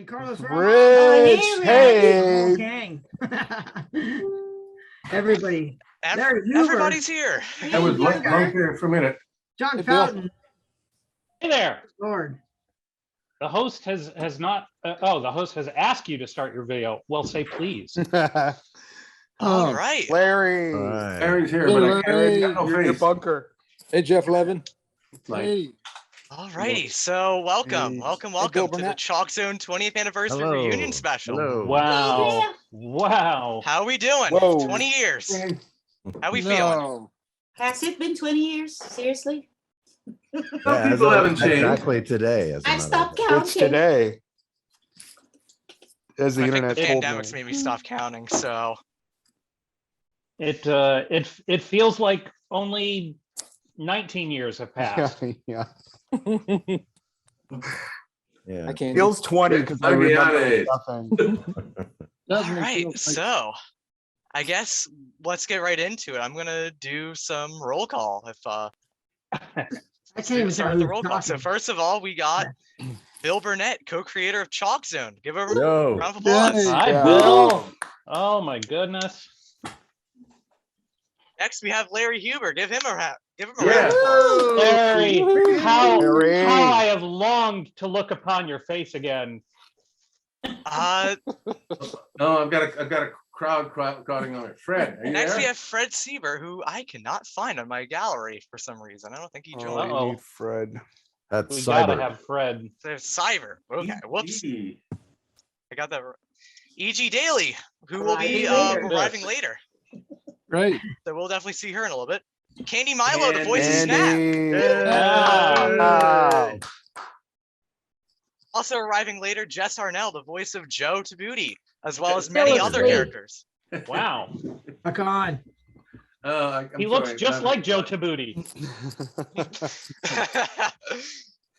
and Carlos Ramos. Rich, hey. Gang. Everybody. Everybody's here. I was blank here for a minute. John Hey, Bill. Fountain. Hey there. Lord. The host has not. The host has asked you to start your video. Well, say please. All right. Larry. Larry's here, Hey, but I Larry, got no you're in your face. bunker. Hey, Jeff Levin. Like, Hey. All righty. So welcome, Hey. welcome, Hey, welcome Bill to the Burnett. ChalkZone 20th anniversary reunion special. Hello. Wow. Wow. How we doing? Whoa. 20 years. How we feeling? No. Has it been 20 years? Seriously? Yeah, people haven't changed. exactly today. As a I matter of stopped fact. It's counting. today. As the I think internet the told pandemic's me. made me stop counting. So It feels like only 19 years have passed. Yeah. Yeah. I can't. Feels 20 because I remember Magallanes. nothing. all right. So I guess let's get right into it. I'm gonna do some roll call. If I can't even start tell the who's roll call. So talking. first of all, we got Bill Burnett, co-creator of ChalkZone. Give a Yo. round of applause. Yay. Hi, Yeah. Bill. Oh my goodness. Next, we have Larry Huber. Give him a round. Give him a Yeah. round of applause. Larry, how Larry. I have longed to look upon your face again. no, I've got a crowd crowding on it. Fred, are you Next, there? we have Fred Seibert, who I cannot find on my gallery for some reason. I don't think he joined. Uh-oh. You need Fred. That's We gotta Seibert. have Fred. There's Seibert. Okay, whoops. E. I got that. E.G. Daly, who will be Arriving later. arriving later. Right. So we'll definitely see her in a little bit. Candi Milo, the voice of Snap. Andy. Yeah. Wow. Also arriving later, Jess Harnell, the voice of Joe Tabuti, as well as Still many looks other great. characters. Wow. Back on. I'm He looks sorry, just I'm- like Joe Tabuti.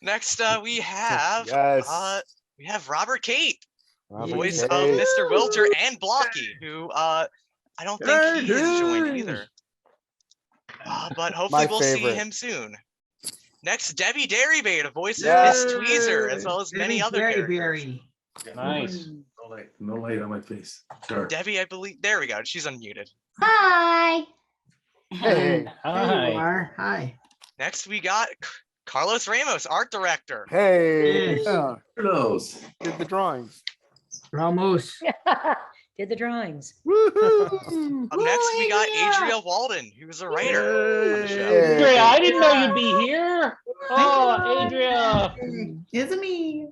Next, we have Yes. Robert Kate, Robert voice Kate. of Mr. Wilter and Blocky, who I don't think he has joined either. But hopefully My we'll see favorite. him soon. Next, Debi Derryberry, the voice Yes. of Miss Tweezer, as well as many other characters. Derryberry. Nice. No light on my face. Sorry. Debbie, I believe. There we go. She's unmuted. Hi. Hey. There you Hi. are. Hi. Next, we got Carlos Ramos, art director. Hey. Yes. Yeah. Kudos. Did the drawings. Ramos. Did the drawings. Woohoo. Up next, we got Aydrea Walden, who's a writer on the show. Aydrea, I didn't know you'd be here. Oh, Aydrea. It's me.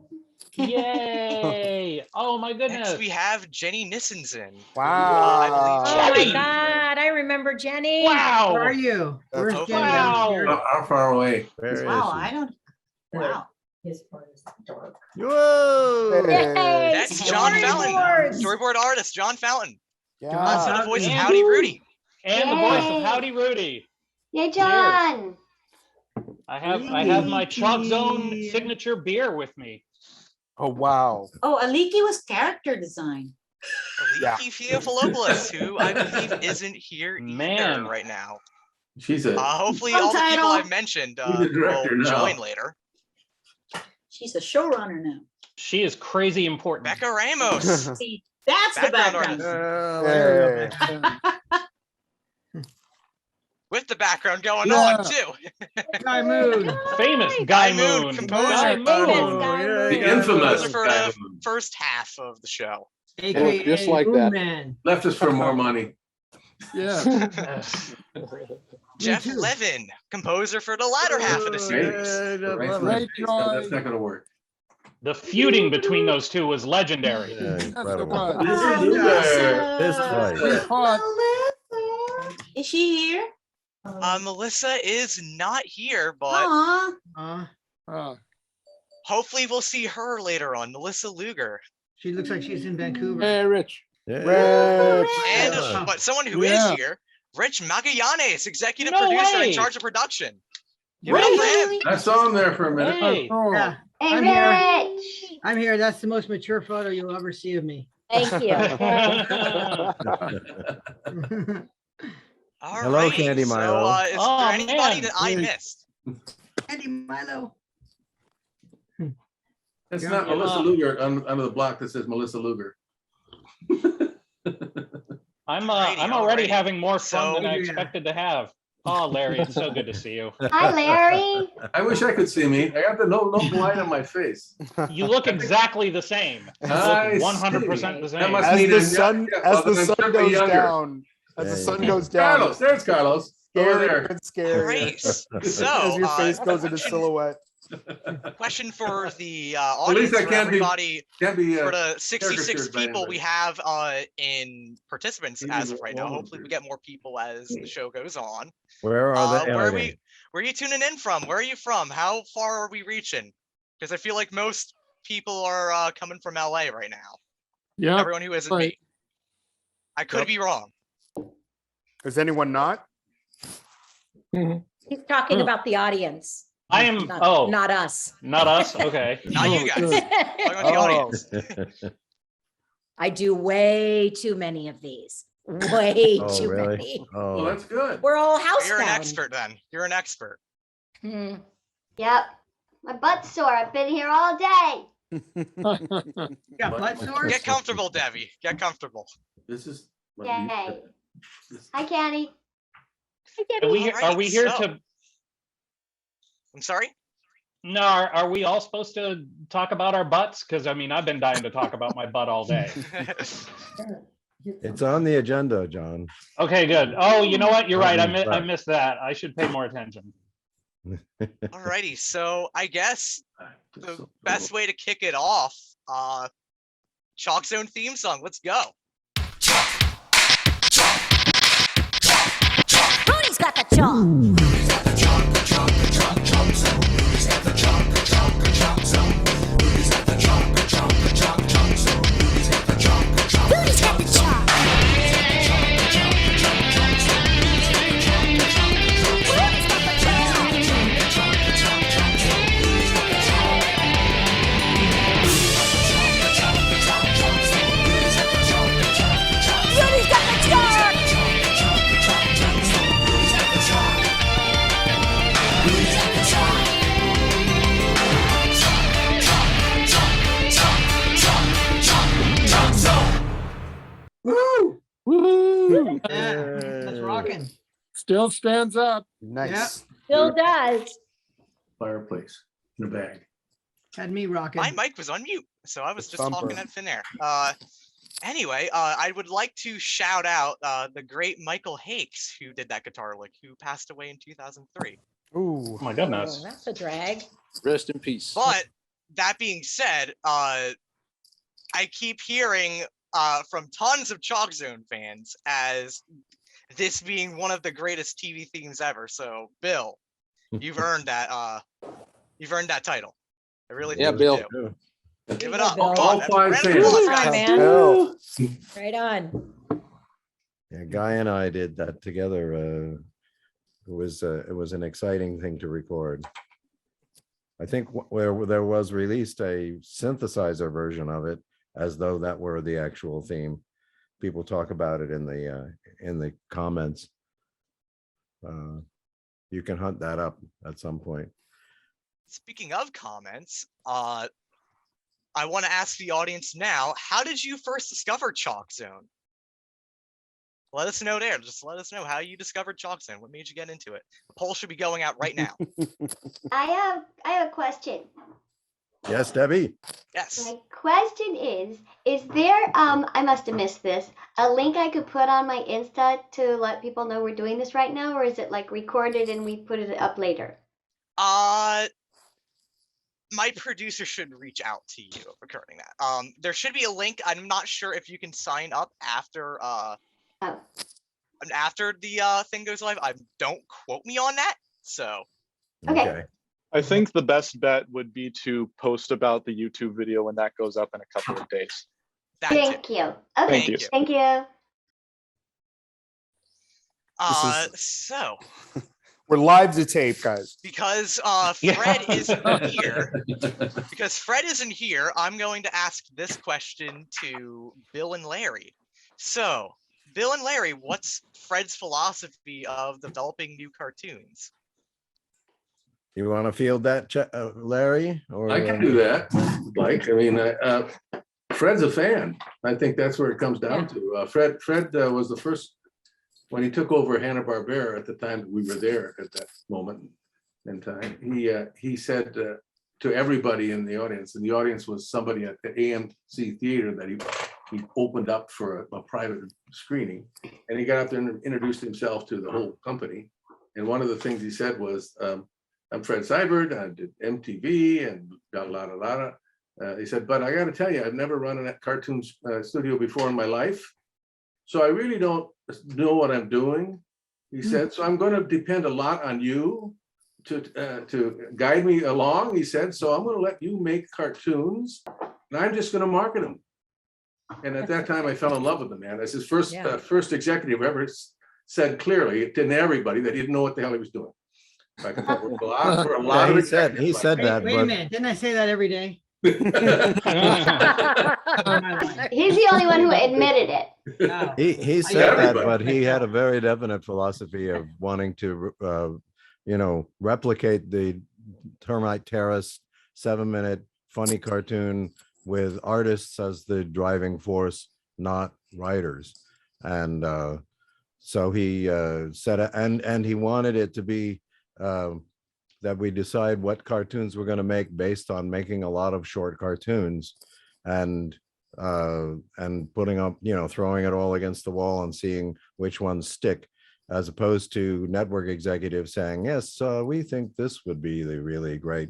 Yay. Oh my Next, goodness. we have Jenny Nissenson. Wow. Oh Jenny. my God, I remember Jenny. Where are Wow. you? Where's That's Jenny? wow. Here. How far away? Where is Wow, she? I don't. Wow. His part is dark. Whoa. Hey. Next, John Fountain, Storyboards. storyboard artist John Fountain. Yeah. Also the voice of And- Howdy Rudy. And the voice Yay. of Howdy Rudy. Yay, John! I have my ChalkZone signature beer with me. Oh, wow. Oh, Aliki was character design. Yeah. Aliki Theofilopoulos, who I believe isn't here either Man. right now. She's a Hopefully all the people Subtitle. I've mentioned She's the director will now. join later. She's a showrunner now. She is crazy important. Becca Ramos. See, that's the Background background. Hey. With the background going Yeah. on too. Guy Moon. Famous Guy Guy Moon, Moon. composer. Guy Moon. the infamous For guy the who first half of the show. AKA just like that. Man. left us for more money. Yeah. Yes. Jeff too. Levin, composer for the latter half of the series. Right, No, that's not gonna work. The feuding between those two was legendary. Yeah, That's the incredible. one. This twice. Hot. Is she here? Melissa is not here, but Aw. hopefully we'll see her later on. Melissa Lugar. She looks like she's in Vancouver. Hey, Rich. Yeah. Rich. And Yeah. but someone who is Yeah. here, Rich Magallanes, executive No producer way. in charge of production. Give it up for him. I saw him there for a minute. Hey. Oh. Yeah, Hey, I'm here. Rich! I'm here. That's the most mature photo you'll ever see of me. Thank you. All Hello, right. Candi So, Milo. is Oh, there anybody man. that I Hey. missed? Candi Milo. It's Yeah. not Melissa Lugar under the block that says Melissa Lugar. I'm Alrighty, already alrighty. having more fun than I Yeah. expected to have. Oh, Larry, it's so good to see you. Hi, Larry. I wish I could see me. I got the no light on my face. You look exactly the same. You I look 100% the That same. must As mean the I'm sun, young- as well, the then I'm sun certainly goes younger. down, as the Yeah, sun yeah. goes down, Carlos, there's Carlos. Over scarier there. and scarier. Alrighty, so As your face goes into silhouette. question for the At audience, least I for can't be everybody, can't be for the 66 caricatured by people we anybody. have in participants Even as the of right now. woman Hopefully we too. get more people as the show goes on. Where are they? Where are you tuning in from? Where are you from? How far are we reaching? Because I feel like most people are coming from LA right now. Yeah. Everyone who isn't right. me. I could Yep. be wrong. Is anyone not? He's talking about the audience. I am. Not, Oh, not us. not us. Okay. Not you guys. good. Talking about the audience. I do way too many of these. Way Oh, too really? many. Well, Oh, that's good. We're all You're an housebound. expert then. You're an expert. Hmm. Yep. My butt's sore. I've been here all day. Got butt sore? Get comfortable, Debbie. Get comfortable. This is. Yay. Hi, Candi. Are we Alright, here so- to? I'm sorry? No, are we all supposed to talk about our butts? Because I mean, I've been dying to talk about my butt all day. it's on the agenda, John. Okay, good. Oh, you know what? You're right. I Right. missed that. I should pay more attention. Alrighty, so I guess the best way to kick it off, ChalkZone theme song. Let's go. Rudy's got the chalk. Rudy's got the chalk. Rudy's got the chalk. Rudy's got the chalk. Woo! Woo! Yeah, that's rocking. Still stands up. Nice. Still does. Fireplace in a bag. Had me rocking. My mic was on mute, so I was The just talking thumper. at thin air. Anyway, I would like to shout out the great Michael Hakes, who did that guitar lick, who passed away in 2003. Ooh. Oh my goodness. Oh, that's a drag. Rest in peace. But that being said, I keep hearing from tons of ChalkZone fans as this being one of the greatest TV themes ever. So, Bill, you've earned that. You've earned that title. I really Yeah, think you Bill. do. Give You it go, up. Bill. Come All on, that's a five round of fans. applause, Come on, guys. man. Bill. Right on. Yeah, Guy and I did that together. It was an exciting thing to record. I think where there was released a synthesizer version of it, as though that were the actual theme. People talk about it in the comments. You can hunt that up at some point. Speaking of comments, I want to ask the audience now, how did you first discover ChalkZone? Let us know there. Just let us know how you discovered ChalkZone. What made you get into it? The poll should be going out right now. I have a question. Yes, Debbie? Yes. My question is there, I must have missed this, a link I could put on my Insta to let people know we're doing this right now, or is it like recorded and we put it up later? My producer should reach out to you regarding that. There should be a link. I'm not sure if you can sign up after after the thing goes live. Don't quote me on that. So Okay. I think the best bet would be to post about the YouTube video when that goes up in a couple of days. that's it. Thank you. Okay. Thank you. Thank you. So We're live to tape, guys. because Yeah. Fred isn't here, I'm going to ask this question to Bill and Larry. So, Bill and Larry, what's Fred's philosophy of developing new cartoons? You want to field that, Larry? Or I can do that. Like, I mean, Fred's a fan. I think that's where it comes down to. Fred was the first, when he took over Hanna-Barbera at the time that we were there at that moment in time, he said to everybody in the audience, and the audience was somebody at the AMC theater that he opened up for a private screening, and he got up there and introduced himself to the whole company. And one of the things he said was, I'm Fred Seibert, I did MTV and got a he said, but I got to tell you, I've never run a cartoon studio before in my life. So I really don't know what I'm doing. He said, so I'm going to depend a lot on you to guide me along. He said, so I'm going to let you make cartoons and I'm just going to market them. And at that time I fell in love with the man. As his first executive ever said clearly to everybody that he didn't know what the hell he was doing. He said that. Wait a minute, didn't I say that every day? He's the only one who admitted it. He said that, but he had a very definite philosophy of wanting to, replicate the Termite Terrace 7-minute funny cartoon with artists as the driving force, not writers. And so he said, and he wanted it to be that we decide what cartoons we're going to make based on making a lot of short cartoons and putting up, throwing it all against the wall and seeing which ones stick, as opposed to network executives saying, yes, we think this would be the really great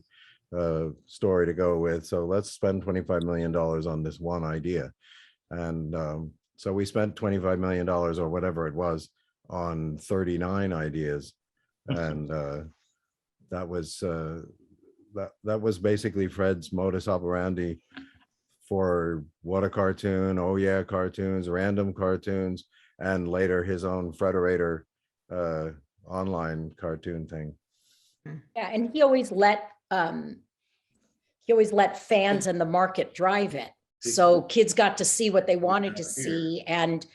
story to go with. So let's spend $25 million on this one idea. And so we spent $25 million or whatever it was on 39 ideas. And that was basically Fred's modus operandi for What a Cartoon, Oh Yeah Cartoons, Random Cartoons, and later his own Frederator online cartoon thing. Yeah, and he always let fans and the market drive it. So kids got to see what they wanted to see, and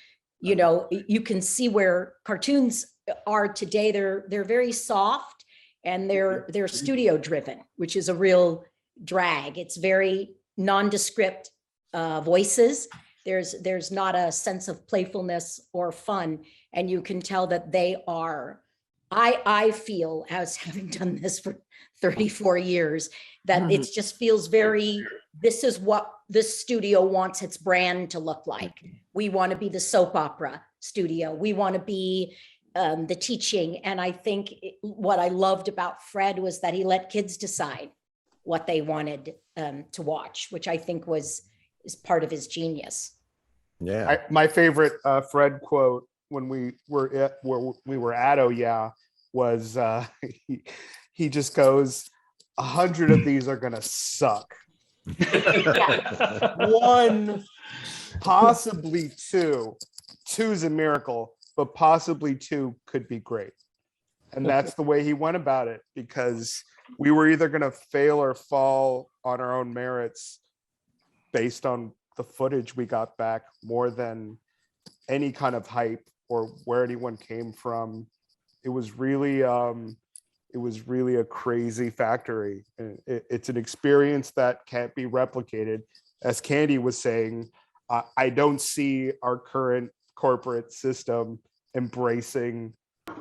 you can see where cartoons are today. They're very soft and they're studio driven, which is a real drag. It's very nondescript voices. There's not a sense of playfulness or fun, and you can tell that they are. I feel, as having done this for 34 years, that it just feels very, this is what this studio wants its brand to look like. We want to be the soap opera studio. We want to be the teaching. And I think what I loved about Fred was that he let kids decide what they wanted to watch, which I think is part of his genius. Yeah. My favorite Fred quote when we were at Oh Yeah was he just goes, 100 of these are gonna suck. One, possibly two. Two's a miracle, but possibly two could be great. And that's the way he went about it, because we were either gonna fail or fall on our own merits based on the footage we got back, more than any kind of hype or where anyone came from. It was really a crazy factory. It's an experience that can't be replicated. As Candi was saying, I don't see our current corporate system embracing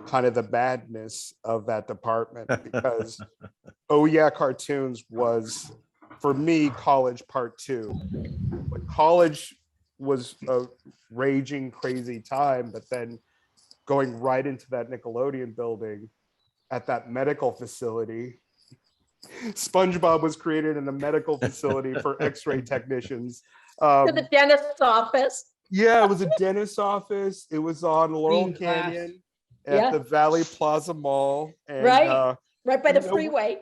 kind of the madness of that department, because Oh Yeah Cartoons was, for me, college part 2. Like, college was a raging crazy time, but then going right into that Nickelodeon building at that medical facility. SpongeBob was created in a medical facility for X-ray technicians. To the dentist's office. Yeah, it was a dentist's office. It was on Laurel Canyon at the Valley Plaza Mall. And, right by the freeway.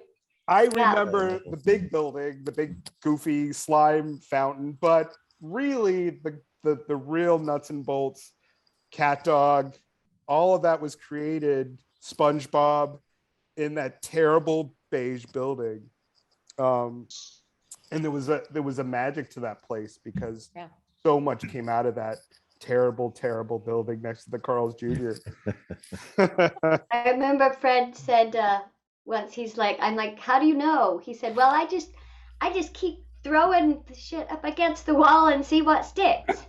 I remember the big building, the big goofy slime fountain, but really the real nuts and bolts, Cat Dog, all of that was created, SpongeBob, in that terrible beige building. And there was a magic to that place, because so much came out of that terrible building next to the Carl's Jr. I remember Fred said, once. He's like, I'm like, how do you know? He said, well, I just keep throwing the shit up against the wall and see what sticks.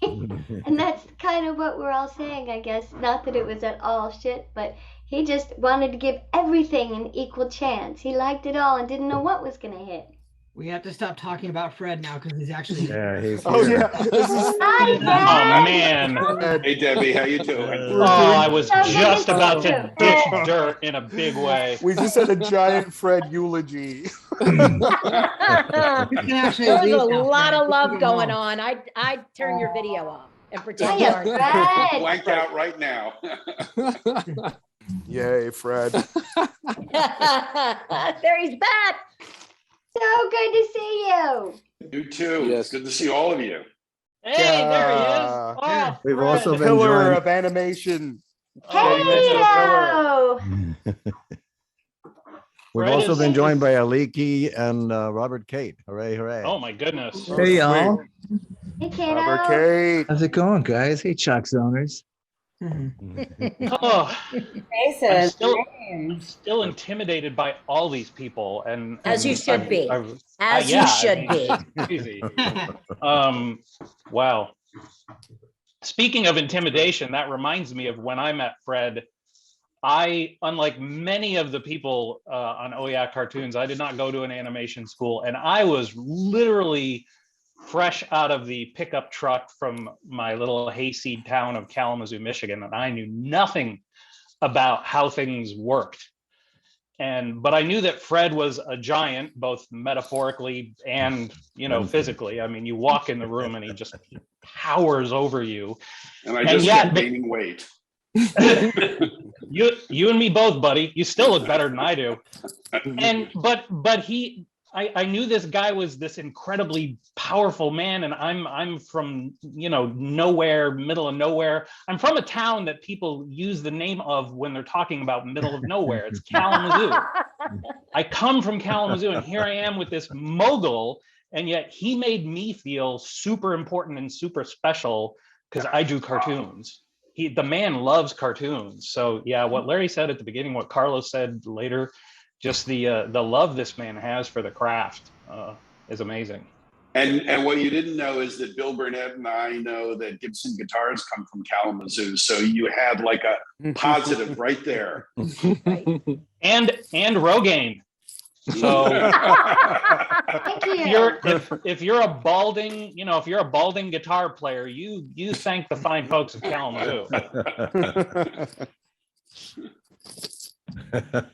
And that's kind of what we're all saying, I guess. Not that it was at all shit, but he just wanted to give everything an equal chance. He liked it all and didn't know what was going to hit. We have to stop talking about Fred now because he's actually. Yeah, he's Oh here. yeah. This is Hi, Oh, Dad. man. Hey Debbie, how you doing? Oh, I was So good just to about see to you. dish dirt in a big way. we just had a giant Fred eulogy. You can actually There was leave a now, lot Fred. of You can love go going home. on. I'd turn your video off and pretend Hiya, you aren't. Fred. Blank out right now. Yay, Fred. There he's back. So good to see you. You too. Yes. Good to see all of you. Hey, there he is. Yeah. Oh, We've Fred. also been Pillar joined. of animation. Oh, Hey, goodness. Leo. We've Fred also is- been joined by Aliki and Robert Kate. Hooray, hooray. Oh, my goodness. Hey y'all, Hey, kiddo. Robert Kate. how's it going, guys? Hey, ChalkZoners. Oh, I'm still intimidated by all these people, and As you and should be. As yeah, you I should mean, be. it's crazy. Wow. Speaking of intimidation, that reminds me of when I met Fred. Unlike many of the people on Oh Yeah Cartoons, I did not go to an animation school, and I was literally fresh out of the pickup truck from my little hayseed town of Kalamazoo, Michigan, and I knew nothing about how things worked. But I knew that Fred was a giant, both metaphorically and, physically. I mean, you walk in the room and he just towers over you. And I just yet- kept gaining weight. You and me both, buddy. You still look better than I do. But I knew this guy was this incredibly powerful man, and I'm from nowhere, middle of nowhere. I'm from a town that people use the name of when they're talking about middle of nowhere. It's Kalamazoo. I come from Kalamazoo, and here I am with this mogul, and yet he made me feel super important and super special because I do cartoons. The man loves cartoons. So yeah, what Larry said at the beginning, what Carlos said later, just the love this man has for the craft is amazing. And what you didn't know is that Bill Burnett and I know that Gibson guitars come from Kalamazoo. So you had like a positive right there. And Rogaine. So Thank you. if you're a balding, if you're a balding guitar player, you thank the fine folks of Kalamazoo. A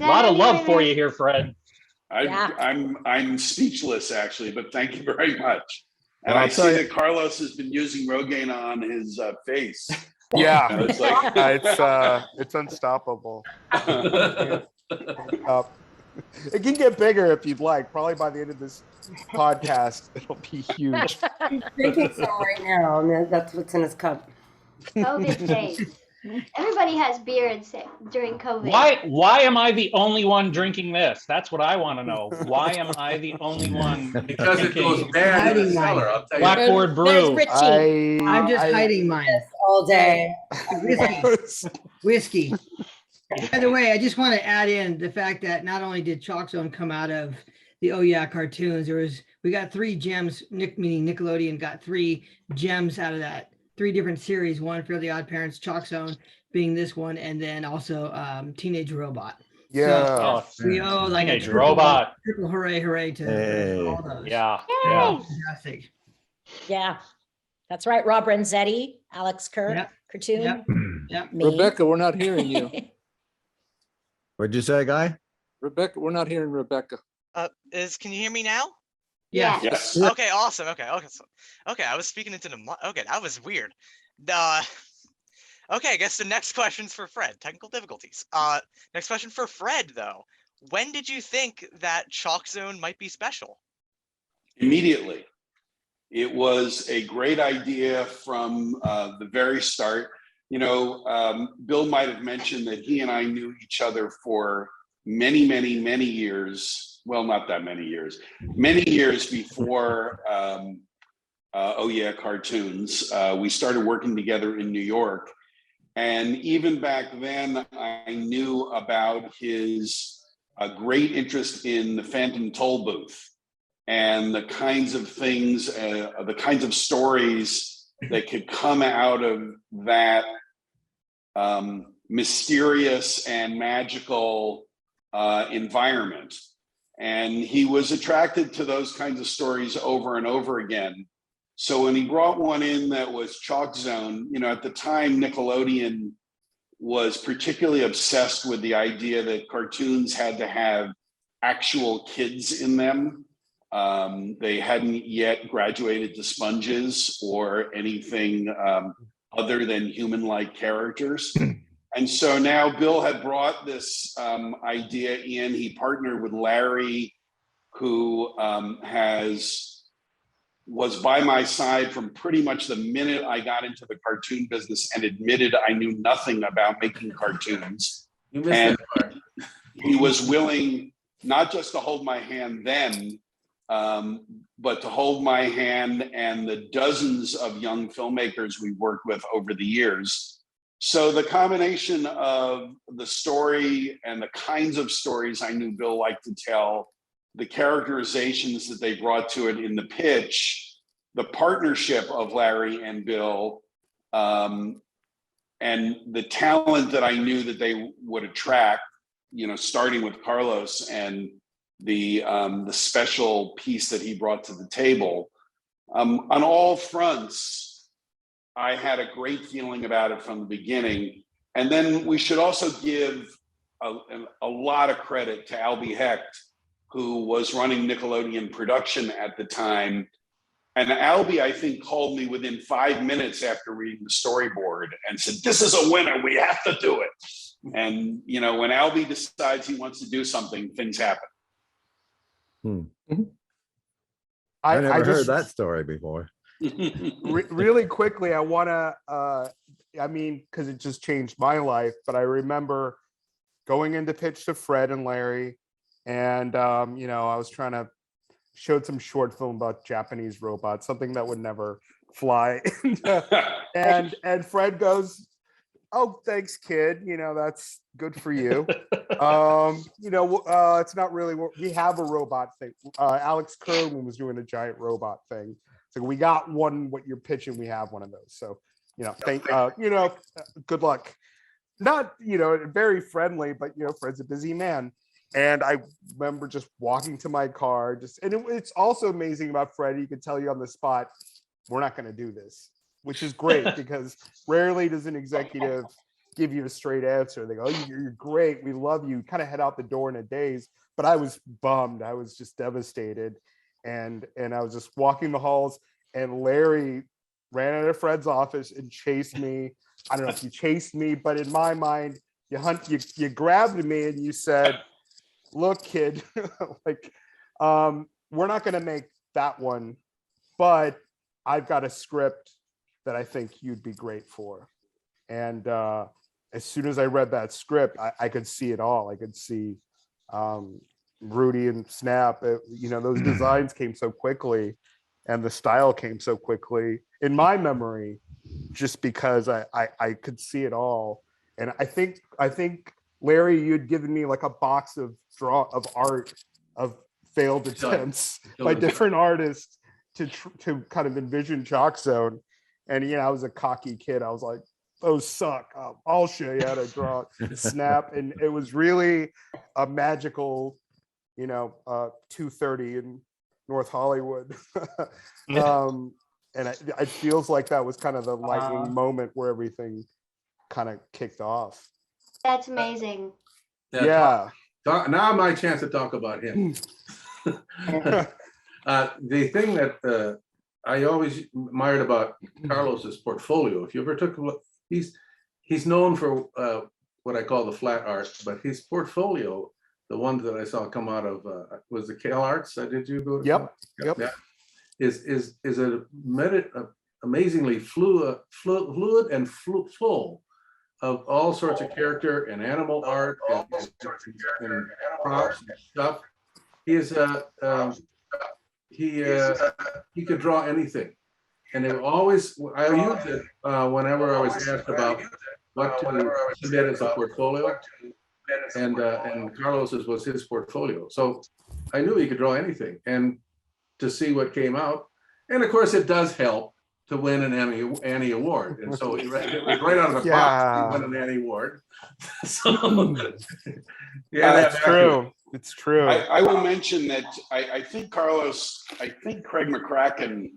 lot of love for you here, Fred. I'm speechless actually, but thank you very much. And Well, I I'll tell see you- that Carlos has been using Rogaine on his face. Yeah. And it's like It's unstoppable. It can get bigger if you'd like. Probably by the end of this podcast, it'll be huge. He's drinking some right now, and that's what's in his cup. COVID days. Everybody has beer during COVID. Why am I the only one drinking this? That's what I want to know. Why am I the only one? Because it goes drinking bad in the Hiding mine. cellar, I'll tell you. Blackboard brew. I'm just hiding mine. All day. Whiskey. By the way, I just want to add in the fact that not only did ChalkZone come out of the Oh Yeah cartoons, we got 3 gems. Meaning Nickelodeon got 3 gems out of that. 3 different series. One, Fairly Odd Parents, ChalkZone being this one, and then also Teenage Robot. Yeah. So we owe like Teenage a triple, Robot. triple hooray to Hey. all those. Yeah. Fantastic. Yeah, that's right. Rob Renzetti, Alex Kirk, Yep. cartoon. Yep. Yep. Me. Rebecca, we're not hearing you. What'd you say, Guy? Rebecca, we're not hearing Rebecca. Can you hear me now? Yeah. yes. Okay, awesome. Okay, I was speaking into the okay, that was weird. Okay, I guess the next question's for Fred. Technical difficulties. Next question for Fred though. When did you think that ChalkZone might be special? Immediately. It was a great idea from the very start. Bill might have mentioned that he and I knew each other for many, many, many years. Well, not that many years. Many years before Oh Yeah Cartoons. We started working together in New York. And even back then, I knew about his great interest in the Phantom Toll Booth and the kinds of things, the kinds of stories that could come out of that mysterious and magical environment. And he was attracted to those kinds of stories over and over again. So when he brought one in that was ChalkZone, you know, at the time, Nickelodeon was particularly obsessed with the idea that cartoons had to have actual kids in them. They hadn't yet graduated to sponges or anything other than human-like characters. And so now Bill had brought this idea in. He partnered with Larry, who was by my side from pretty much the minute I got into the cartoon business and admitted I knew nothing about making cartoons. And he was willing not just to hold my hand then, but to hold my hand and the dozens of young filmmakers we worked with over the years. So the combination of the story and the kinds of stories I knew Bill liked to tell, the characterizations that they brought to it in the pitch, the partnership of Larry and Bill, and the talent that I knew that they would attract, you know, starting with Carlos and the special piece that he brought to the table. On all fronts, I had a great feeling about it from the beginning. And then we should also give a lot of credit to Albie Hecht, who was running Nickelodeon production at the time. And Albie, I think, called me within 5 minutes after reading the storyboard and said, "This is a winner, we have to do it." And, you know, when Albie decides he wants to do something, things happen. I never just heard that story before. Really quickly, I want to, I mean, because it just changed my life, but I remember going in to pitch to Fred and Larry, and, you know, I was trying to show some short film about Japanese robots, something that would never fly. and Fred goes, "Oh, thanks, kid. You know, that's good for you. You know, it's not really, we have a robot thing. Alex Kerwin was doing a giant robot thing. So we got one, what you're pitching, we have one of those. So, you know, you know, good luck." Not, you know, very friendly, but, you know, Fred's a busy man. And I remember just walking to my car, it's also amazing about Fred. He could tell you on the spot, "We're not going to do this," which is great because rarely does an executive give you a straight answer. They go, "Oh, you're great. We love you." Kind of head out the door in a daze. But I was bummed. I was just devastated. And I was just walking the halls, and Larry ran out of Fred's office and chased me. I don't know if you chased me, but in my mind, you grabbed me and you said, "Look, kid, like, we're not going to make that one, but I've got a script that I think you'd be great for." And as soon as I read that script, I could see it all. I could see Rudy and Snap. You know, those designs came so quickly, and the style came so quickly in my memory, just because I could see it all. And I think Larry, you'd given me like a box of art of failed attempts by different artists to kind of envision ChalkZone. And, you know, I was a cocky kid. I was like, "Those suck. I'll show you how to draw Snap." And it was really a magical, you know, 2:30 in North Hollywood. And it feels like that was kind of the lightning moment where everything kind of kicked off. That's amazing. Yeah. Now my chance to talk about him. The thing that I always admired about Carlos's portfolio, if you ever took a look, he's known for what I call the flat art, but his portfolio, the one that I saw come out of was the Cal Arts. Did you go to? Yep. Yeah. Is amazingly fluid and full of all sorts of character and animal art and props and stuff. He could draw anything, and it always, I used it whenever I was asked about what to submit as a portfolio, and Carlos's was his portfolio. So I knew he could draw anything, and to see what came out, and of course it does help to win an Annie Award, and so it was right out of the box. He won an Annie Award. So yeah, that's true. It's true. I will mention that I think Craig McCracken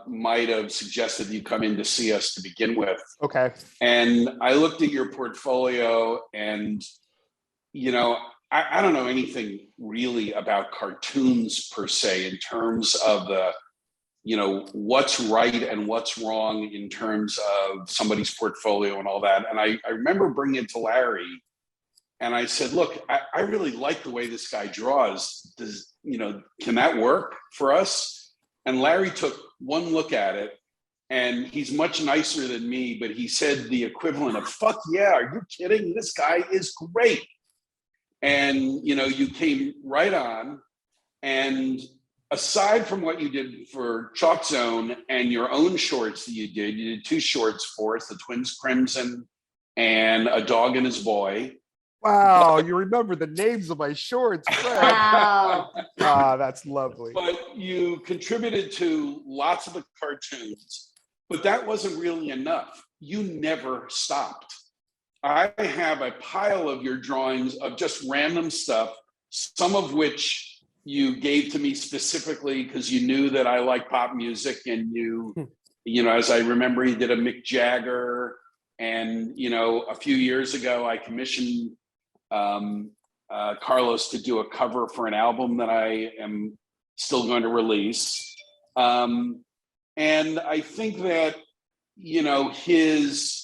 might have suggested you come in to see us to begin with. Okay. And I looked at your portfolio, and I don't know anything really about cartoons per se in terms of the what's right and what's wrong in terms of somebody's portfolio and all that. And I remember bringing it to Larry, and I said, look, I really like the way this guy draws. Can that work for us? And Larry took one look at it, and he's much nicer than me, but he said the equivalent of, fuck yeah, are you kidding? This guy is great. And, you came right on. And aside from what you did for ChalkZone and your own shorts that you did 2 shorts for us, The Twins Crimson and A Dog and His Boy. Wow, you remember the names of my shorts. Wow. That's lovely. But you contributed to lots of the cartoons, but that wasn't really enough. You never stopped. I have a pile of your drawings of just random stuff, some of which you gave to me specifically because you knew that I like pop music, and as I remember, you did a Mick Jagger, and a few years ago I commissioned Carlos to do a cover for an album that I am still going to release, and I think that his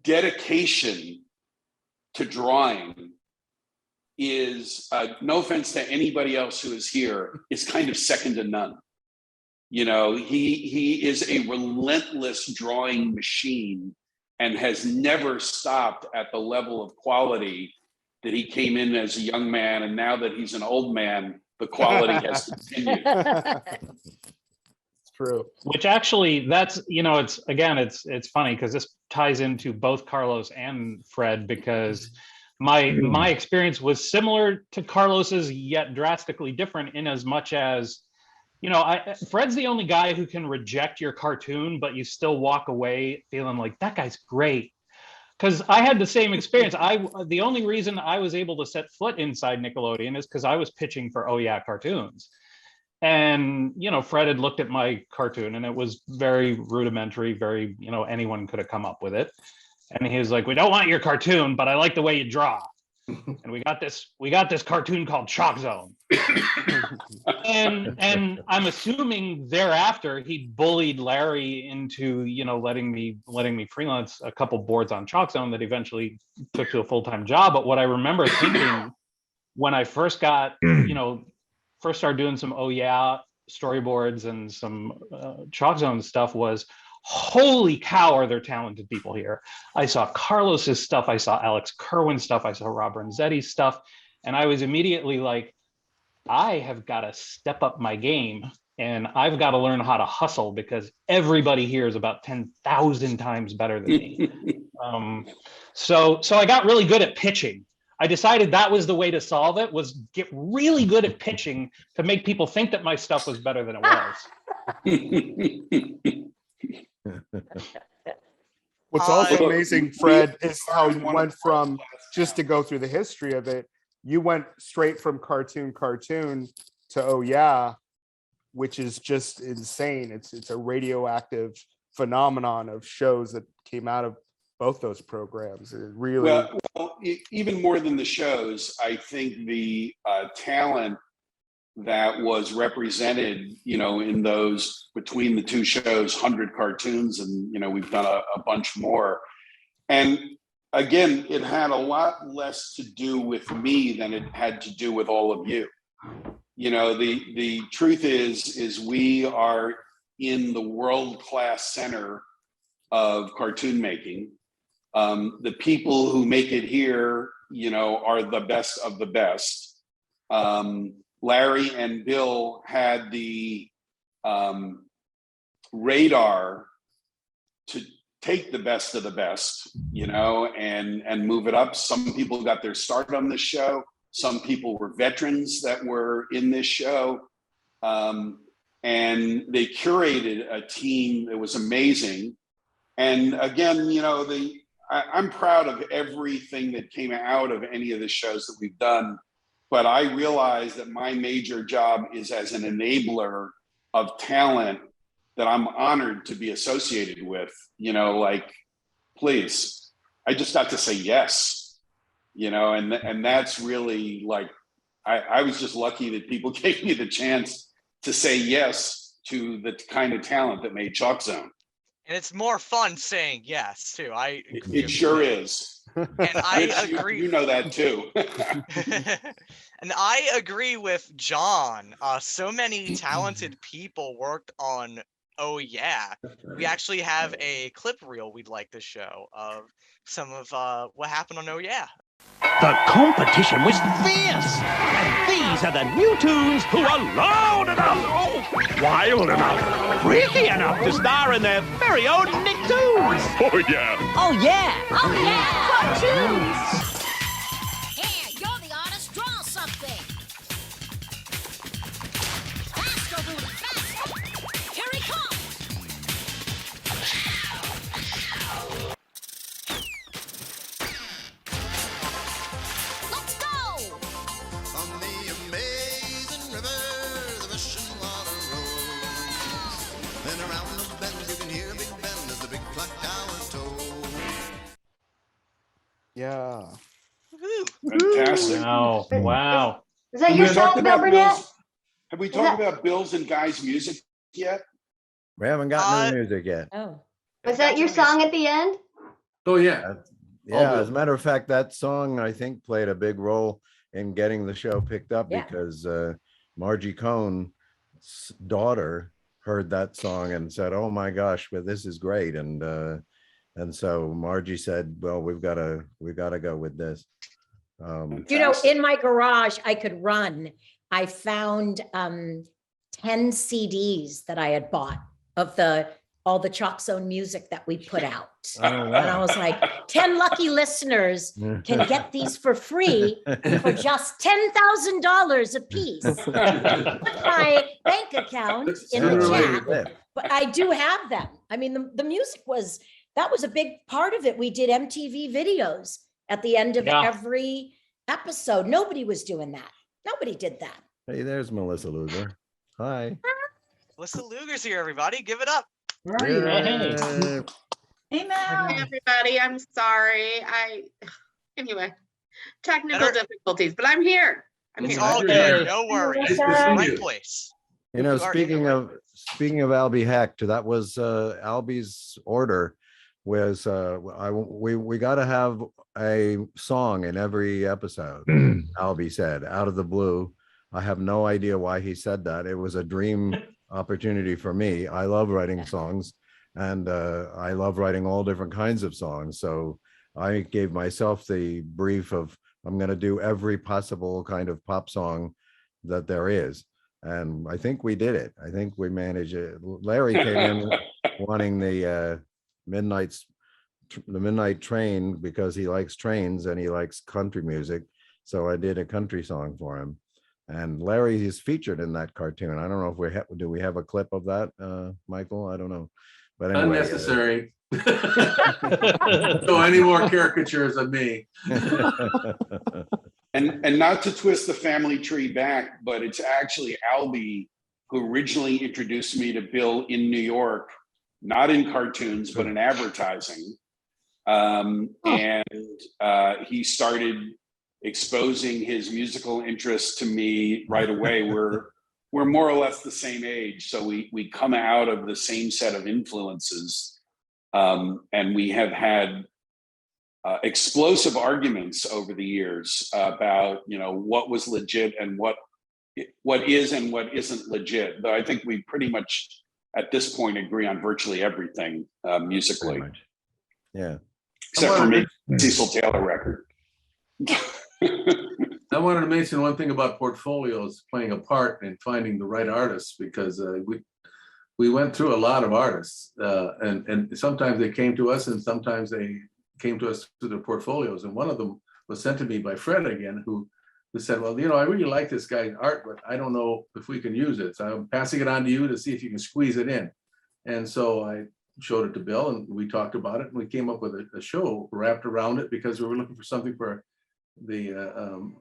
dedication to drawing is, no offense to anybody else who is here, is kind of second to none. He is a relentless drawing machine and has never stopped at the level of quality that he came in as a young man, and now that he's an old man, the quality has continued. It's true. Which actually, that's it's funny because this ties into both Carlos and Fred, because my experience was similar to Carlos's, yet drastically different, in as much as Fred's the only guy who can reject your cartoon, but you still walk away feeling like that guy's great. Because I had the same experience. The only reason I was able to set foot inside Nickelodeon is because I was pitching for Oh Yeah Cartoons. And, Fred had looked at my cartoon, and it was very rudimentary, very, anyone could have come up with it. And he was like, we don't want your cartoon, but I like the way you draw. And we got this cartoon called ChalkZone. and I'm assuming thereafter he bullied Larry into, letting me freelance a couple boards on ChalkZone that eventually took to a full-time job. But what I remember thinking when I first got, first started doing some Oh Yeah storyboards and some ChalkZone stuff was, holy cow, are there talented people here. I saw Carlos's stuff, I saw Alex Kerwin's stuff, I saw Rob Renzetti's stuff, and I was immediately like, I have got to step up my game, and I've got to learn how to hustle, because everybody here is about 10,000 times better than me. So I got really good at pitching. I decided that was the way to solve it, was get really good at pitching to make people think that my stuff was better than it was. What's also amazing, Fred, is how you went from, just to go through the history of it, you went straight from cartoon to Oh Yeah, which is just insane. It's a radioactive phenomenon of shows that came out of both those programs. It really even more than the shows, I think the talent that was represented, in those, between the 2 shows, 100 cartoons, and we've done a bunch more. And again, it had a lot less to do with me than it had to do with all of you. The truth is we are in the world-class center of cartoon making. The people who make it here, are the best of the best. Larry and Bill had the radar to take the best of the best, you know, and move it up. Some people got their start on this show. Some people were veterans that were in this show. And they curated a team that was amazing. And again, you know, I'm proud of everything that came out of any of the shows that we've done, but I realize that my major job is as an enabler of talent that I'm honored to be associated with. You know, like, please, I just got to say yes, you know, and that's really like, I was just lucky that people gave me the chance to say yes to the kind of talent that made ChalkZone. And it's more fun saying yes too. It sure is. And I Rich, agree. you know that too. And I agree with John. So many talented people worked on Oh Yeah. We actually have a clip reel we'd like to show of some of what happened on Oh Yeah. The competition was fierce, and these are the new tunes who are loud enough, wild enough, freaky enough to star in their very own Nicktoons. Oh yeah! Oh yeah! Oh yeah! Cartoons! Here, you're the artist. Draw something. Faster, Rudy, faster! Here he comes! Yeah. Fantastic. Wow. Wow. Is that your song, Bill Burnett? Have we talked about Bill's and Guy's music yet? We haven't gotten to the music yet. Oh. Was that your song at the end? Oh, yeah. Yeah, as a matter of fact, that song, I think, played a big role in getting the show picked up because Margie Cohn's daughter heard that song and said, "Oh my gosh, but this is great." And so Margie said, "Well, we've got to go with this." You know, in my garage, I could run. I found 10 CDs that I had bought of all the ChalkZone music that we put out. Oh, wow. And I was like, 10 lucky listeners can get these for free for just $10,000 a piece. Put my bank account in the chat, but I do have them. I mean, the music that was a big part of it. We did MTV videos at the end of every episode. Nobody was doing that. Nobody did that. Hey, there's Melissa Lugar. Hi. Melissa Lugar's here, everybody. Give it up. Yeah. Hey, Mel. Hi, everybody. I'm sorry. Anyway, technical difficulties, but I'm here. It's all good. No worries. Right place. You know, speaking of Albie Hecht, that was Albie's order was we got to have a song in every episode. Albie said, out of the blue. I have no idea why he said that. It was a dream opportunity for me. I love writing songs, and I love writing all different kinds of songs. So I gave myself the brief of I'm going to do every possible kind of pop song that there is. And I think we did it. I think we managed it. Larry came in wanting the midnight train because he likes trains and he likes country music. So I did a country song for him. And Larry is featured in that cartoon. I don't know if do we have a clip of that, Michael? I don't know. But anyway, unnecessary. So any more caricatures of me. And not to twist the family tree back, but it's actually Albie who originally introduced me to Bill in New York, not in cartoons, but in advertising. And he started exposing his musical interest to me right away. We're more or less the same age, so we come out of the same set of influences, and we have had explosive arguments over the years about what was legit and what is and what isn't legit. Though I think we pretty much at this point agree on virtually everything musically. Yeah, except for maybe Cecil Taylor record. I wanted to mention one thing about portfolios playing a part in finding the right artists, because we went through a lot of artists, and sometimes they came to us, and sometimes they came to us through their portfolios. And one of them was sent to me by Fred again, who said, well, I really like this guy's art, but I don't know if we can use it. So I'm passing it on to you to see if you can squeeze it in. And so I showed it to Bill, and we talked about it, and we came up with a show wrapped around it because we were looking for something for the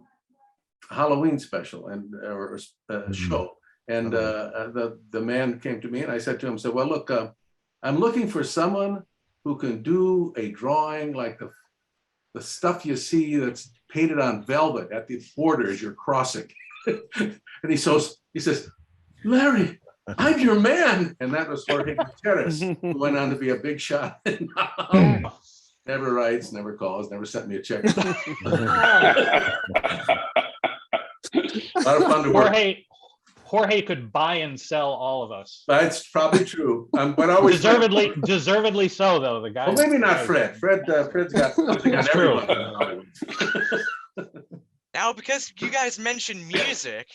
Halloween special or show. And the man came to me, and I said to him, well, look, I'm looking for someone who can do a drawing like the stuff you see that's painted on velvet at the border as you're crossing. And he says, Larry, I'm your man. And that was Jorge Gutierrez, who went on to be a big shot. Never writes, never calls, never sent me a check. A lot of fun to work. Jorge could buy and sell all of us. That's probably true. But always deservedly so, though. The guy. Well, maybe not Fred. Fred's got something on everyone. Now, because you guys mentioned music,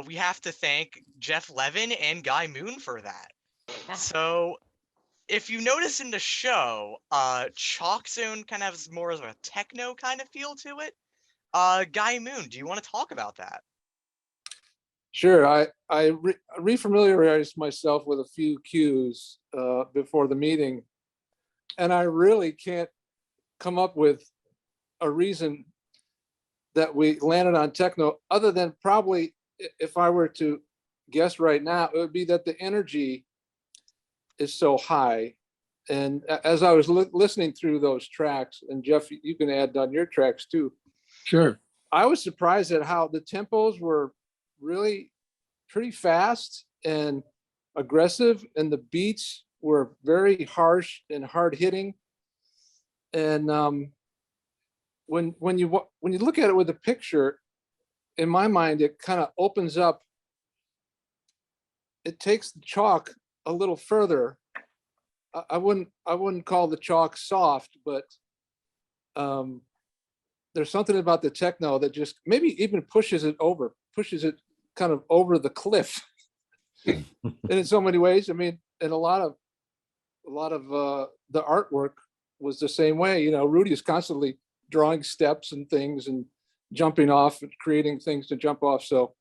we have to thank Geoff Levin and Guy Moon for that. So, if you notice in the show, ChalkZone kind of has more of a techno kind of feel to it. Guy Moon, do you want to talk about that? Sure. I refamiliarized myself with a few cues before the meeting, and I really can't come up with a reason that we landed on techno, other than probably, if I were to guess right now, it would be that the energy is so high. And as I was listening through those tracks, and Geoff, you can add on your tracks too. Sure. I was surprised at how the tempos were really pretty fast and aggressive, and the beats were very harsh and hard hitting. And when you look at it with a picture, in my mind, it kind of opens up. It takes the chalk a little further. I wouldn't call the chalk soft, but there's something about the techno that just maybe even pushes it kind of over the cliff. And in so many ways, I mean, and a lot of the artwork was the same way. Rudy is constantly drawing steps and things and jumping off and creating things to jump off. So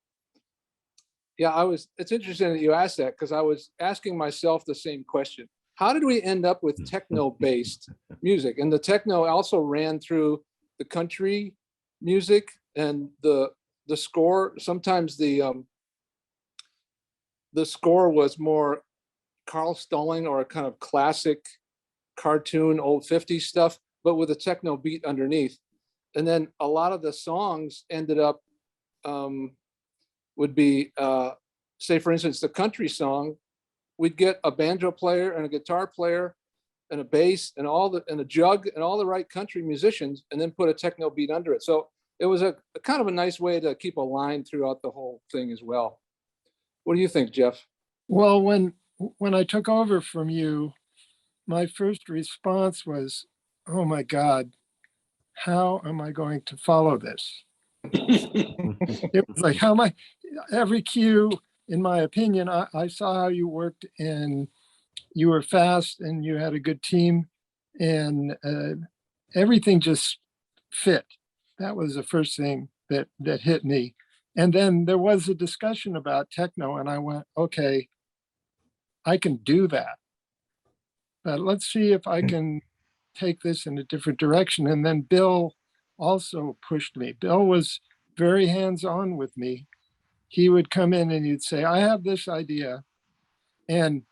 yeah, it's interesting that you asked that, because I was asking myself the same question. How did we end up with techno-based music? And the techno also ran through the country music and the score. Sometimes the score was more Carl Stalling or a kind of classic cartoon, old 50s stuff, but with a techno beat underneath. And then a lot of the songs ended up would be, say for instance, the country song, we'd get a banjo player and a guitar player and a bass and a jug and all the right country musicians, and then put a techno beat under it. So it was a kind of a nice way to keep a line throughout the whole thing as well. What do you think, Geoff? Well, when I took over from you, my first response was, oh my God, how am I going to follow this? It was like, every cue, in my opinion, I saw how you worked, and you were fast and you had a good team, and everything just fit. That was the first thing that hit me. And then there was a discussion about techno, and I went, okay, I can do that. But let's see if I can take this in a different direction. And then Bill also pushed me. Bill was very hands-on with me. He would come in and he'd say, I have this idea, and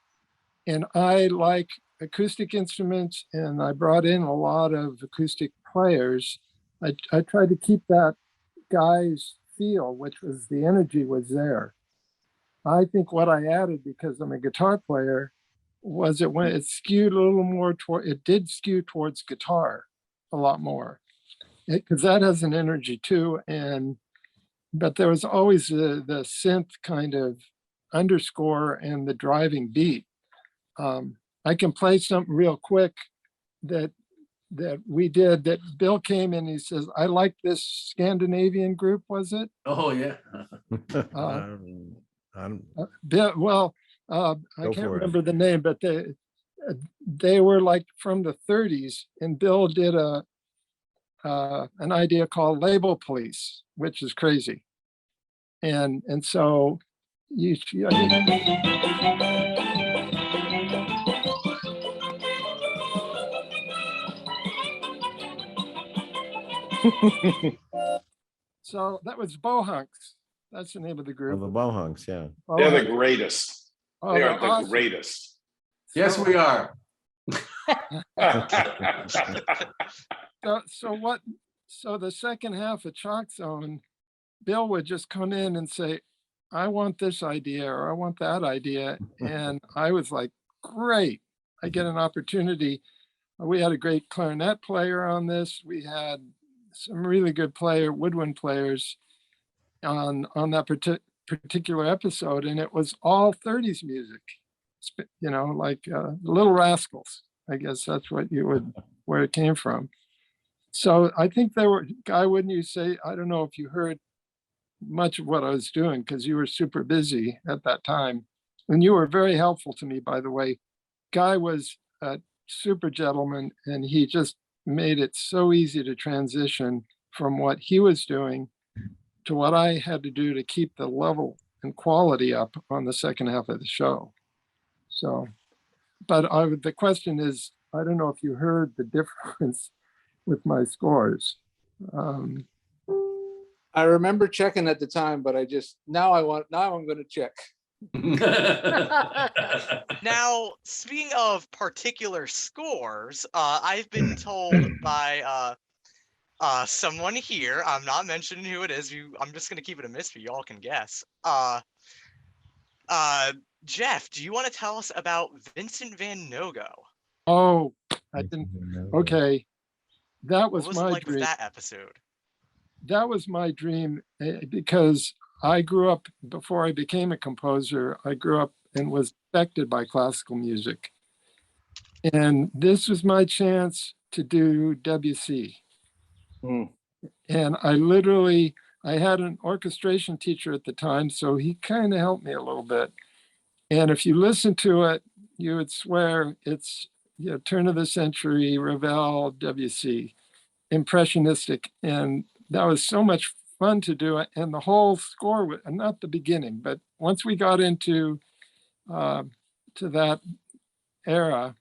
I like acoustic instruments, and I brought in a lot of acoustic players. I tried to keep that guy's feel, which was the energy was there. I think what I added, because I'm a guitar player, was it when it skewed a little more toward, it did skew towards guitar a lot more, because that has an energy too. But there was always the synth kind of underscore and the driving beat. I can play something real quick that we did, that Bill came in, he says, I like this Scandinavian group, was it? Oh yeah. Bill, well, I Go can't for it. remember the name, but they were like from the 30s, and Bill did an idea called Label Police, which is crazy. And so so that was Bohunks. That's the name of the Oh, group. the Bohunks, yeah. They're the Bohunks. greatest. Oh, They they're are the awesome. greatest. Yes, we are. So the second half of ChalkZone, Bill would just come in and say, I want this idea or I want that idea. And I was like, great, I get an opportunity. We had a great clarinet player on this. We had some really good woodwind players on that particular episode. And it was all 30s music, like the Little Rascals. I guess that's where it came from. So I think Guy, wouldn't you say, I don't know if you heard much of what I was doing because you were super busy at that time. And you were very helpful to me, by the way. Guy was a super gentleman, and he just made it so easy to transition from what he was doing to what I had to do to keep the level and quality up on the second half of the show. So, but the question is, I don't know if you heard the difference with my scores. I remember checking at the time, but now I'm going to check. Now, speaking of particular scores, I've been told by someone here, I'm not mentioning who it is, I'm just going to keep it a mystery, y'all can guess. Geoff, do you want to tell us about Vincent Van Nogo? Oh, I didn't. Okay. That was What was it my like dream. with that episode? That was my dream because I grew up, before I became a composer, I grew up and was affected by classical music. And this was my chance to do Debussy. And I had an orchestration teacher at the time, so he kind of helped me a little bit. And if you listen to it, you would swear it's turn of the century, Ravel, Debussy, impressionistic. And that was so much fun to do it. And the whole score, not the beginning, but once we got into to that era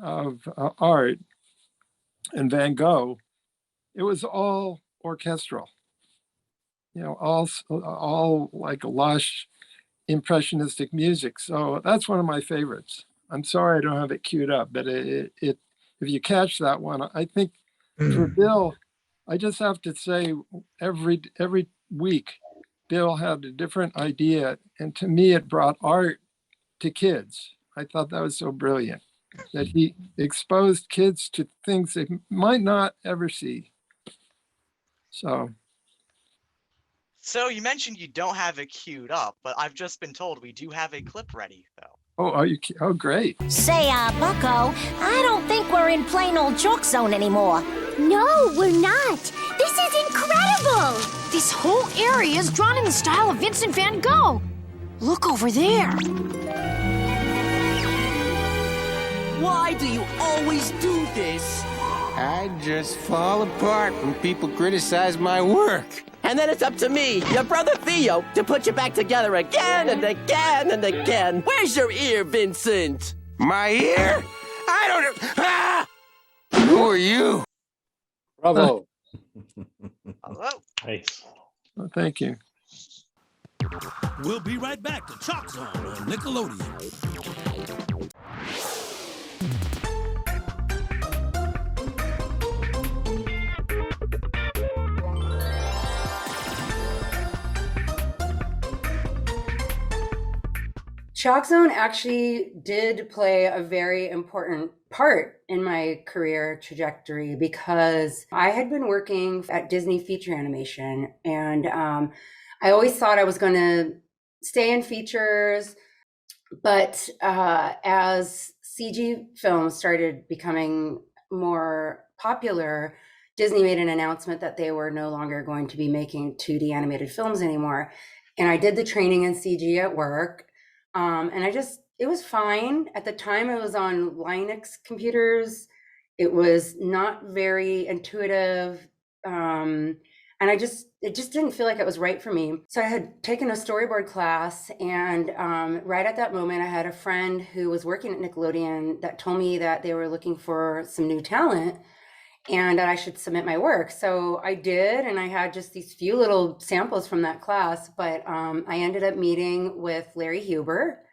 of art and Van Gogh, it was all orchestral, all like lush impressionistic music. So that's one of my favorites. I'm sorry I don't have it queued up, but it if you catch that one, I think for Bill, I just have to say every week, Bill had a different idea. And to me, it brought art to kids. I thought that was so brilliant that he exposed kids to things they might not ever see. So you mentioned you don't have it queued up, but I've just been told we do have a clip ready, though. Oh, great. Say, Bucko, I don't think we're in plain old ChalkZone anymore. No, we're not. This is incredible. This whole area is drawn in the style of Vincent van Gogh. Look over there. Why do you always do this? I just fall apart when people criticize my work. And then it's up to me, your brother Theo, to put you back together again and again and again. Where's your ear, Vincent? My ear? I don't know. Ah! Who are you? Bravo. Hello. Nice. Well, thank you. We'll be right back to ChalkZone on Nickelodeon. ChalkZone actually did play a very important part in my career trajectory because I had been working at Disney Feature Animation, and I always thought I was going to stay in features, but as CG films started becoming more popular, Disney made an announcement that they were no longer going to be making 2D animated films anymore. And I did the training in CG at work. And fine. At the time I was on Linux computers. It was not very intuitive. And it just didn't feel like it was right for me. So I had taken a storyboard class, and right at that moment, I had a friend who was working at Nickelodeon that told me that they were looking for some new talent and that I should submit my work. So I did, and I had just these few little samples from that class, but I ended up meeting with Larry Huber,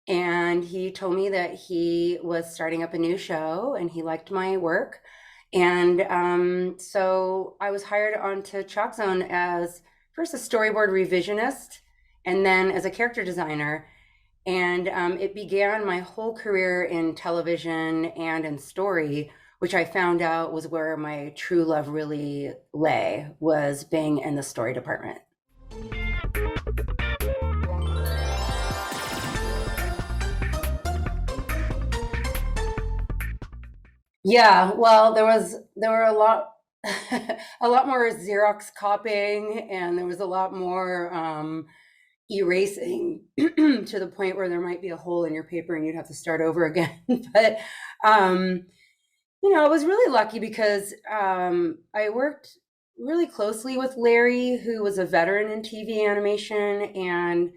and he told me that he was starting up a new show and he liked my work. And so I was hired onto ChalkZone as first a storyboard revisionist and then as a character designer. And it began my whole career in television and in story, which I found out was where my true love really lay, was being in the story department. Yeah, well, there were a lot more Xerox copying, and there was a lot more erasing to the point where there might be a hole in your paper and you'd have to start over again. But I was really lucky because I worked really closely with Larry, who was a veteran in TV animation, and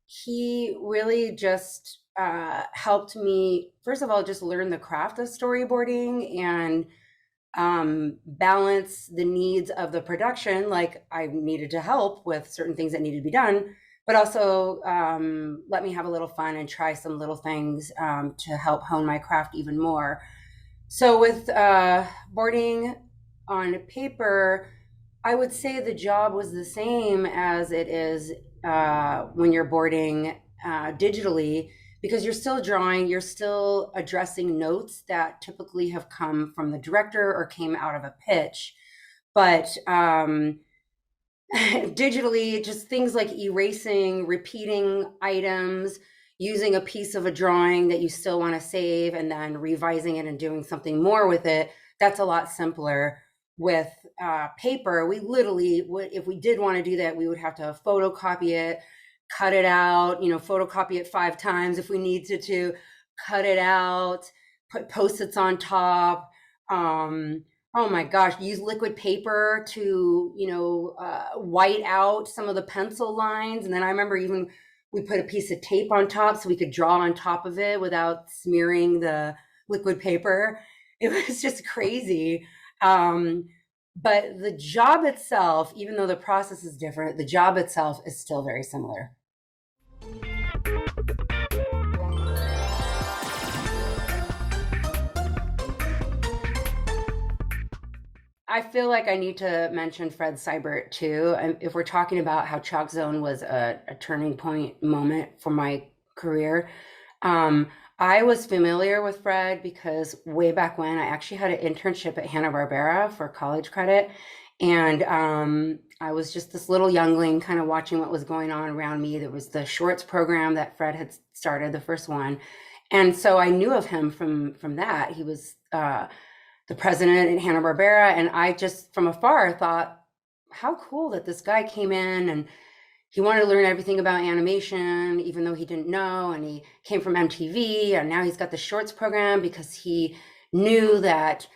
he really just helped me, first of all, just learn the craft of storyboarding and balance the needs of the production. Like, I needed to help with certain things that needed to be done, but also let me have a little fun and try some little things to help hone my craft even more. So with boarding on paper, I would say the job was the same as it is when you're boarding digitally, because you're still drawing, you're still addressing notes that typically have come from the director or came out of a pitch. But digitally, just things like erasing, repeating items, using a piece of a drawing that you still want to save and then revising it and doing something more with it, that's a lot simpler. With paper, we literally would, if we did want to do that, we would have to photocopy it, cut it out, photocopy it 5 times if we needed to, cut it out, put Post-its on top. Oh my gosh, use liquid paper to, white out some of the pencil lines. And then I remember even we put a piece of tape on top so we could draw on top of it without smearing the liquid paper. It was just crazy. But the job itself, even though the process is different, the job itself is still very similar. I feel like I need to mention Fred Seibert too. And if we're talking about how ChalkZone was a turning point moment for my career, I was familiar with Fred because way back when I actually had an internship at Hanna-Barbera for college credit. And I was just this little youngling kind of watching what was going on around me. There was the shorts program that Fred had started, the first one. And so I knew of him from that. He was the president at Hanna-Barbera. And I just from afar thought, how cool that this guy came in and he wanted to learn everything about animation, even though he didn't know. And he came from MTV, and now he's got the shorts program because he knew that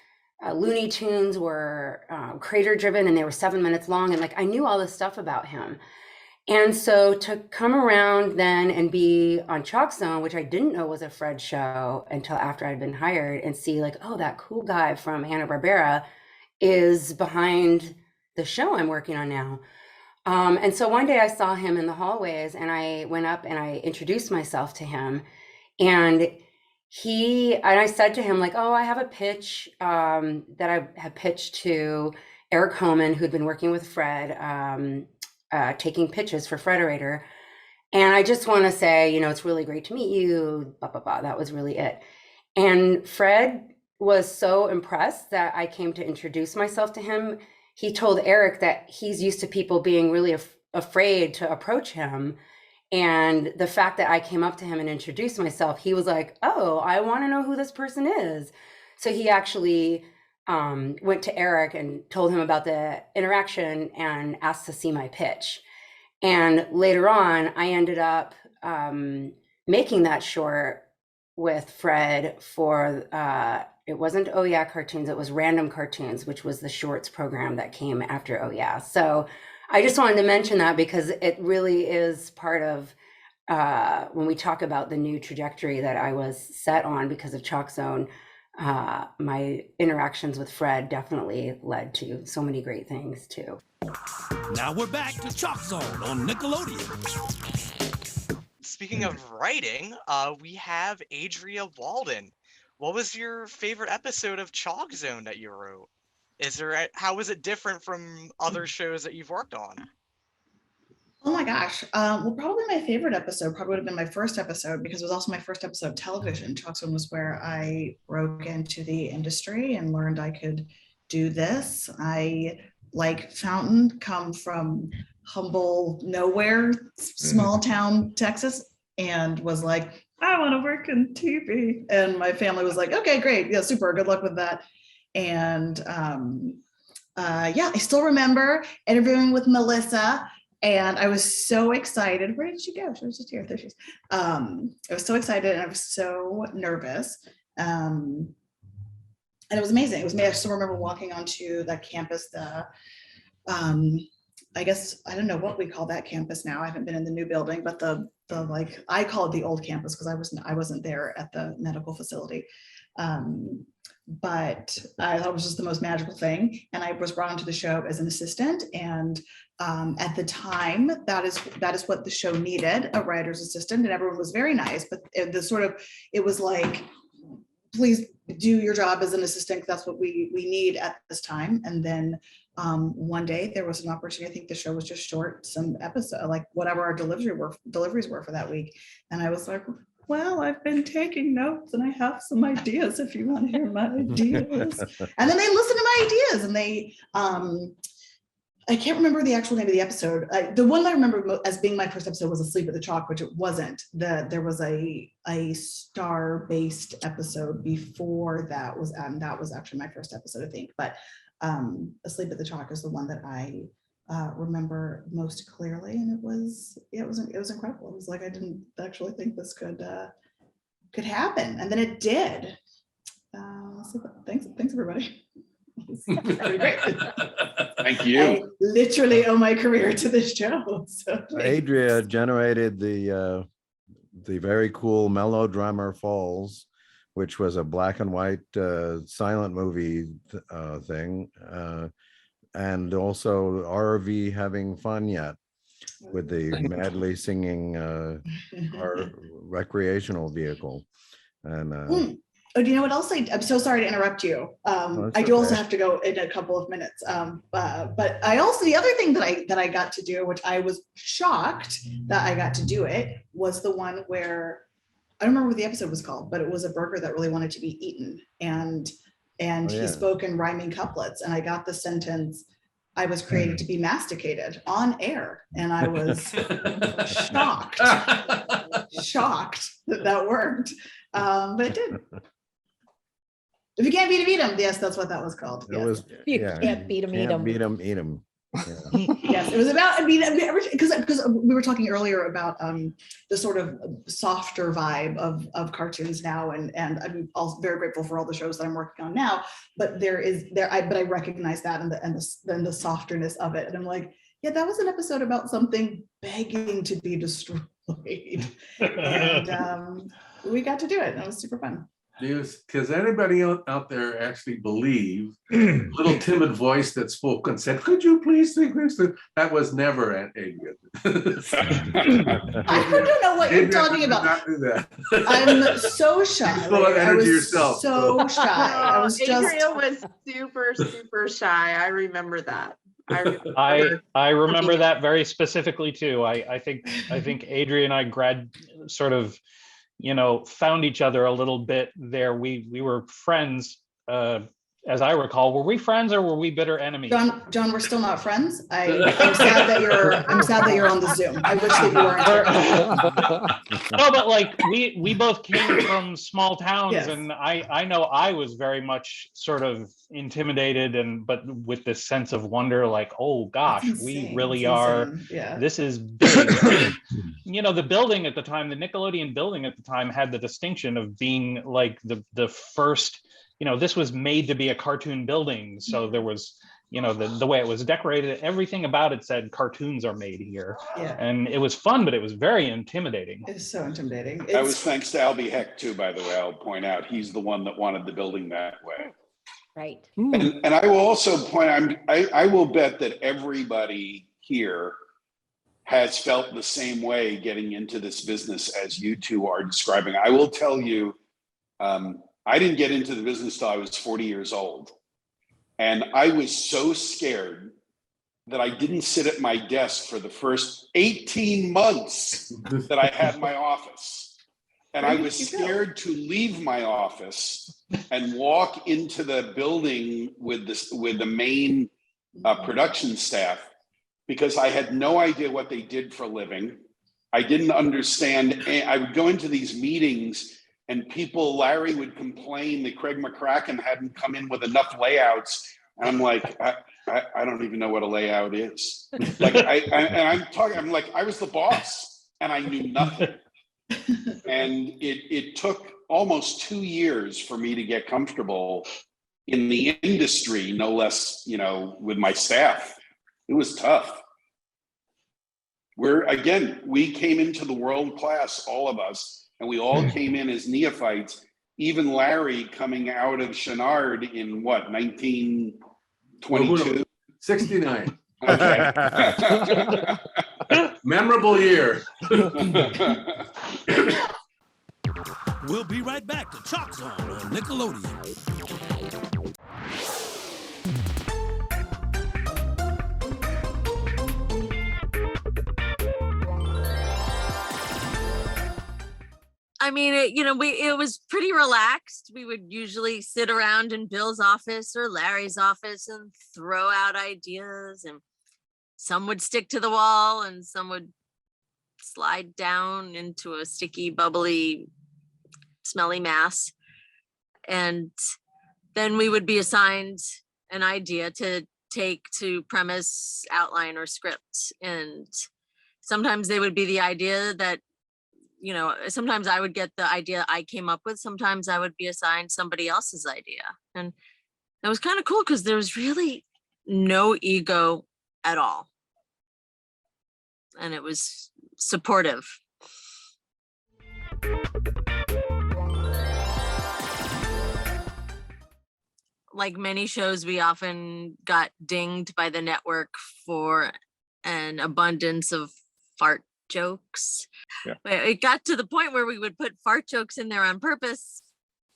Looney Tunes were creator driven and they were 7 minutes long. And I knew all this stuff about him. And so to come around then and be on ChalkZone, which I didn't know was a Fred show until after I'd been hired, and see oh, that cool guy from Hanna-Barbera is behind the show I'm working on now. And so one day I saw him in the hallways, and I went up and I introduced myself to him, and I said to him oh, I have a pitch that I had pitched to Eric Homan, who'd been working with Fred, taking pitches for Frederator. And I just want to say, it's really great to meet you, blah, blah, blah. That was really it. And Fred was so impressed that I came to introduce myself to him. He told Eric that he's used to people being really afraid to approach him. And the fact that I came up to him and introduced myself, he was like, oh, I want to know who this person is. So he actually went to Eric and told him about the interaction and asked to see my pitch. And later on, I ended up making that short with Fred for it wasn't Oh Yeah Cartoons, it was Random Cartoons, which was the shorts program that came after Oh Yeah. So I just wanted to mention that because it really is part of when we talk about the new trajectory that I was set on because of ChalkZone. My interactions with Fred definitely led to so many great things too. Now we're back to ChalkZone on Nickelodeon. Speaking of writing, we have Aydrea Walden. What was your favorite episode of ChalkZone that you wrote? How was it different from other shows that you've worked on? Oh my gosh. Well, probably my favorite episode probably would have been my first episode because it was also my first episode of television. ChalkZone was where I broke into the industry and learned I could do this. I, like Fountain, come from humble nowhere, small town Texas, and was like, I want to work in TV. And my family was like, okay, great. Yeah, super. Good luck with that. And yeah, I still remember interviewing with Melissa. And I was so excited. Where did she go? She was just here. There she is. I was so excited and I was so nervous. And it was amazing. It was me. I still remember walking onto that campus, I guess, I don't know what we call that campus now. I haven't been in the new building, but the like, I call it the old campus because I wasn't there at the medical facility. But I thought it was just the most magical thing. And I was brought onto the show as an assistant. And at the time, that is what the show needed, a writer's assistant, and everyone was very nice. But it was like, please do your job as an assistant. That's what we need at this time. And then one day there was an opportunity. I think the show was just short, some episode, like whatever our deliveries were for that week. And I was like, well, I've been taking notes and I have some ideas if you want to hear my ideas. And then they listened to my ideas and they, I can't remember the actual name of the episode. The one that I remember as being my first episode was Asleep at the Chalk, which it wasn't. There was a star-based episode before that was actually my first episode, I think. But Asleep at the Chalk is the one that I remember most clearly, and it was incredible. It was like I didn't actually think this could happen, and then it did. So thanks everybody. Great. Thank you. I literally owe my career to this show. So Aydrea generated the very cool Melodrammer Falls, which was a black and white silent movie thing. And also RV Having Fun Yet with the madly singing our recreational vehicle. And oh, do you know what else? I'm so sorry to interrupt you. I do also have to go in a couple of minutes. But I also, the other thing that I got to do, which I was shocked that I got to do it, was the one where, I don't remember what the episode was called, but it was a burger that really wanted to be eaten. And he spoke in rhyming couplets, and I got the sentence, I was created to be masticated on air. And I was shocked that worked. But it did. If you can't beat them, yes, that's what that was called. it was, yeah, Can't beat 'em, eat 'em. can't beat 'em, eat 'em. Yeah. Yes, it was about, because we were talking earlier about the sort of softer vibe of cartoons now, and I'm also very grateful for all the shows that I'm working on now, but I recognize that and the softerness of it, and I'm like, yeah, that was an episode about something begging to be destroyed, and we got to do it, and it was super fun. Does anybody out there actually believe the little timid voice that spoke and said, could you please think this? That was never Aunt Aydrea. I don't know what you're talking about. Not do that. I'm so shy. Full of energy yourself. So shy. I was Aydrea was super shy. I remember that. I remember that very specifically too. I think Aydrea and I found each other a little bit there. We were friends as I recall. Were we friends or were we bitter enemies? John, we're still not friends. I'm sad that you're on the Zoom. I wish that you weren't. No, but like we both came from small towns, Yes. and I know I was very much sort of intimidated, but with this sense of wonder, like, oh gosh, we really are. Yeah. This is big. You know, the building at the time, the Nickelodeon building at the time, had the distinction of being like the first. You know, this was made to be a cartoon building, so there was, you know, the way it was decorated, everything about it said cartoons are made here. Yeah. And it was fun, but it was very intimidating. It's so intimidating. That was thanks to Albie Heck too, by the way. I'll point out he's the one that wanted the building that way. Right. And I will also point out, I will bet that everybody here has felt the same way getting into this business as you two are describing. I will tell you, I didn't get into the business till I was 40 years old. And I was so scared that I didn't sit at my desk for the first 18 months that I had my office. And I was scared to leave my office and walk into the building with the main production staff, because I had no idea what they did for a living. I didn't understand. I would go into these meetings and Larry would complain that Craig McCracken hadn't come in with enough layouts. And I'm like, I don't even know what a layout is. Like, I'm like, I was the boss and I knew nothing. And it took almost 2 years for me to get comfortable in the industry, no less, you know, with my staff. It was tough. We came into the world class, all of us, and we all came in as neophytes. Even Larry coming out of Chenard in what, 1922? 69. Okay. Memorable year. We'll be right back to ChalkZone on Nickelodeon. I mean, it was pretty relaxed. We would usually sit around in Bill's office or Larry's office and throw out ideas, and some would stick to the wall and some would slide down into a sticky, bubbly, smelly mass. And then we would be assigned an idea to take to premise, outline, or script. And sometimes they would be the idea that, you know, sometimes I would get the idea I came up with. Sometimes I would be assigned somebody else's idea. And that was kind of cool because there was really no ego at all. And it was supportive. Like many shows, we often got dinged by the network for an abundance of fart jokes. Yeah. It got to the point where we would put fart jokes in there on purpose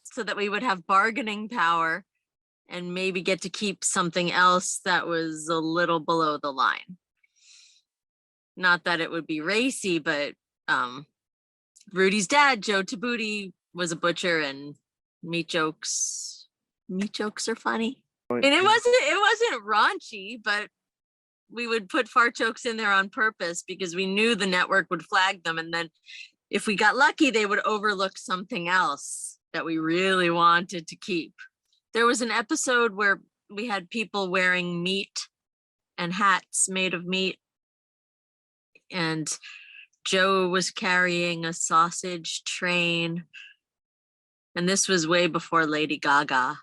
so that we would have bargaining power and maybe get to keep something else that was a little below the line. Not that it would be racy, but Rudy's dad, Joe Tabuti, was a butcher, and meat jokes are funny. And it wasn't raunchy, but we would put fart jokes in there on purpose because we knew the network would flag them. And then if we got lucky, they would overlook something else that we really wanted to keep. There was an episode where we had people wearing meat and hats made of meat. And Joe was carrying a sausage train. And this was way before Lady Gaga.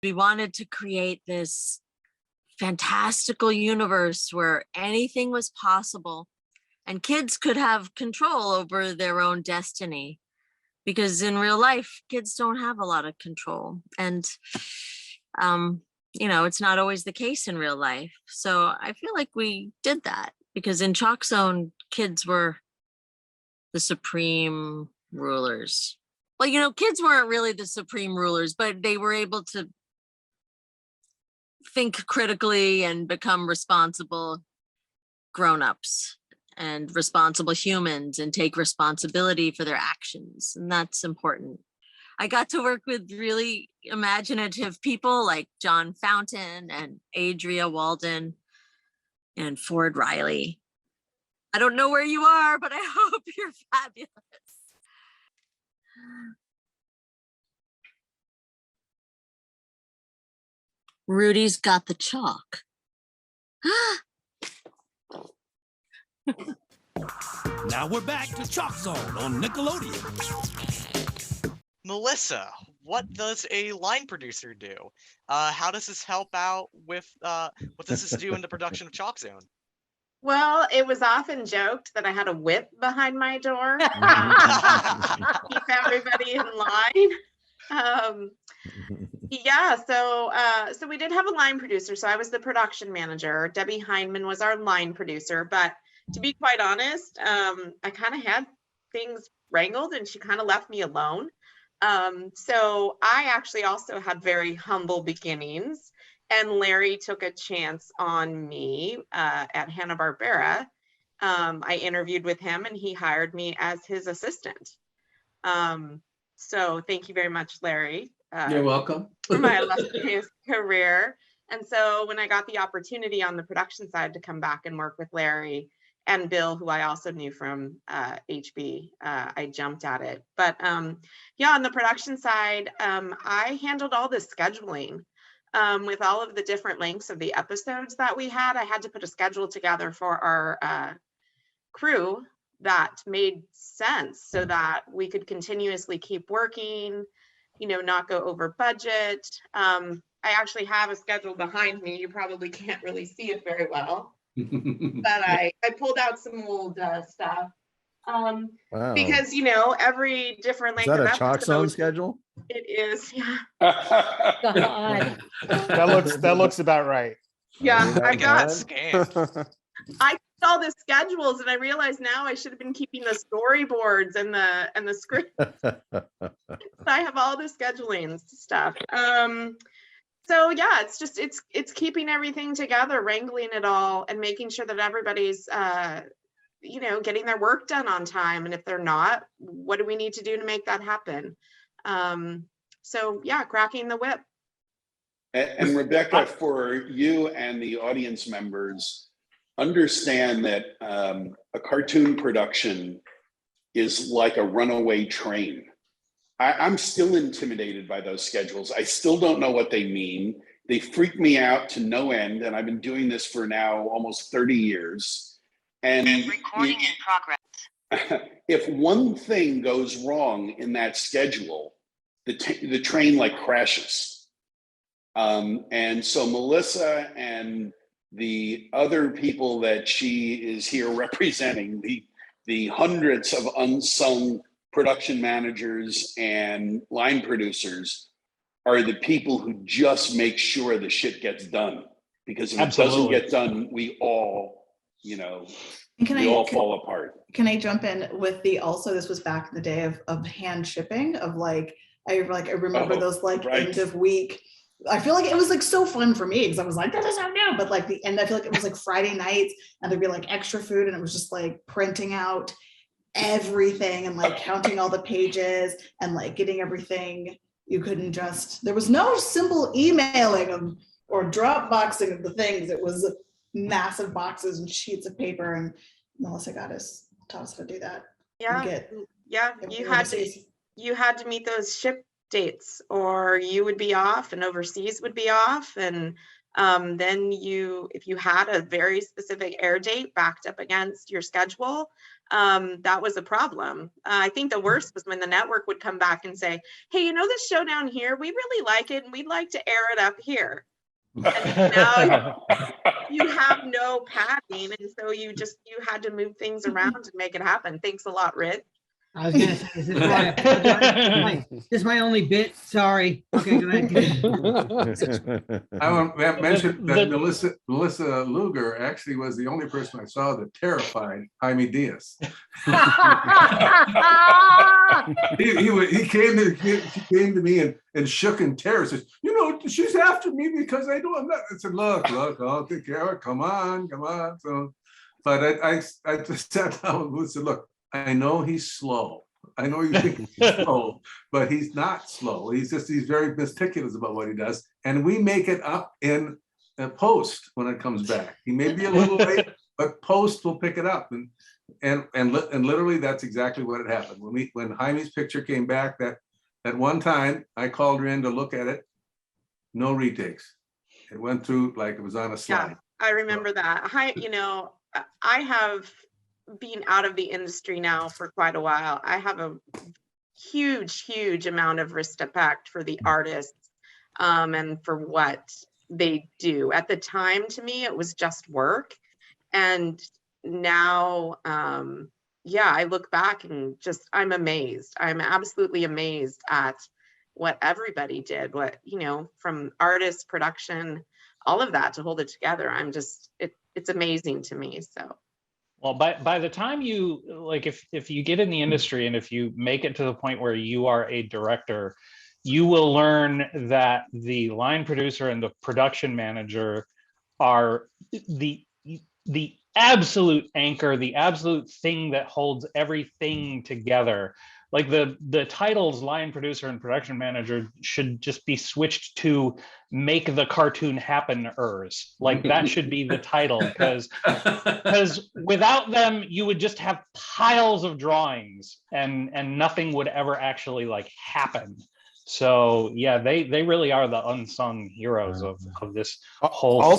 We wanted to create this fantastical universe where anything was possible and kids could have control over their own destiny, because in real life, kids don't have a lot of control. And, it's not always the case in real life. So I feel like we did that because in ChalkZone, kids were the supreme rulers. Well, kids weren't really the supreme rulers, but they were able to think critically and become responsible grown-ups. and responsible humans and take responsibility for their actions. And that's important. I got to work with really imaginative people like John Fountain and Aydrea Walden and Ford Riley. I don't know where you are, but I hope you're fabulous. Rudy's got the chalk. Now we're back to ChalkZone on Nickelodeon. Melissa, what does a line producer do? How does this help out with what does this do in the production of ChalkZone? Well, it was often joked that I had a whip behind my door. Keep everybody in line. Yeah, so we did have a line producer. So I was the production manager. Debbie Heineman was our line producer. But to be quite honest, I kind of had things wrangled and she kind of left me alone. So I actually also had very humble beginnings. And Larry took a chance on me at Hanna-Barbera. I interviewed with him and he hired me as his assistant. So thank you very much, Larry. You're welcome. For my illustrious career. And so when I got the opportunity on the production side to come back and work with Larry and Bill, who I also knew from HB, I jumped at it. But yeah, on the production side, I handled all the scheduling. With all of the different lengths of the episodes that we had, I had to put a schedule together for our crew that made sense so that we could continuously keep working, you know, not go over budget. I actually have a schedule behind me. You probably can't really see it very well, but I pulled out some old stuff. Wow. Because, you know, every different Is length that a of ChalkZone episode, schedule? it is, yeah. God. That looks about right. Yeah, I got Scam. I kept all the schedules and I realized now I should have been keeping the storyboards and the script. I have all the scheduling stuff. So yeah, it's just it's keeping everything together, wrangling it all and making sure that everybody's you know, getting their work done on time. And if they're not, what do we need to do to make that happen? So yeah, cracking the whip. And Rebecca, for you and the audience members, understand that a cartoon production is like a runaway train. I'm still intimidated by those schedules. I still don't know what they mean. They freak me out to no end. And I've been doing this for now almost 30 years. And recording in progress. If one thing goes wrong in that schedule, the train like crashes. And so Melissa and the other people that she is here representing, the hundreds of unsung production managers and line producers, are the people who just make sure the shit gets done. Because if it doesn't get done, we all, you know, we all fall apart. Can I jump in with also, this was back in the day of hand shipping, of like, I remember those like end of week. I feel like it was like so fun for me because I was like, that is so new. But like the end, I feel like it was like Friday nights and there'd be like extra food and it was just like printing out everything and like counting all the pages and like getting everything. You couldn't just, there was no simple emailing of or Dropboxing of the things. It was massive boxes and sheets of paper, and Melissa taught us how to do that. Yeah, you had to meet those ship dates, or you would be off and overseas would be off, and then if you had a very specific air date backed up against your schedule, that was a problem. I think the worst was when the network would come back and say, hey, you know this show down here, we really like it and we'd like to air it up here. And now you have no padding, and so you had to move things around and make it happen. Thanks a lot, Rich. I was gonna say, this is my only bit. Sorry. Okay, go ahead. I want to mention that Melissa Lugar actually was the only person I saw that terrified Jaime Diaz. He came to me and shook in terror. Says, you know, she's after me because I'm not. I said, look, I'll take care of it. Come on. So But I just sat down and said, look, I know he's slow. I know you think he's slow, but he's not slow. He's very meticulous about what he does. And we make it up in a post when it comes back. He may be a little late, but post will pick it up. And literally that's exactly what had happened. When Jaime's picture came back, that one time I called her in to look at it, no retakes. It went through like it was on a slide. I remember that. I have been out of the industry now for quite a while. I have a huge amount of respect for the artists and for what they do. At the time, to me, it was just work. And now, I look back and I'm amazed. I'm absolutely amazed at what everybody did, from artists, production, all of that to hold it together. It's amazing to me. So. Well, by the time you if you get in the industry and if you make it to the point where you are a director, you will learn that the line producer and the production manager are the absolute anchor, the absolute thing that holds everything together. Like the titles line producer and production manager should just be switched to make the cartoon happen-ers. Like that should be the title, because without them, you would just have piles of drawings and nothing would ever actually happen. So yeah, they really are the unsung heroes of this whole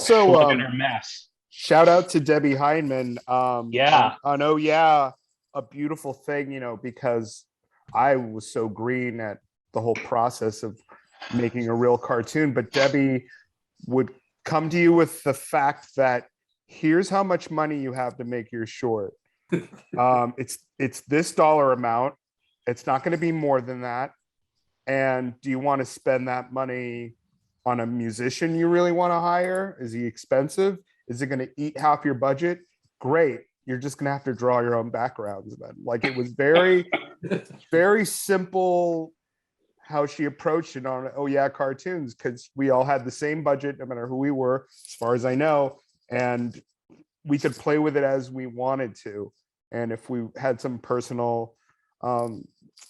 mess. Shout out to Debbie Heineman. A beautiful thing, because I was so green at the whole process of making a real cartoon, but Debbie would come to you with the fact that here's how much money you have to make your short. It's this dollar amount. It's not going to be more than that. And do you want to spend that money on a musician you really want to hire? Is he expensive? Is it going to eat half your budget? Great. You're just going to have to draw your own backgrounds then. It was very, very simple how she approached it on, cartoons, because we all had the same budget, no matter who we were, as far as I know, and we could play with it as we wanted to. And if we had some personal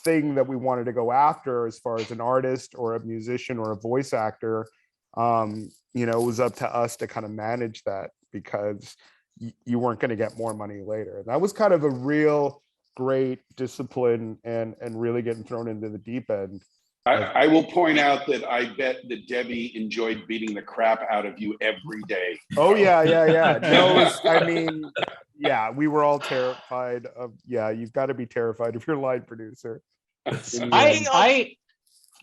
thing that we wanted to go after as far as an artist or a musician or a voice actor, it was up to us to kind of manage that, because you weren't going to get more money later. And that was kind of a real great discipline and really getting thrown into the deep end. I will point out that I bet that Debbie enjoyed beating the crap out of you every day. Oh yeah. No, we were all terrified of, you've got to be terrified of your line producer.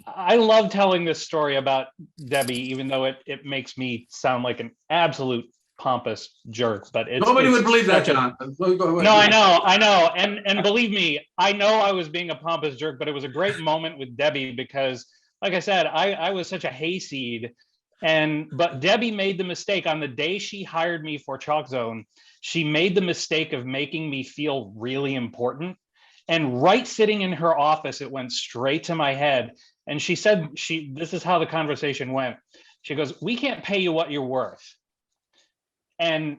I love telling this story about Debbie, even though it makes me sound like an absolute pompous jerk, but nobody would believe that, John. No, I know. And believe me, I know I was being a pompous jerk, but it was a great moment with Debbie because, like I said, I was such a hayseed. But Debbie made the mistake on the day she hired me for ChalkZone. She made the mistake of making me feel really important. And right sitting in her office, it went straight to my head. And she said, this is how the conversation went. She goes, "We can't pay you what you're worth." And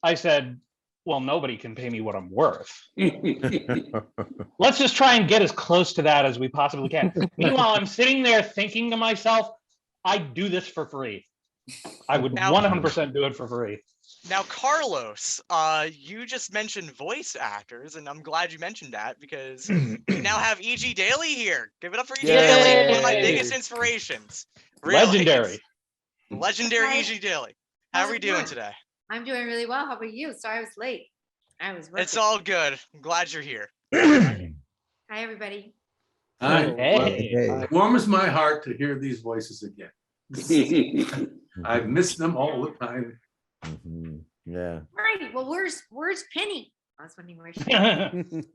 I said, "Well, nobody can pay me what I'm worth. Let's just try and get as close to that as we possibly can." Meanwhile, I'm sitting there thinking to myself, I do this for free. I would 100% do it for free. Now, Carlos, you just mentioned voice actors, and I'm glad you mentioned that because we now have E.G. Daily here. Give it up for E.G. Daily, one of my biggest inspirations. Really. Legendary E.G. Daily. How are we doing today? I'm doing really well. How about you? Sorry I was late. I was working. It's all good. I'm glad you're here. Hi, everybody. Hi. It warms my heart to hear these voices again. I've missed them all the time. Mm-hmm. Yeah. Right. Well, where's Penny? I was wondering where she is.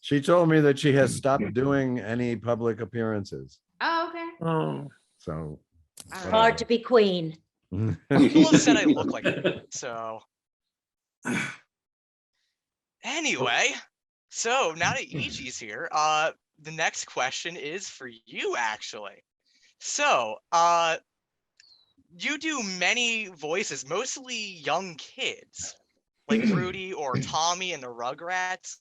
She told me that she has stopped doing any public appearances. Oh, okay. Oh. So hard to be queen. People have said I look like it, so anyway, so now that E.G.'s here, the next question is for you, actually. So, you do many voices, mostly young kids. like Rudy or Tommy and the Rugrats.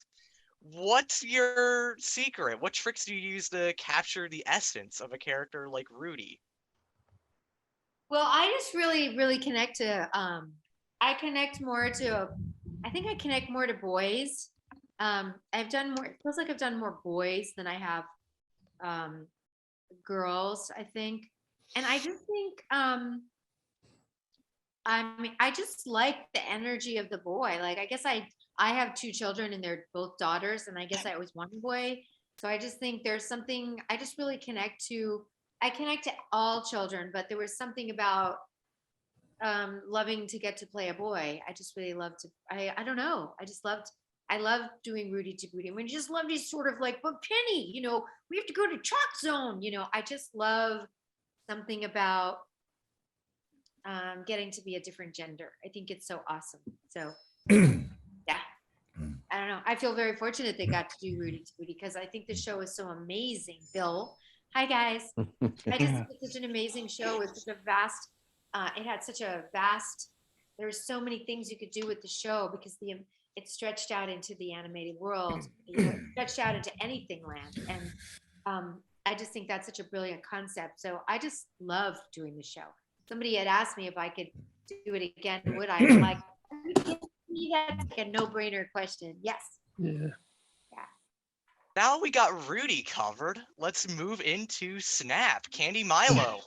What's your secret? What tricks do you use to capture the essence of a character like Rudy? Well, I just really connect to, I connect more to boys. I've done more, it feels like I've done more boys than I have girls, I think. And I just think, I just like the energy of the boy. Like, I guess I have 2 children and they're both daughters, and I guess I always wanted a boy. So I just think there's something, I just really connect to all children, but there was something about loving to get to play a boy. I just really loved to, I don't know. I loved doing Rudy to Booty. I mean, just loved these sort of like, but Penny, we have to go to ChalkZone. I just love something about getting to be a different gender. I think it's so awesome. So yeah, I don't know. I feel very fortunate they got to do Rudy to Booty because I think the show is so amazing. Bill, hi guys. I just think it's such an amazing show with such a vast, it had such a vast, there's so many things you could do with the show because it stretched out into the animated world, it stretched out into anything land. And I just think that's such a brilliant concept. So I just love doing the show. Somebody had asked me if I could do it again, would I? I'm like, that's like a no-brainer question. Yes. Yeah. Now we got Rudy covered. Let's move into Snap. Candi Milo.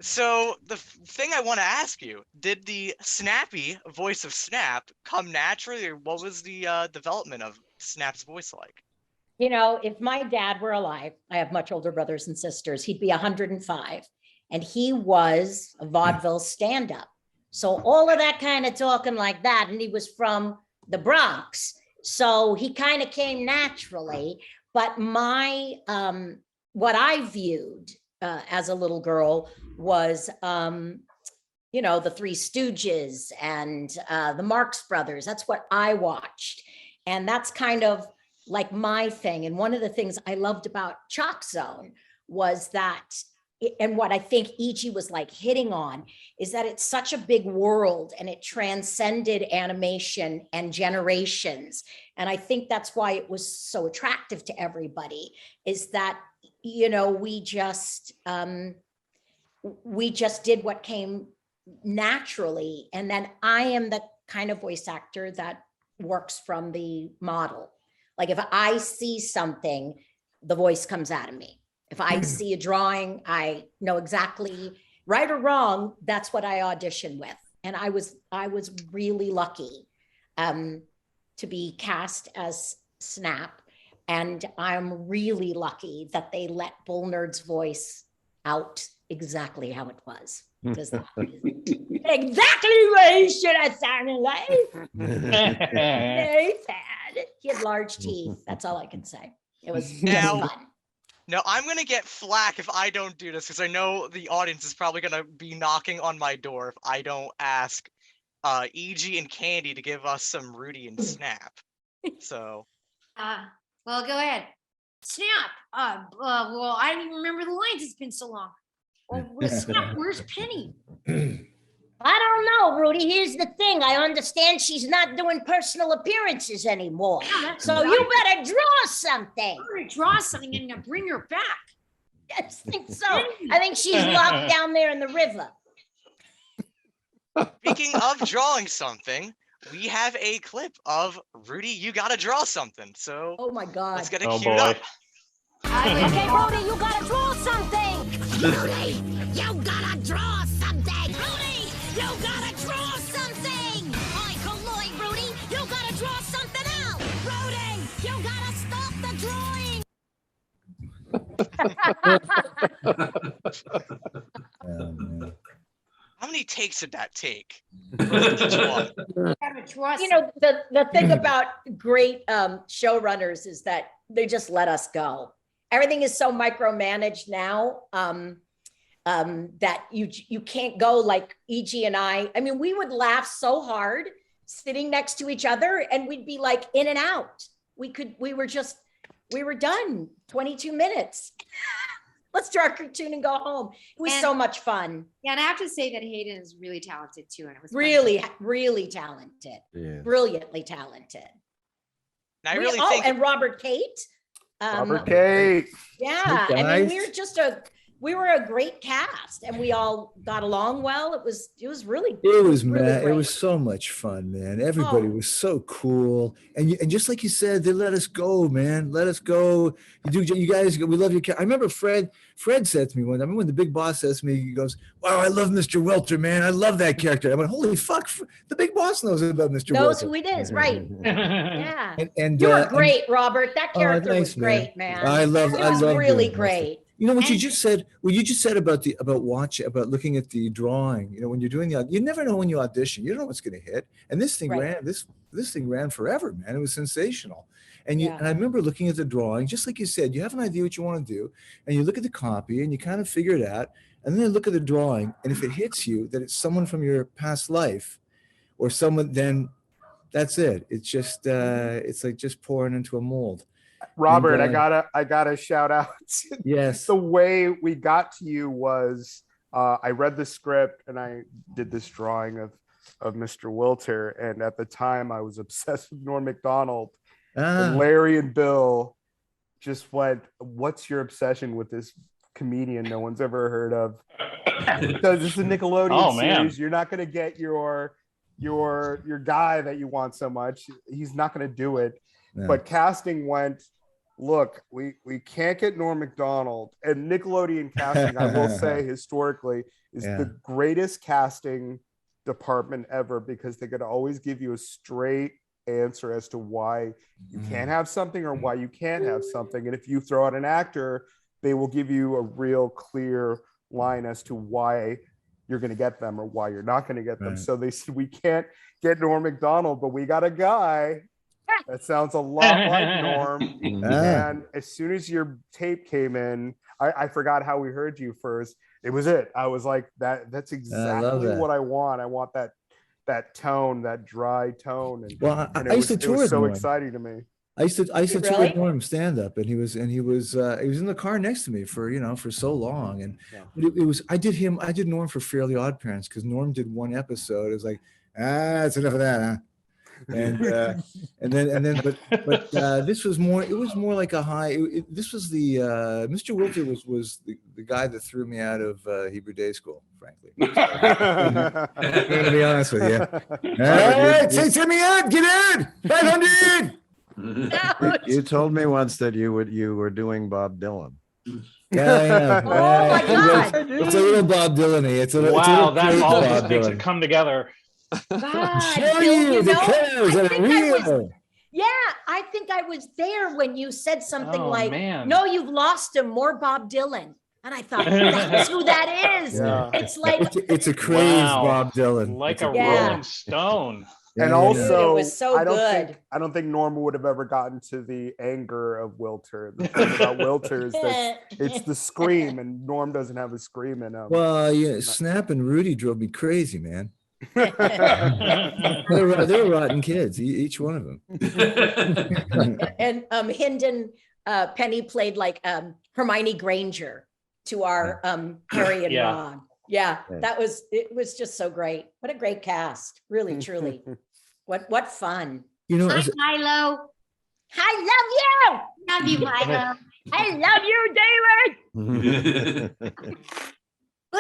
So the thing I want to ask you, did the snappy voice of Snap come naturally, or what was the development of Snap's voice like? If my dad were alive, I have much older brothers and sisters, he'd be 105. And he was a vaudeville stand-up. So all of that kind of talking like that, and he was from the Bronx. So he kind of came naturally. But my, what I viewed as a little girl was, the Three Stooges and the Marx Brothers. That's what I watched. And that's kind of like my thing. And one of the things I loved about ChalkZone was that, and what I think E.G. was like hitting on, is that it's such a big world and it transcended animation and generations. And I think that's why it was so attractive to everybody, is that, we just did what came naturally. And then I am the kind of voice actor that works from the model. Like if I see something, the voice comes out of me. If I see a drawing, I know exactly, right or wrong, that's what I audition with. And I was really lucky to be cast as Snap. And I'm really lucky that they let Bull Nerd's voice out exactly how it was. Because that is exactly what he should have sounded like. Very sad. He had large teeth. That's all I can say. It was just fun. Now, I'm going to get flack if I don't do this, because I know the audience is probably going to be knocking on my door if I don't ask E.G. and Candi to give us some Rudy and Snap. So. Well, go ahead. Snap. Well, I don't even remember the lines. It's been so long. Well, Snap, where's Penny? I don't know, Rudy. Here's the thing. I understand she's not doing personal appearances anymore. Yeah, so you better draw something. I'm gonna draw something and bring her back. I think so. I think she's locked down there in the river. Speaking of drawing something, we have a clip of Rudy, you gotta draw something. So oh my God. Let's get it queued up. Okay, Rudy, you gotta draw something. Rudy, you gotta draw something. Rudy, you gotta draw something. I colloid, Rudy. You gotta draw something else. Rudy, you gotta stop the drawing. How many takes did that take? The thing about great showrunners is that they just let us go. Everything is so micromanaged now that you can't go like E.G. and I. I mean, we would laugh so hard sitting next to each other, and we'd be like in and out. We were done 22 minutes. let's do our cartoon and go home. It was so much fun. Yeah, and I have to say that Hayden is really talented too, and it was fun. Really talented, Yeah. brilliantly talented. And I really think and Robert Kate. Robert Kate. Yeah, Hey, I mean, guys. we were a great cast, and we all got along well. It was really. It was really man, it great. was so much fun, man. Everybody was so cool, and just like you said, they let us go, man. Let us go. You guys, we love your. I remember Fred said to me one. I remember when the big boss says to me, he goes, "Wow, I love Mr. Welter, man. I love that character." I went, "Holy fuck, the big boss knows about Mr. Knows Welter." who it is, right? Yeah. And You were great, Robert. That character thanks, was great, man. I love It was really doing this. great. You know what you just said? What you just said about looking at the drawing. You know, when you're doing you never know when you audition. You don't know what's going to hit. And this thing ran. This thing ran forever, man. It was sensational. And and I remember looking at the drawing, just like you said. You have an idea what you want to do, and you look at the copy, and you kind of figure it out. And then you look at the drawing, and if it hits you that it's someone from your past life, or someone, then that's it. It's just it's like just pouring into a mold. Robert, And, I gotta shout out. Yes. The way we got to you was I read the script and I did this drawing of Mr. Wilter, and at the time I was obsessed with Norm Macdonald. And Larry and Bill just went, "What's your obsession with this comedian no one's ever heard of?" Because it's a Nickelodeon series. You're not gonna get your guy that you want so much. He's not gonna do it. Yeah. But casting went, "Look, we can't get Norm Macdonald." And Nickelodeon casting, I will say, historically, is the greatest casting department ever, because they could always give you a straight answer as to why you can't have something or why you can't have something. And if you throw out an actor, they will give you a real clear line as to why you're going to get them or why you're not going to get them. So they said, "We can't get Norm Macdonald, but we got a guy that sounds a lot like Norm." And as soon as your tape came in, I forgot how we heard you first. It was it. I was like, that's exactly what I want. I want that tone, that dry tone. And, I used to tour it was so Norm. exciting to me. I used to tour with Norm stand up, and he was in the car next to me for so long. And I did Norm for Fairly Odd Parents, because Norm did one episode. It was like, that's enough of that, huh? And but this was more. It was more like a high. This was the Mr. Wilter was the guy that threw me out of Hebrew Day School, frankly. I'm gonna be honest with you. All right, say me out. Get out. 500. You told me once that you were doing Bob Dylan. Yeah. Oh my God. It's a little Bob Dylan-y. It's a little that all Bob just makes Dylan. it come together. God, Show Bill, you the know, colors I are think I was- real. Yeah, I think I was there when you said something Oh, like, man. "No, you've lost him, more Bob Dylan." And I thought, that's who that is. Yeah. It's like, It's a crazed Wow. Bob Dylan. Like It's a Yeah. Rolling Stone. And Yeah. also, It was so I good. don't think Norm would have ever gotten to the anger of Wilter. The thing about Wilter is that it's the scream, and Norm doesn't have a scream in him. Well, yeah, Snap and Rudy drove me crazy, man. They're rotten kids, each one of them. and Hynden Penny played like Hermione Granger to our Harry and Yeah. Ron. Yeah, it was just so great. What a great cast, really, truly. What fun. You know, Hi, as- Milo. I Love you, Milo. love you, David.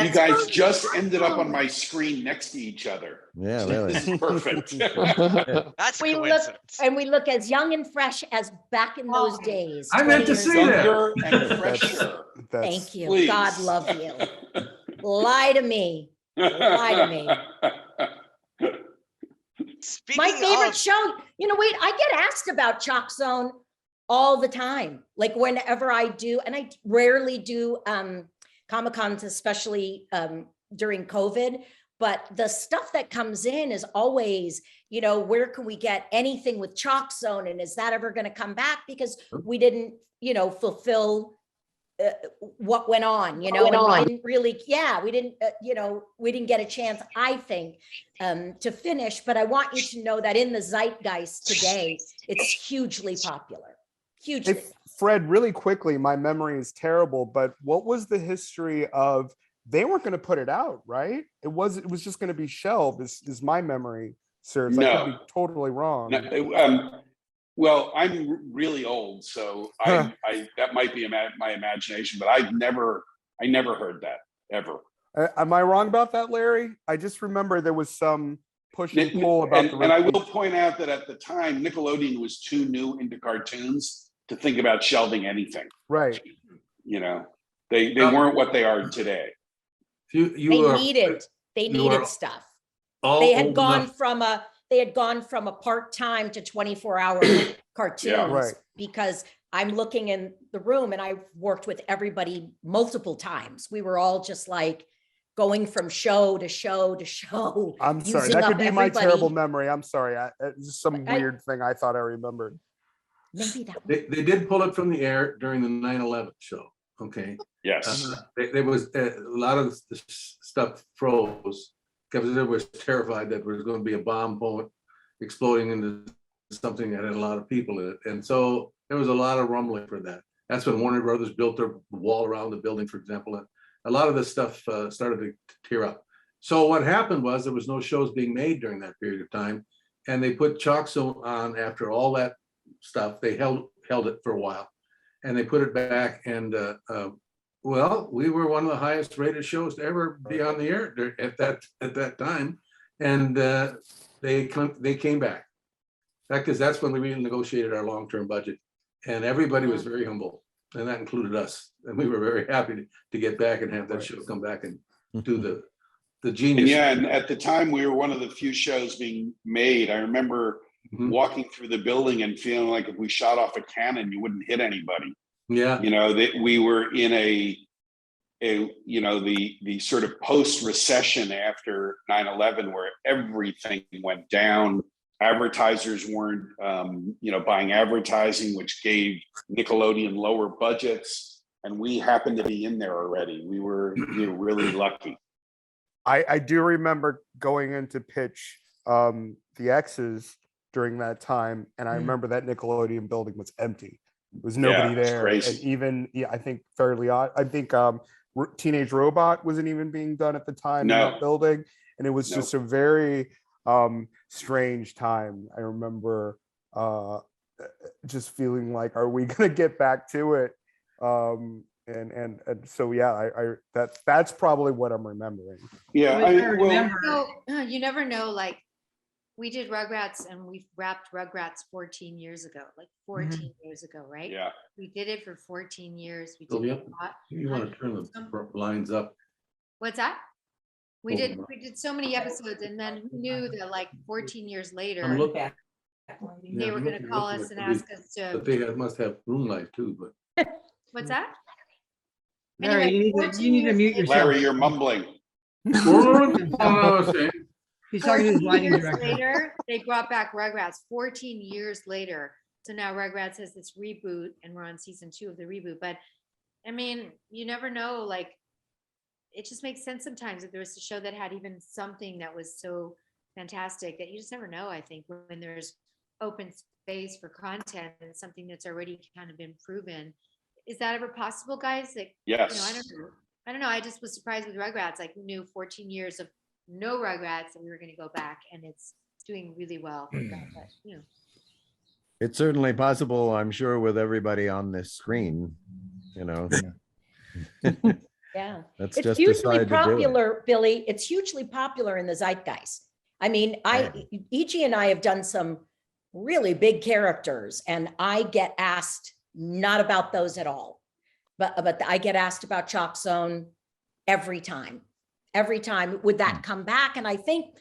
You guys just ended up on my screen next to each other. Yeah, really. This is perfect. That's We look coincidence. and we look as young and fresh as back in those days. I meant 20 to years say ago. that. Younger and fresher. Thank you. Please. God love you. Lie to me. Lie to me. Speaking My favorite of, show. Wait, I get asked about ChalkZone all the time. Like whenever I do, and I rarely do Comic-Cons, especially during COVID. But the stuff that comes in is always, where can we get anything with ChalkZone? And is that ever going to come back? Because we didn't, fulfill what went on, and we didn't really, we didn't get a chance, I think, to finish. But I want you to know that in the zeitgeist today, it's hugely popular. hugely. Hey, Fred, really quickly, my memory is terrible, but what was the history of, they weren't going to put it out, right? It was just going to be shelved, is my memory serves. I could be No. totally wrong. Well, I'm really old, so I that might be my imagination, but I never heard that ever. Am I wrong about that, Larry? I just remember there was some push and pull about And I will point out that at the time, Nickelodeon was too new into cartoons to think about shelving anything. Right. You know, they weren't what they are today. They needed stuff. They had gone from a part-time to 24-hour cartoons, right. because I'm looking in the room and I've worked with everybody multiple times. We were all just like going from show to show to show. I'm sorry, that could be my terrible memory. I'm sorry. It's just some weird thing I thought I remembered. Maybe that they did pull it from the air during the 9/11 show. Okay. Yes. There was a lot of the stuff froze because they was terrified that there was going to be a bomb exploding into something that had a lot of people in it. And so there was a lot of rumbling for that. That's when Warner Brothers built their wall around the building, for example. And a lot of this stuff started to tear up. So what happened was there was no shows being made during that period of time. And they put ChalkZone on after all that stuff. They held it for a while and they put it back. And well, we were one of the highest rated shows to ever be on the air at that time. And they came back. Because that's when we renegotiated our long-term budget, and everybody was very humble, and that included us. And we were very happy to get back and have that show come back and do the genius. And yeah, and at the time we were one of the few shows being made. I remember walking through the building and feeling like if we shot off a cannon, you wouldn't hit anybody. Yeah, you know that we were in a you know the sort of post-recession after 9/11 where everything went down. Advertisers weren't, buying advertising, which gave Nickelodeon lower budgets, and we happened to be in there already. We were really lucky. I do remember going in to pitch the X's during that time, and I remember that Nickelodeon building was empty. There was nobody there, crazy. and even I think Fairly Odd. I think Teenage Robot wasn't even being done at the time in that building, and it was just a very strange time. I remember just feeling like, are we gonna get back to it? And so yeah, that's probably what I'm remembering. Yeah, you never know. Like we did Rugrats and we wrapped Rugrats 14 years ago, like 14 years ago, right? Yeah. We did it for 14 years. We Sylvia, did a lot. you want to turn the blinds up? What's that? We did so many episodes, and then who knew that like 14 years later they were going to call us and ask us to. But they must have room light too. But what's that? Larry, Anyway, you need to mute yourself. Larry, you're mumbling. He's talking to his lighting 14 years director. later, they brought back Rugrats 14 years later. So now Rugrats has this reboot, and we're on season 2 of the reboot. But I mean, you never know. Like, it just makes sense sometimes if there was a show that had even something that was so fantastic that you just never know. I think when there's open space for content and something that's already kind of been proven. Is that ever possible, guys? Like, yes. I don't know. I just was surprised with Rugrats. Like, who knew 14 years of no Rugrats and we were going to go back, and it's doing really well. But, It's certainly possible, I'm sure, with everybody on this screen, Yeah, Let's it's just hugely decide to do it. popular, Billy. It's hugely popular in the zeitgeist. I mean, E.G. and I have done some really big characters, and I get asked not about those at all, but I get asked about ChalkZone every time. Every time, would that come back? And I think,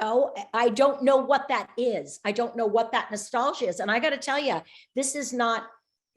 I don't know what that is. I don't know what that nostalgia is. And I got to tell you, this is not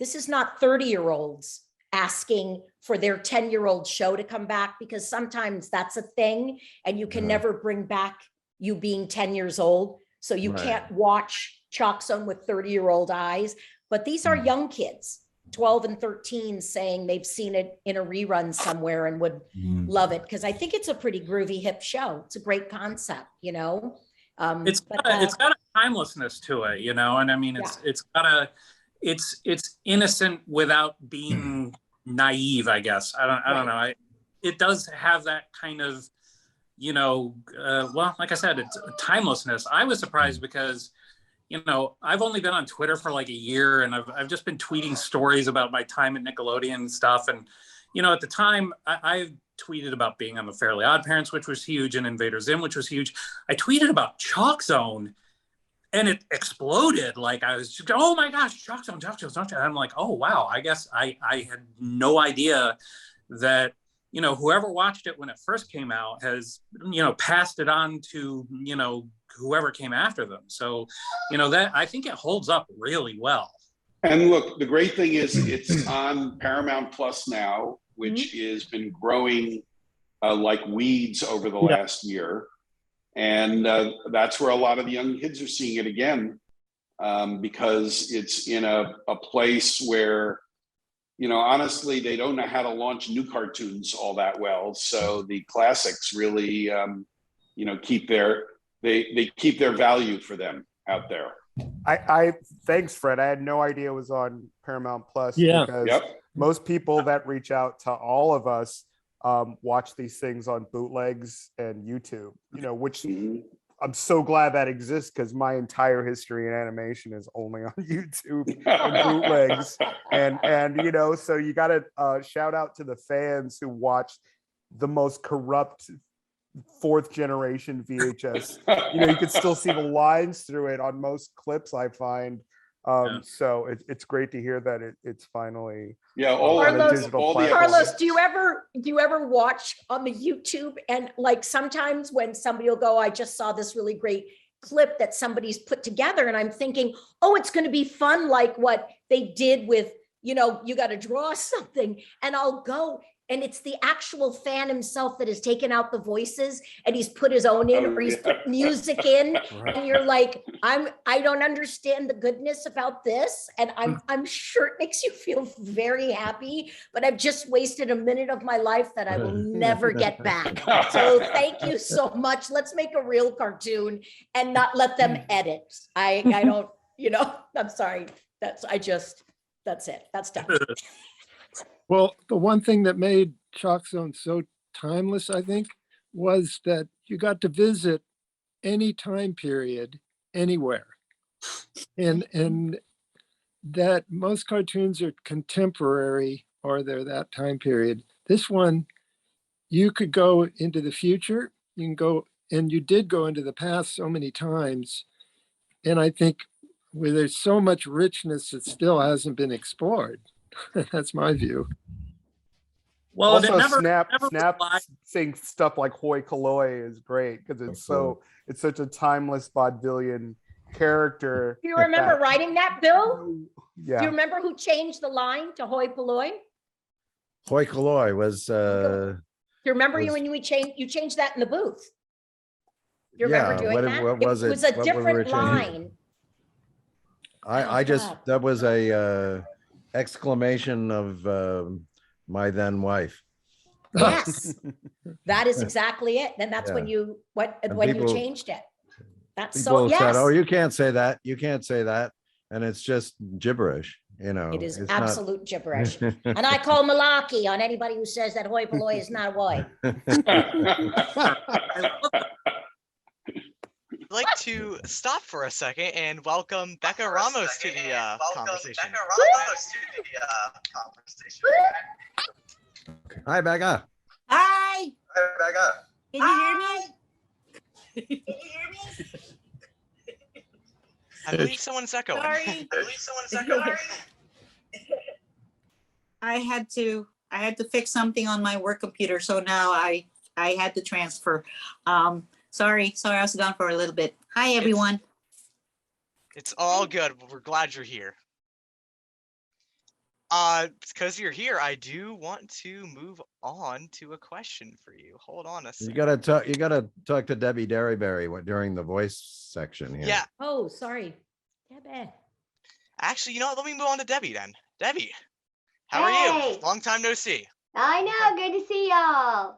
30-year-olds asking for their 10-year-old show to come back, because sometimes that's a thing and you can never bring back you being 10 years old. So you can't watch ChalkZone with 30-year-old eyes. But these are young kids, 12 and 13, saying they've seen it in a rerun somewhere and would love it, because I think it's a pretty groovy, hip show. It's a great concept, It's got a timelessness to it, and I mean, it's got it's innocent without being naive, I guess. I don't know. It does have that kind of, well, like I said, it's timelessness. I was surprised because, I've only been on Twitter for like a year, and I've just been tweeting stories about my time at Nickelodeon and stuff. And, at the time I tweeted about being on the Fairly Odd Parents, which was huge, and Invader Zim, which was huge. I tweeted about ChalkZone, and it exploded. Like I was just, oh my gosh, ChalkZone. And I'm like, oh wow, I guess I had no idea that, whoever watched it when it first came out has, passed it on to, whoever came after them. So, that I think it holds up really well. And look, the great thing is it's on Paramount Plus now, which has been growing like weeds over the last year. And that's where a lot of the young kids are seeing it again, because it's in a place where, honestly, they don't know how to launch new cartoons all that well. So the classics really, keep their value for them out there. I thanks, Fred. I had no idea it was on Paramount Plus. Yeah. Because most people that reach out to all of us watch these things on bootlegs and YouTube, which I'm so glad that exists, because my entire history in animation is only on YouTube and bootlegs. And so you got to shout out to the fans who watched the most corrupt 4th generation VHS. You could still see the lines through it on most clips, I find. So it's great to hear that it's finally on a digital platform. Carlos, do you ever watch on the YouTube, and like sometimes when somebody will go, I just saw this really great clip that somebody's put together, and I'm thinking, oh, it's going to be fun, like what they did with, you got to draw something, and I'll go. And it's the actual fan himself that has taken out the voices and he's put his own in, or he's put music in. Right. And you're like, I don't understand the goodness about this. And I'm sure it makes you feel very happy, but I've just wasted a minute of my life that I will never get back. So thank you so much. Let's make a real cartoon and not let them edit. I don't, I'm sorry. That's it. That's done. Well, the one thing that made ChalkZone so timeless, I think, was that you got to visit any time period, anywhere. And that most cartoons are contemporary, or they're that time period. This one, you could go into the future, you can go, and you did go into the past so many times. And I think where there's so much richness that still hasn't been explored. That's my view. Well, also Snap saying stuff like hoi polloi is great, because it's such a timeless vaudevillian character. Do you remember writing that, Bill? Yeah. Do you remember who changed the line to hoi polloi? Hoi polloi was. Do you remember when you changed that in the booth? Do you remember doing that? What was it? It was a different line. That was a exclamation of my then wife. Yes, that is exactly it. And that's when you changed it. That's so yes. Said, oh, you can't say that. You can't say that. And it's just gibberish. It is absolute gibberish. And I call malarkey on anybody who says that hoi polloi is not hoi. I'd like to stop for a second and welcome Becca Ramos to the conversation. Hi, Becca. Hi. Hi, Becca. Can you hear me? Can you hear me? I believe someone's echoing. Sorry. I had to fix something on my work computer, so now I had to transfer. Sorry, I was gone for a little bit. Hi, everyone. It's all good. We're glad you're here. Because you're here, I do want to move on to a question for you. Hold on a second. You gotta talk to Debi Derryberry during the voice section here. Yeah. Oh, sorry. Debbie. Actually, let me move on to Debbie then. Debbie, how are you? Long time no see. I know. Good to see y'all.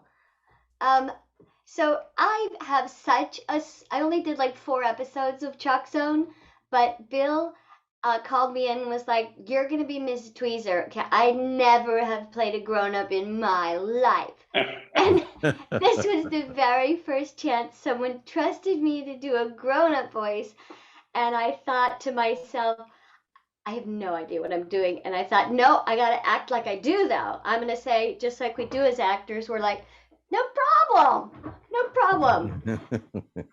So I have I only did like 4 episodes of ChalkZone, but Bill, called me in and was like, "You're gonna be Mrs. Tweezer." I never have played a grown-up in my life. And this was the very first chance someone trusted me to do a grown-up voice. And I thought to myself, I have no idea what I'm doing. And I thought, no, I got to act like I do, though. I'm going to say, just like we do as actors, we're like, no problem, no problem.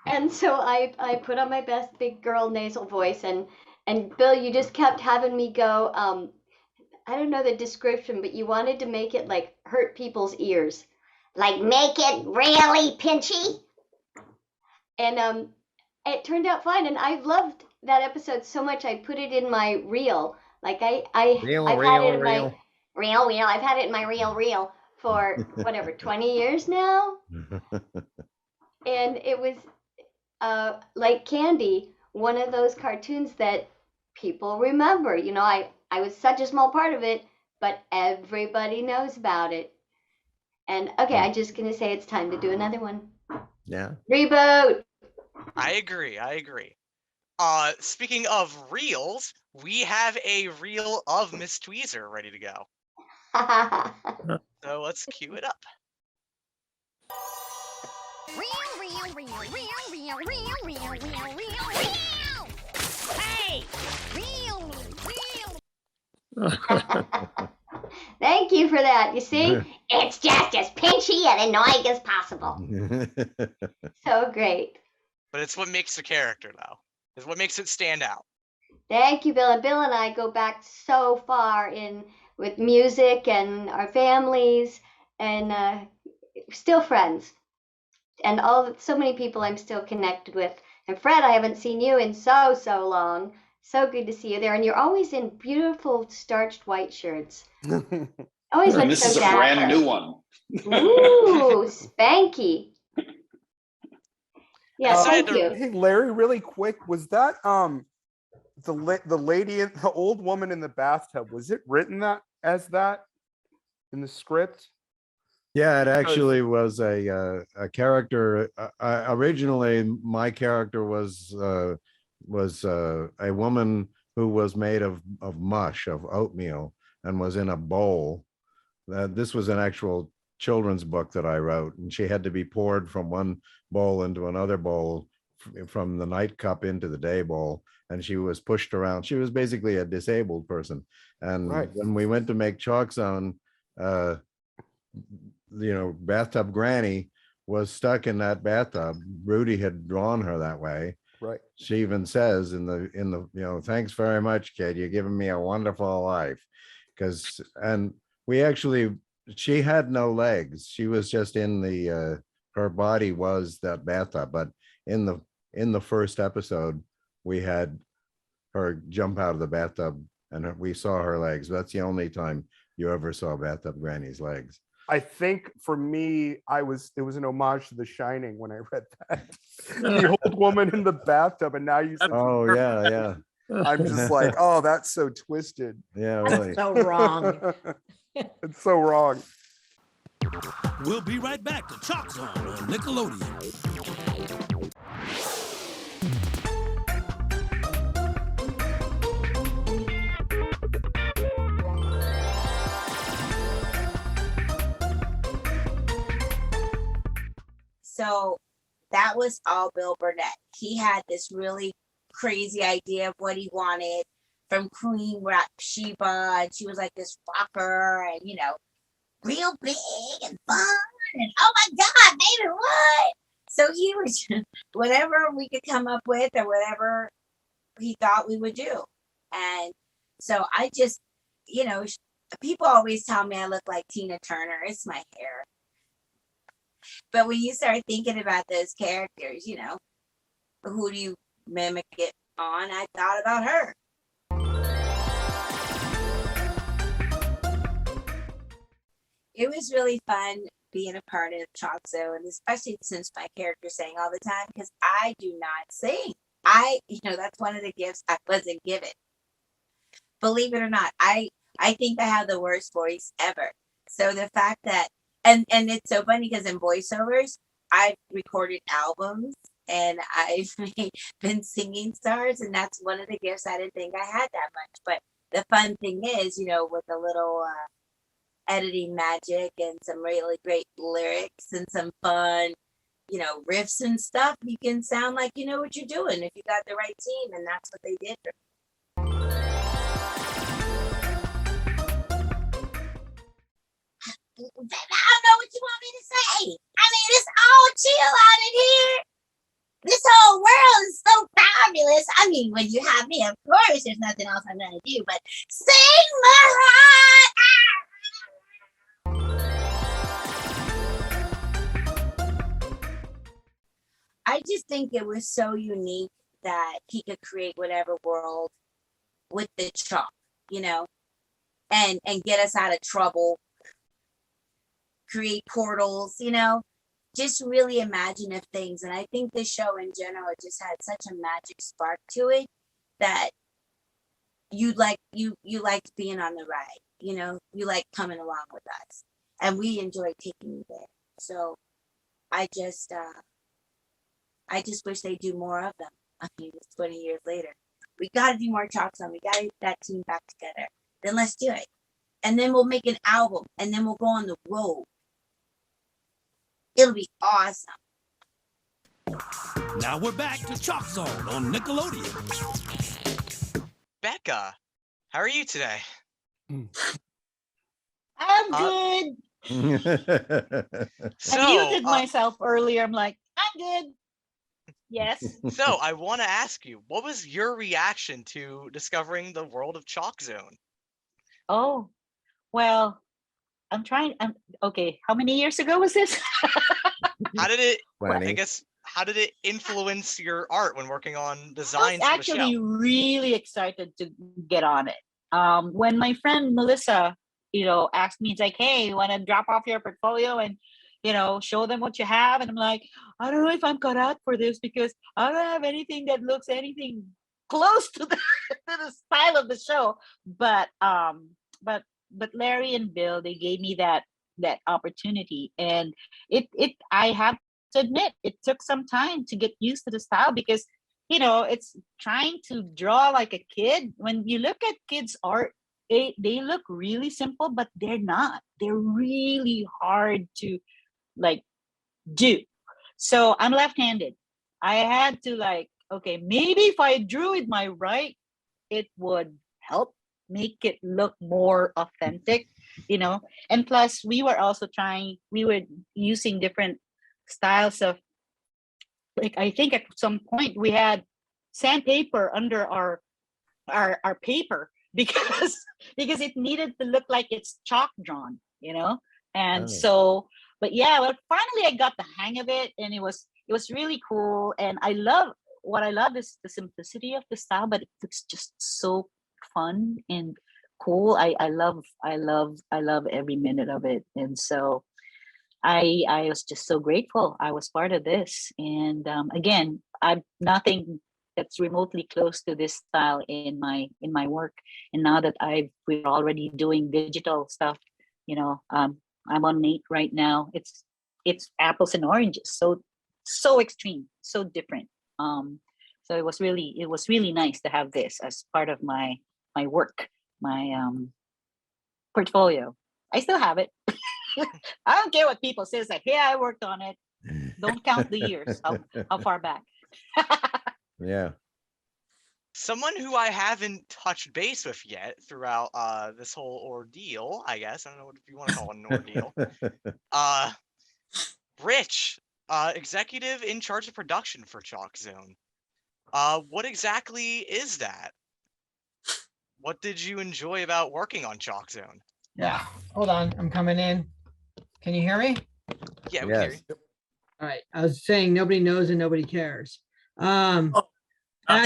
And so I put on my best big girl nasal voice. And Bill, you just kept having me go, I don't know the description, but you wanted to make it like hurt people's ears. Like, make it really pinchy? And it turned out fine. And I loved that episode so much. I put it in my reel. Like I've had it in my reel. I've had it in my reel for whatever, 20 years now. And it was like Candi, one of those cartoons that people remember. You know, I was such a small part of it, but everybody knows about it. And okay, I'm just gonna say it's time to do another one. Yeah. Reboot. I agree. Speaking of reels, we have a reel of Miss Tweezer ready to go. So let's cue it up. Hey! Thank you for that. You see, it's just as pinchy and annoying as possible. So great. But it's what makes the character, though. It's what makes it stand out. Thank you, Bill. And Bill and I go back so far in with music and our families, and still friends. And so many people I'm still connected with. And Fred, I haven't seen you in so long. So good to see you there. And you're always in beautiful starched white shirts. Always And look this so is a dapper. brand new one. Ooh, spanky. Yeah, thank you. Hey, Larry, really quick, was that the lady, the old woman in the bathtub? Was it written as that in the script? Yeah, it actually was a character. Originally, my character was a woman who was made of mush, of oatmeal, and was in a bowl. This was an actual children's book that I wrote, and she had to be poured from one bowl into another bowl, from the night cup into the day bowl, and she was pushed around. She was basically a disabled person. And when we went to make ChalkZone, bathtub Granny was stuck in that bathtub. Rudy had drawn her that way. Right. She even says in the thanks very much, kid. You're giving me a wonderful life. She had no legs. She was just in her body was that bathtub. But in the first episode, we had her jump out of the bathtub and we saw her legs. That's the only time you ever saw Bathtub Granny's legs. I think for me, it was an homage to The Shining when I read that. The old woman in the bathtub, and now you said, oh yeah. I'm just like, oh, that's so twisted. Yeah, really. So wrong. It's so wrong. We'll be right back to ChalkZone on Nickelodeon. So that was all Bill Burnett. He had this really crazy idea of what he wanted from Queen Sheba, and she was like this rocker and, real big and fun, and oh my God, baby, what? So he was whatever we could come up with or whatever he thought we would do. And so I just, people always tell me I look like Tina Turner. It's my hair. But when you start thinking about those characters, who do you mimic it on? I thought about her. It was really fun being a part of ChalkZone, and especially since my character's sang all the time, because I do not sing. That's one of the gifts I wasn't given. Believe it or not, I think I have the worst voice ever. So the fact that, and it's so funny because in voiceovers, I've recorded albums and I've been singing stars, and that's one of the gifts I didn't think I had that much. But the fun thing is, with a little editing magic and some really great lyrics and some fun, riffs and stuff, you can sound like you know what you're doing if you got the right team, and that's what they did. I don't know what you want me to say. I mean, it's all chill out in here. This whole world is so fabulous. I mean, when you have me, of course, there's nothing else I'm gonna do but sing I just think it was so unique that he could create whatever world with the chalk, and get us out of trouble, create portals, just really imaginative things. And I think the show in general just had such a magic spark to it that you liked being on the ride, you like coming along with us, and we enjoyed taking you there. So I just wish they do more of them. I mean, it's 20 years later. We got to do more ChalkZone. We got to get that team back together. Then let's do it. And then we'll make an album, and then we'll go on the road. It'll be awesome. Now we're back to ChalkZone on Nickelodeon. Becca, how are you today? I'm good. I muted myself earlier. I'm like, I'm good. Yes. So I want to ask you, what was your reaction to discovering the world of ChalkZone? Oh, well, okay. How many years ago was this? How did it, 20. I guess, how did it influence your art when working on I designs was for the show? actually really excited to get on it. When my friend Melissa, asked me, it's like, hey, you want to drop off your portfolio and, show them what you have? And I'm like, I don't know if I'm cut out for this because I don't have anything that looks anything close to the style of the show. But Larry and Bill, they gave me that opportunity, and I have to admit, it took some time to get used to the style because it's trying to draw like a kid. When you look at kids' art, they look really simple, but they're not. They're really hard to do. So I'm left-handed. I had to okay, maybe if I drew with my right, it would help make it look more authentic, and plus we were using different styles of, I think at some point we had sandpaper under our paper because it needed to look like it's chalk drawn, and so, but yeah, well, finally I got the hang of it, and it was really cool. And what I love is the simplicity of the style, but it looks just so fun and cool. I love every minute of it. And so I was just so grateful I was part of this. And again, I'm nothing that's remotely close to this style in my work. And now that we're already doing digital stuff, I'm on Nate right now. It's apples and oranges, so extreme, so different. So it was really nice to have this as part of my work, my portfolio. I still have it. I don't care what people say. It's like, yeah, I worked on it. Don't count the years. How far back? Yeah. Someone who I haven't touched base with yet throughout this whole ordeal, I guess. I don't know if you want to call it an ordeal. Rich, executive in charge of production for ChalkZone. What exactly is that? What did you enjoy about working on ChalkZone? Yeah. Hold on. I'm coming in. Can you hear me? Yeah, we can hear you. All right. I was saying nobody knows and nobody cares. Not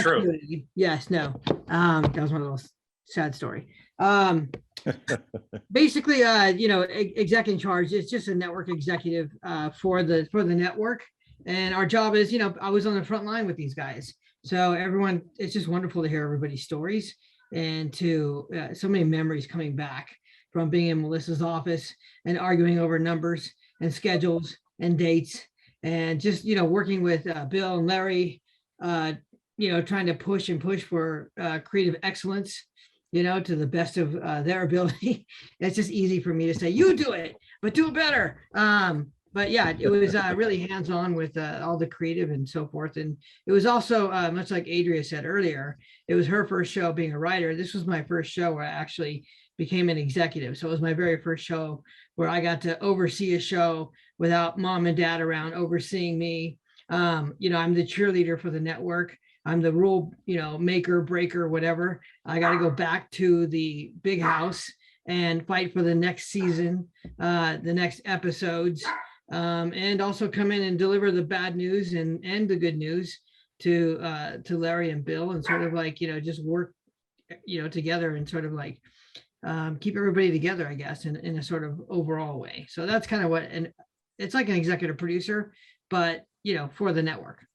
true. Yes, no. That was one little sad story. Basically, exec in charge is just a network executive for the network. And our job is, I was on the front line with these guys. So everyone, it's just wonderful to hear everybody's stories and to so many memories coming back from being in Melissa's office and arguing over numbers and schedules and dates and just, working with Bill and Larry, trying to push for creative excellence, to the best of their ability. It's just easy for me to say, you do it, but do it better. But yeah, it was really hands-on with all the creative and so forth. And it was also, much like Aydrea said earlier, it was her first show being a writer. This was my first show where I actually became an executive. So it was my very first show where I got to oversee a show without mom and dad around overseeing me. I'm the cheerleader for the network. I'm the rule, maker, breaker, whatever. I got to go back to the big house and fight for the next season, the next episodes, and also come in and deliver the bad news and the good news to Larry and Bill, and sort of like, just work, together and sort of like keep everybody together, I guess, in a sort of overall way. So that's kind of what, and it's like an executive producer, but for the network.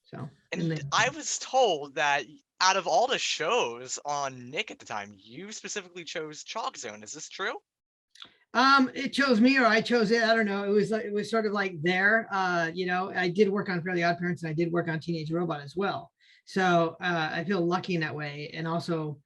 So, and I was told that out of all the shows on Nick at the time, you specifically chose ChalkZone. Is this true? It chose me, or I chose it. I don't know. It was sort of like there. I did work on Fairly Odd Parents, and I did work on Teenage Robot as well. So I feel lucky in that way. And also,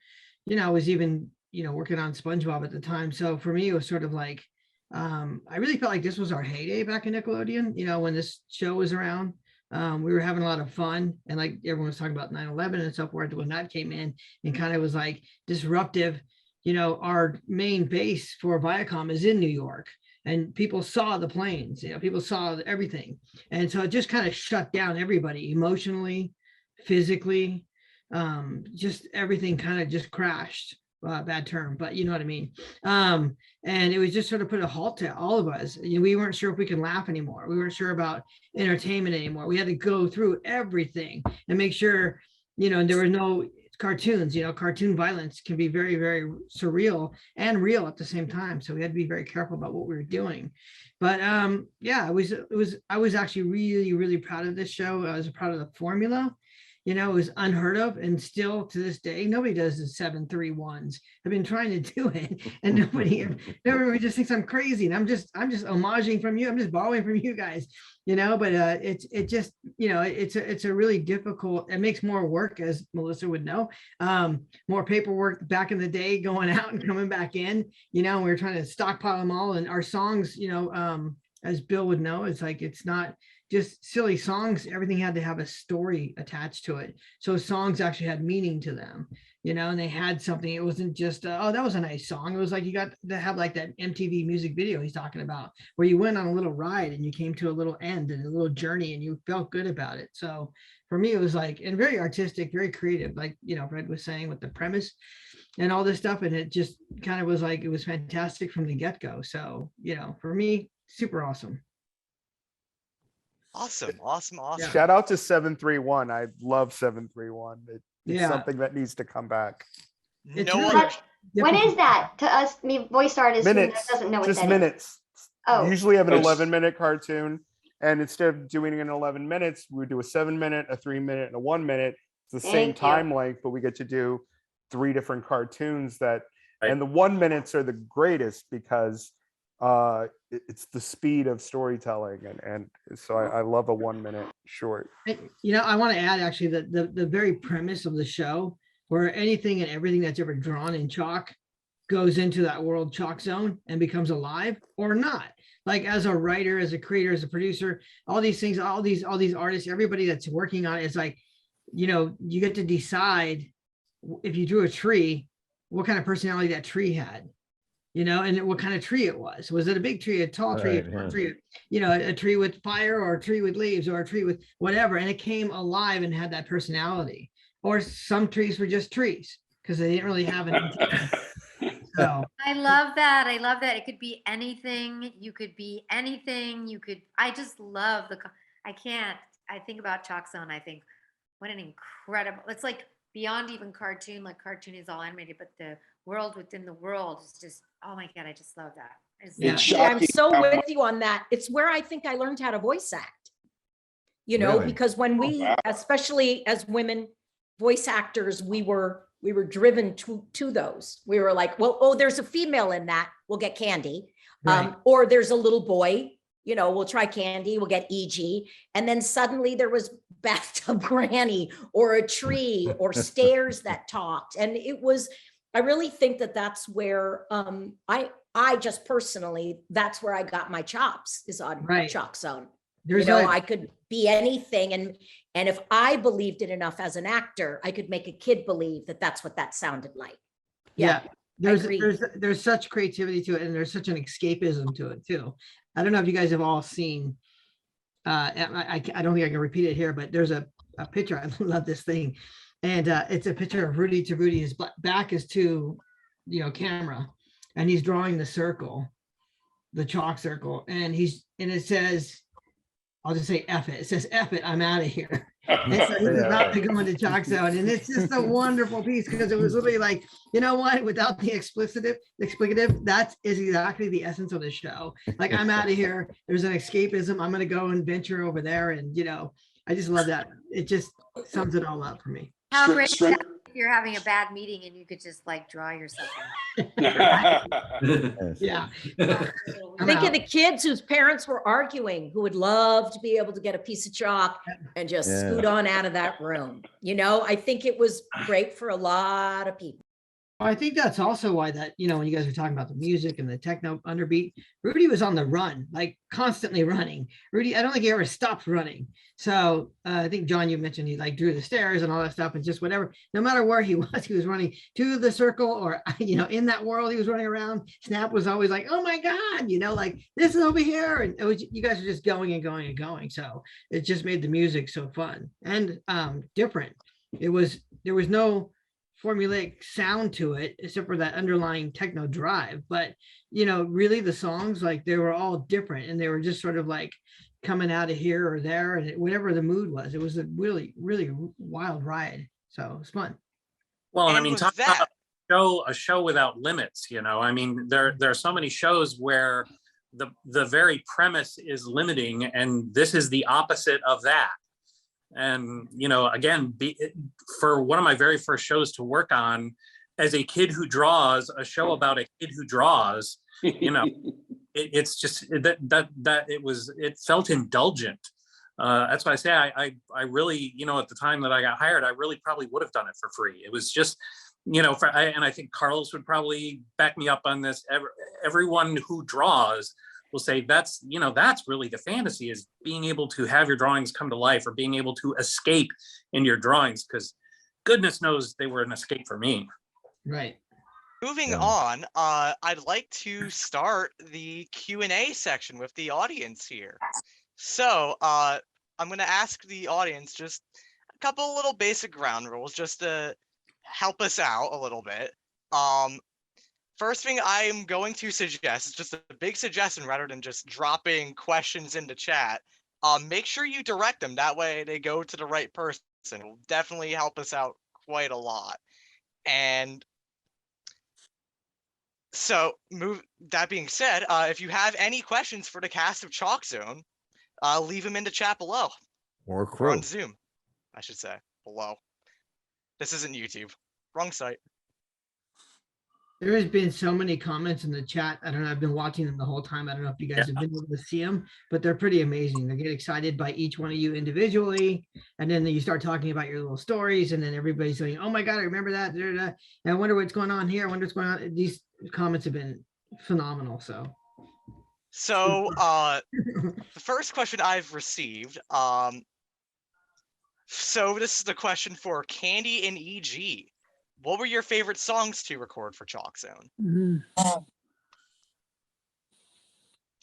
I was even working on SpongeBob at the time. So for me, it was sort of like I really felt like this was our heyday back in Nickelodeon. When this show was around. We were having a lot of fun, and like everyone was talking about 9/11 and so forth, when that came in and kind of was like disruptive. Our main base for Viacom is in New York, and people saw the planes, people saw everything. And so it just kind of shut down everybody emotionally, physically, just everything kind of just crashed. Bad term, but you know what I mean. And it was just sort of put a halt to all of us. We weren't sure if we could laugh anymore. We weren't sure about entertainment anymore. We had to go through everything and make sure, there were no cartoons. Cartoon violence can be very, very surreal and real at the same time. So we had to be very careful about what we were doing. But I was actually really, really proud of this show. I was proud of the formula. It was unheard of, and still to this day, nobody does the 7-3-1s. I've been trying to do it, and everybody just thinks I'm crazy, and I'm just homaging from you. I'm just borrowing from you guys, But it's a really difficult. It makes more work, as Melissa would know, more paperwork back in the day, going out and coming back in. We were trying to stockpile them all, and our songs, as Bill would know, it's not just silly songs. Everything had to have a story attached to it. So songs actually had meaning to them, and they had something. It wasn't just, oh, that was a nice song. It was like, you got to have like that MTV music video he's talking about, where you went on a little ride and you came to a little end and a little journey and you felt good about it. So for me, it was like, and very artistic, very creative, like, Fred was saying, with the premise and all this stuff. And it just kind of was like, it was fantastic from the get-go. So, for me, super awesome. Awesome. Shout out to 731. I love 731. It's something that needs to come back. When is that to us, voice artists? Minutes. That doesn't know what Just that minutes. Is. Oh, Usually have an 11-minute cartoon, and instead of doing it in 11 minutes, we would do a 7-minute, a 3-minute, and a 1-minute. It's the same time length, but we get to do 3 different cartoons and the 1 minutes are the greatest because it's the speed of storytelling, and so I love a 1-minute short. I want to add actually that the very premise of the show, where anything and everything that's ever drawn in chalk goes into that world ChalkZone and becomes alive or not. Like, as a writer, as a creator, as a producer, all these things, all these artists, everybody that's working on it, is like, you get to decide, if you drew a tree, what kind of personality that tree had. And what kind of tree it was. Was it a big tree, a tall tree, or a tree, a tree with fire, or a tree with leaves, or a tree with whatever. And it came alive and had that personality. Or some trees were just trees because they didn't really have anything. So I love that. It could be anything. You could be anything. I just love I think about ChalkZone. I think, what an incredible, it's like beyond even cartoon, like cartoon is all animated, but the world within the world is just, oh my God, I just love that. I'm so with you on that. It's where I think I learned how to voice act, Really? because when we, especially as women voice actors, we were driven to those. We were like, well, there's a female in that, we'll get Candi. Right. Or there's a little boy, we'll try Candi, we'll get EG. And then suddenly there was bathtub granny or a tree or stairs that talked. And I really think that that's where I just personally, that's where I got my chops, is on ChalkZone. I could be anything. And if I believed it enough as an actor, I could make a kid believe that that's what that sounded like. Yeah. There's such creativity to it, and there's such an escapism to it too. I don't know if you guys have all seen, I don't think I can repeat it here, but there's a picture. I love this thing. And it's a picture of Rudy to Rudy. His back is to, camera, and he's drawing the circle, the chalk circle. And it says, I'll just say F it. It says, F it, I'm out of here. And so he's about to go into ChalkZone. And it's just a wonderful piece, because it was literally like, you know what, without the explicative, that is exactly the essence of the show. Like, I'm out of here. There's an escapism. I'm going to go and venture over there. And, I just love that. It just sums it all up for me. How great is that if you're having a bad meeting and you could just like draw yourself in? Yeah. Think of the kids whose parents were arguing, who would love to be able to get a piece of chalk and just scoot on out of that room. I think it was great for a lot of people. I think that's also why that, when you guys were talking about the music and the techno underbeat, Rudy was on the run, like constantly running. Rudy, I don't think he ever stopped running. So I think, John, you mentioned he like drew the stairs and all that stuff, and just whatever, no matter where he was running to the circle, or, in that world he was running around. Snap was always like, oh my God, like this is over here. And it was, you guys are just going and going and going. So it just made the music so fun and different. There was no formulaic sound to it, except for that underlying techno drive. But really the songs, like, they were all different, and they were just sort of like coming out of here or there, and whatever the mood was, it was a really, really wild ride. So it's fun. Well, and I mean, talk about a show without limits. I mean, there are so many shows where the very premise is limiting, and this is the opposite of that. And, again, for one of my very first shows to work on as a kid who draws, a show about a kid who draws, it's just it felt indulgent. That's why I say I really, at the time that I got hired, I really probably would have done it for free. It was just, and I think Carlos would probably back me up on this. Everyone who draws will say that's really the fantasy, is being able to have your drawings come to life, or being able to escape in your drawings, because goodness knows they were an escape for me. Right. Moving on, I'd like to start the Q&A section with the audience here. So I'm going to ask the audience just a couple little basic ground rules just to help us out a little bit. First thing I'm going to suggest is just a big suggestion rather than just dropping questions into chat. Make sure you direct them. That way they go to the right person. It will definitely help us out quite a lot. And so that being said, if you have any questions for the cast of ChalkZone, leave them in the chat below. Or crew. On Zoom, I should say, below. This isn't YouTube. Wrong site. There has been so many comments in the chat. I don't know. I've been watching them the whole time. I don't know if you guys have been able to see them, but they're pretty amazing. They get excited by each one of you individually. And then you start talking about your little stories, and then everybody's saying, oh my God, I remember that. And I wonder what's going on here. I wonder what's going on. These comments have been phenomenal. So the first question I've received, so this is the question for Candi and EG. What were your favorite songs to record for ChalkZone? Do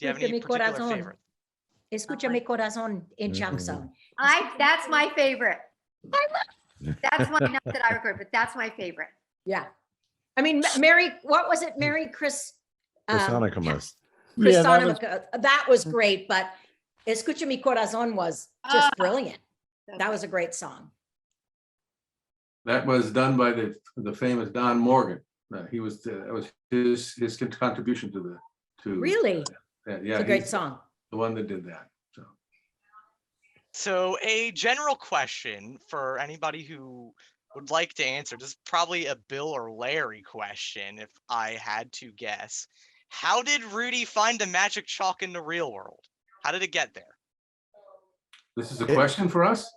you have any particular favorite? Escucha mi corazón in ChalkZone. That's my favorite. That's one enough that I record, but that's my favorite. Yeah. I mean, what was it? Merry Chrysanthemums. That was great, but Escucha mi corazón was just brilliant. That was a great song. That was done by the famous Don Morgan. That was his contribution to really. Yeah, it's a great song. The one that did that. So a general question for anybody who would like to answer. This is probably a Bill or Larry question, if I had to guess. How did Rudy find the magic chalk in the real world? How did it get there? This is a question for us?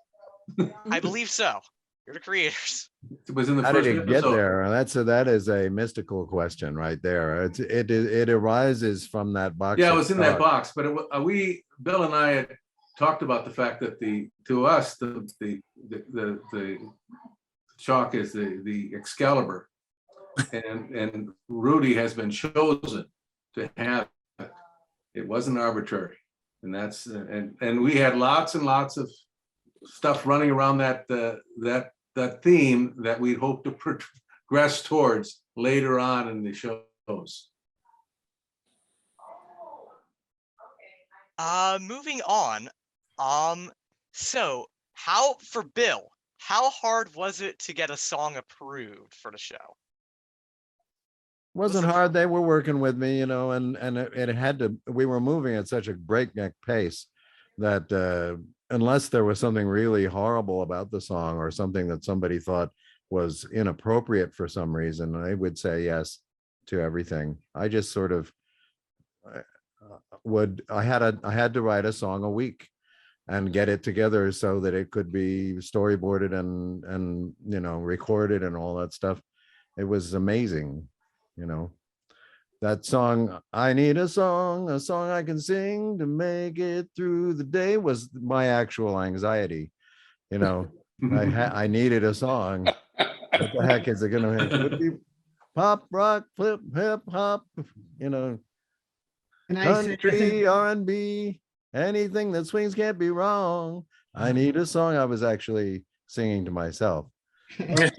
I believe so. You're the creators. It was in the How first did it get episode. there? That is a mystical question right there. It arises from that box. Yeah, it of was in that cards. box, but Bill and I had talked about the fact that the chalk is the Excalibur, and Rudy has been chosen to have it. It wasn't arbitrary, and that's and we had lots and lots of stuff running around that theme that we hope to progress towards later on in the shows. Moving on. So for Bill, how hard was it to get a song approved for the show? Wasn't hard. They were working with me, and it had to. We were moving at such a breakneck pace that unless there was something really horrible about the song or something that somebody thought was inappropriate for some reason, I would say yes to everything. I just sort of I had to write a song a week and get it together so that it could be storyboarded and recorded and all that stuff. It was amazing. That song, I need a song I can sing to make it through the day, was my actual anxiety. I needed a song. What the heck is it gonna make? It would be pop, rock, flip, hip hop, country, R&B, anything that swings can't be wrong. I need a song. I was actually singing to myself. I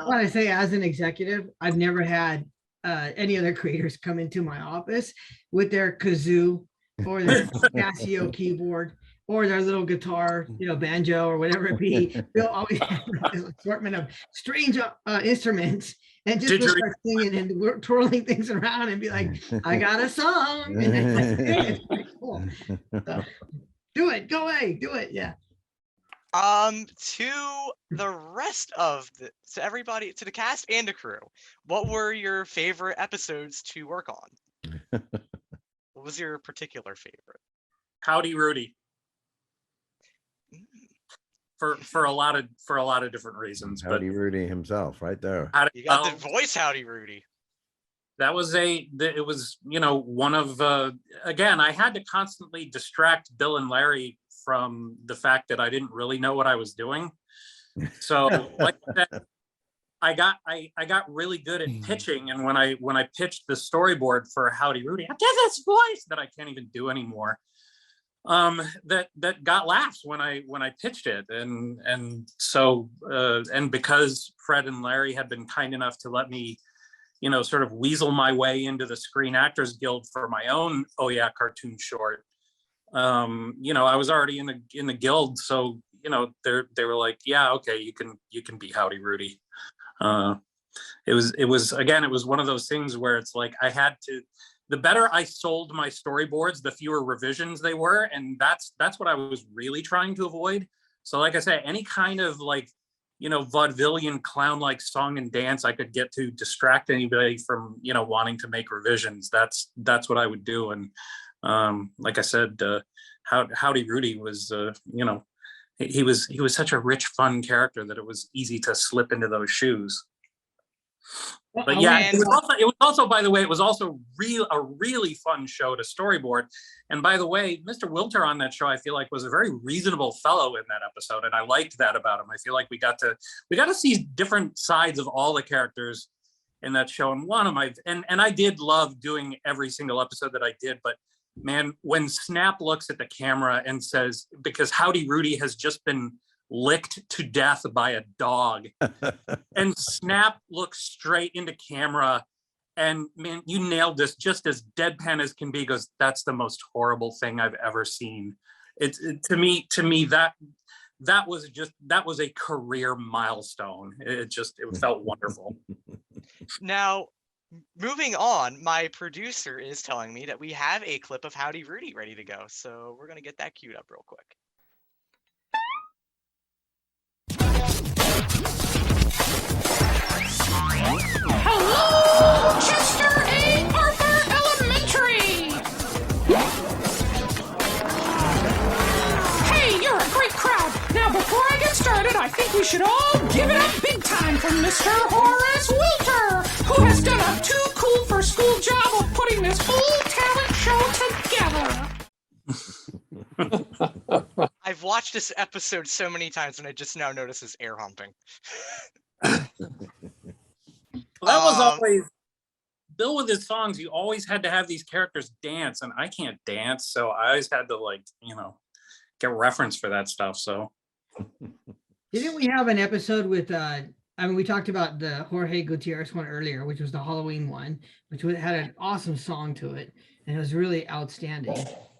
want to say, as an executive, I've never had any other creators come into my office with their kazoo or their Casio keyboard or their little guitar, banjo or whatever it be. They'll always have this assortment of strange instruments and just start singing and twirling things around and be like, I got a song. And it's pretty cool. So, do it, go away, do it, yeah. To the rest of to everybody, to the cast and the crew, what were your favorite episodes to work on? What was your particular favorite? Howdy Rudy. For a lot of different reasons. Howdy Rudy himself, right there. You got the voice, Howdy Rudy. That was it was one of again, I had to constantly distract Bill and Larry from the fact that I didn't really know what I was doing. So like that, I got really good at pitching, and when I pitched the storyboard for Howdy Rudy, I did this voice that I can't even do anymore. That got laughs when I pitched it, and so because Fred and Larry had been kind enough to let me sort of weasel my way into the Screen Actors Guild for my own Oh Yeah cartoon short. I was already in the guild, so they were like, yeah, okay, you can be Howdy Rudy. It was one of those things where it's like I had to. The better I sold my storyboards, the fewer revisions they were, and that's what I was really trying to avoid. So, like I said, any kind of vaudevillian clown-like song and dance I could get to distract anybody from wanting to make revisions. That's what I would do. And like I said, Howdy Rudy was he was such a rich, fun character that it was easy to slip into those shoes. But yeah, it was also by the way, it was also a really fun show to storyboard. And by the way, Mr. Wilter on that show, I feel like was a very reasonable fellow in that episode, and I liked that about him. I feel like we got to see different sides of all the characters in that show. And one of my and I did love doing every single episode that I did, but man, when Snap looks at the camera and says, because Howdy Rudy has just been licked to death by a dog, and Snap looks straight into camera, and man, you nailed this, just as deadpan as can be, goes, that's the most horrible thing I've ever seen. To me that was a career milestone. It felt wonderful. Now, moving on, my producer is telling me that we have a clip of Howdy Rudy ready to go, so we're gonna get that queued up real quick. Hello, Chester A. Arthur Elementary! time for Mr. Horace Winter, who has done a too cool for school job of putting this whole talent show together. I've watched this episode so many times and I just now notice his air humping. Well, that was always Bill with his songs. You always had to have these characters dance, and I can't dance, so I always had to get reference for that stuff. So Didn't we have an episode with we talked about the Jorge Gutierrez one earlier, which was the Halloween one, which had an awesome song to it, and it was really outstanding.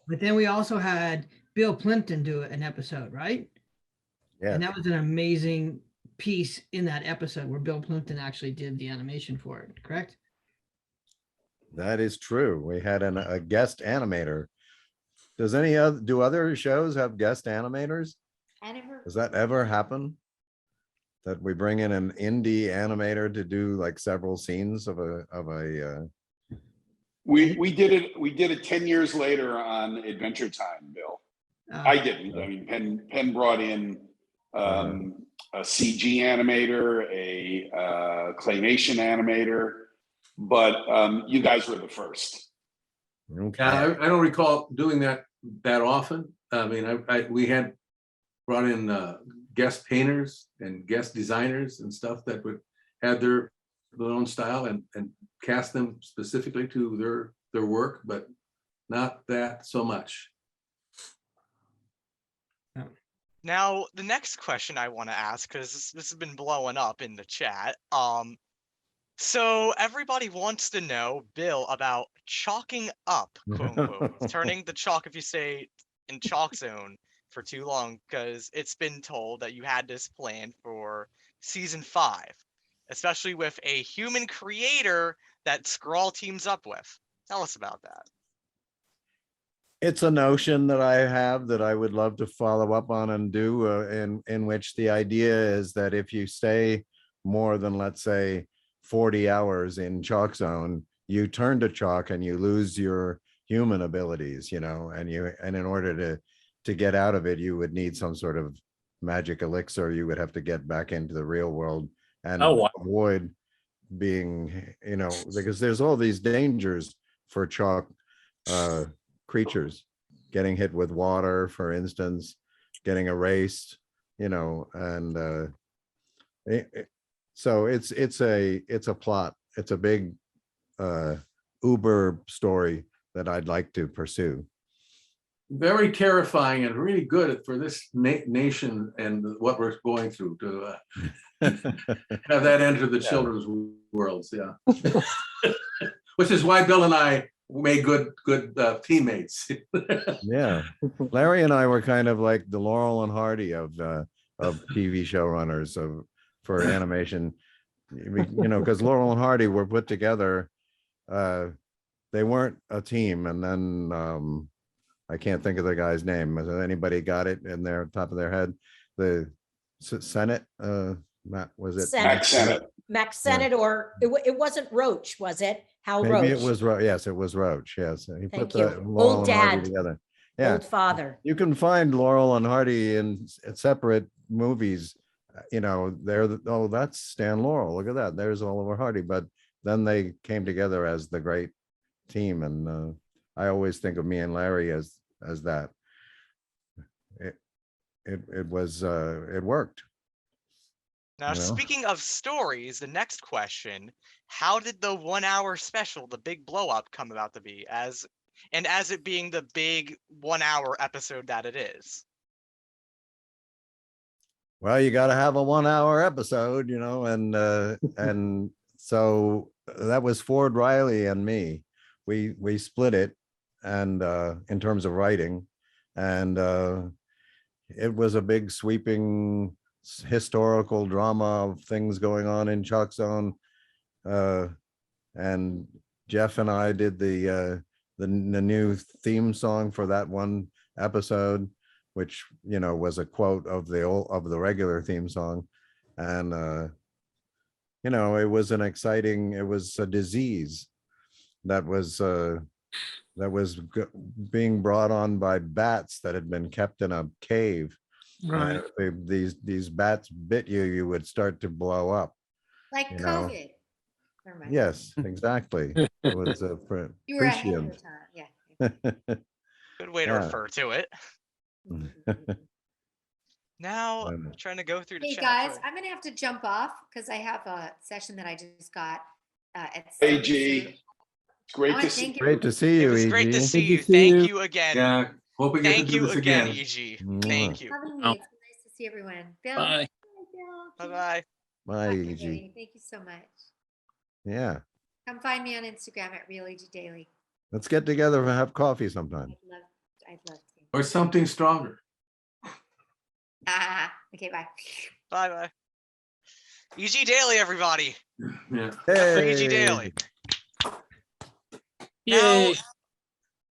But then we also had Bill Plimpton do an episode, right? Yeah. And that was an amazing piece in that episode where Bill Plimpton actually did the animation for it, correct? That is true. We had a guest animator. Do other shows have guest animators? Does that ever happen? That we bring in an indie animator to do like several scenes of a We did it 10 years later on Adventure Time, Bill. I didn't. I mean, Penn brought in a CG animator, a claymation animator, but you guys were the first. Okay. I don't recall doing that often. I mean, we had brought in guest painters and guest designers and stuff that would have their own style and cast them specifically to their work, but not that so much. Now, the next question I want to ask, because this has been blowing up in the chat. So everybody wants to know, Bill, about chalking up, quote unquote, turning the chalk, if you say in ChalkZone for too long, because it's been told that you had this plan for season 5, especially with a human creator that Scrawl teams up with. Tell us about that. It's a notion that I have that I would love to follow up on and do, in which the idea is that if you stay more than, let's say, 40 hours in ChalkZone, you turn to chalk and you lose your human abilities, and in order to get out of it, you would need some sort of magic elixir. You would have to get back into the real world and avoid being, because there's all these dangers for chalk creatures, getting hit with water, for instance, getting erased, and so it's a plot. It's a big Uber story that I'd like to pursue. Very terrifying and really good for this nation and what we're going through to have that enter the children's worlds. Yeah. Which is why Bill and I made good teammates. Yeah, Larry and I were kind of like the Laurel and Hardy of TV showrunners for animation, because Laurel and Hardy were put together. They weren't a team, and then I can't think of the guy's name. Has anybody got it in their top of their head? The Senate, Matt, was it? Max Sennett, or it wasn't Roach, was it? Hal Maybe Roach. it was Roach. Yes, it was Roach. Yes, he put Thank you. the Laurel Old and Hardy dad. together. Yeah, Old father. you can find Laurel and Hardy in separate movies. That's Stan Laurel. Look at that. There's Oliver Hardy. But then they came together as the great team, and I always think of me and Larry as that. It worked. Now, speaking of stories, the next question: how did the 1 hour special, the big blow up, come about to be, as it being the big 1 hour episode that it is? Well, you got to have a 1 hour episode, and so that was Ford Riley and me. We split it, and in terms of writing, and it was a big sweeping historical drama of things going on in ChalkZone, and Geoff and I did the new theme song for that one episode, which was a quote of the regular theme song, and it was it was a disease that was being brought on by bats that had been kept in a cave Right. If these bats bit you, you would start to blow up. Like You know? COVID. Never mind. Yes, exactly. It was You were ahead of prescient. your time. Yeah. Good way to Yeah. refer to it. Now I'm trying to go through the Hey chat. guys, I'm gonna have to jump off because I have a session that I just got at Hey, 7. G. Great to see. Great to see It you, was great to EG. see Good to you. see Thank you. you again. Yeah, hope we get to Thank do you this again, again. EG. Mwah. Thank you. Having me. It's nice to see everyone. Bill. Bye. Bill. Bye bye. Bye, Dr. EG. Daly, thank you so much. Yeah. Come find me on Instagram at Real EG Daily. Let's get together and have coffee sometime. I'd love to. Or something stronger. Okay, bye. Bye bye. EG Daily, everybody. Yeah. EG Daily. Now,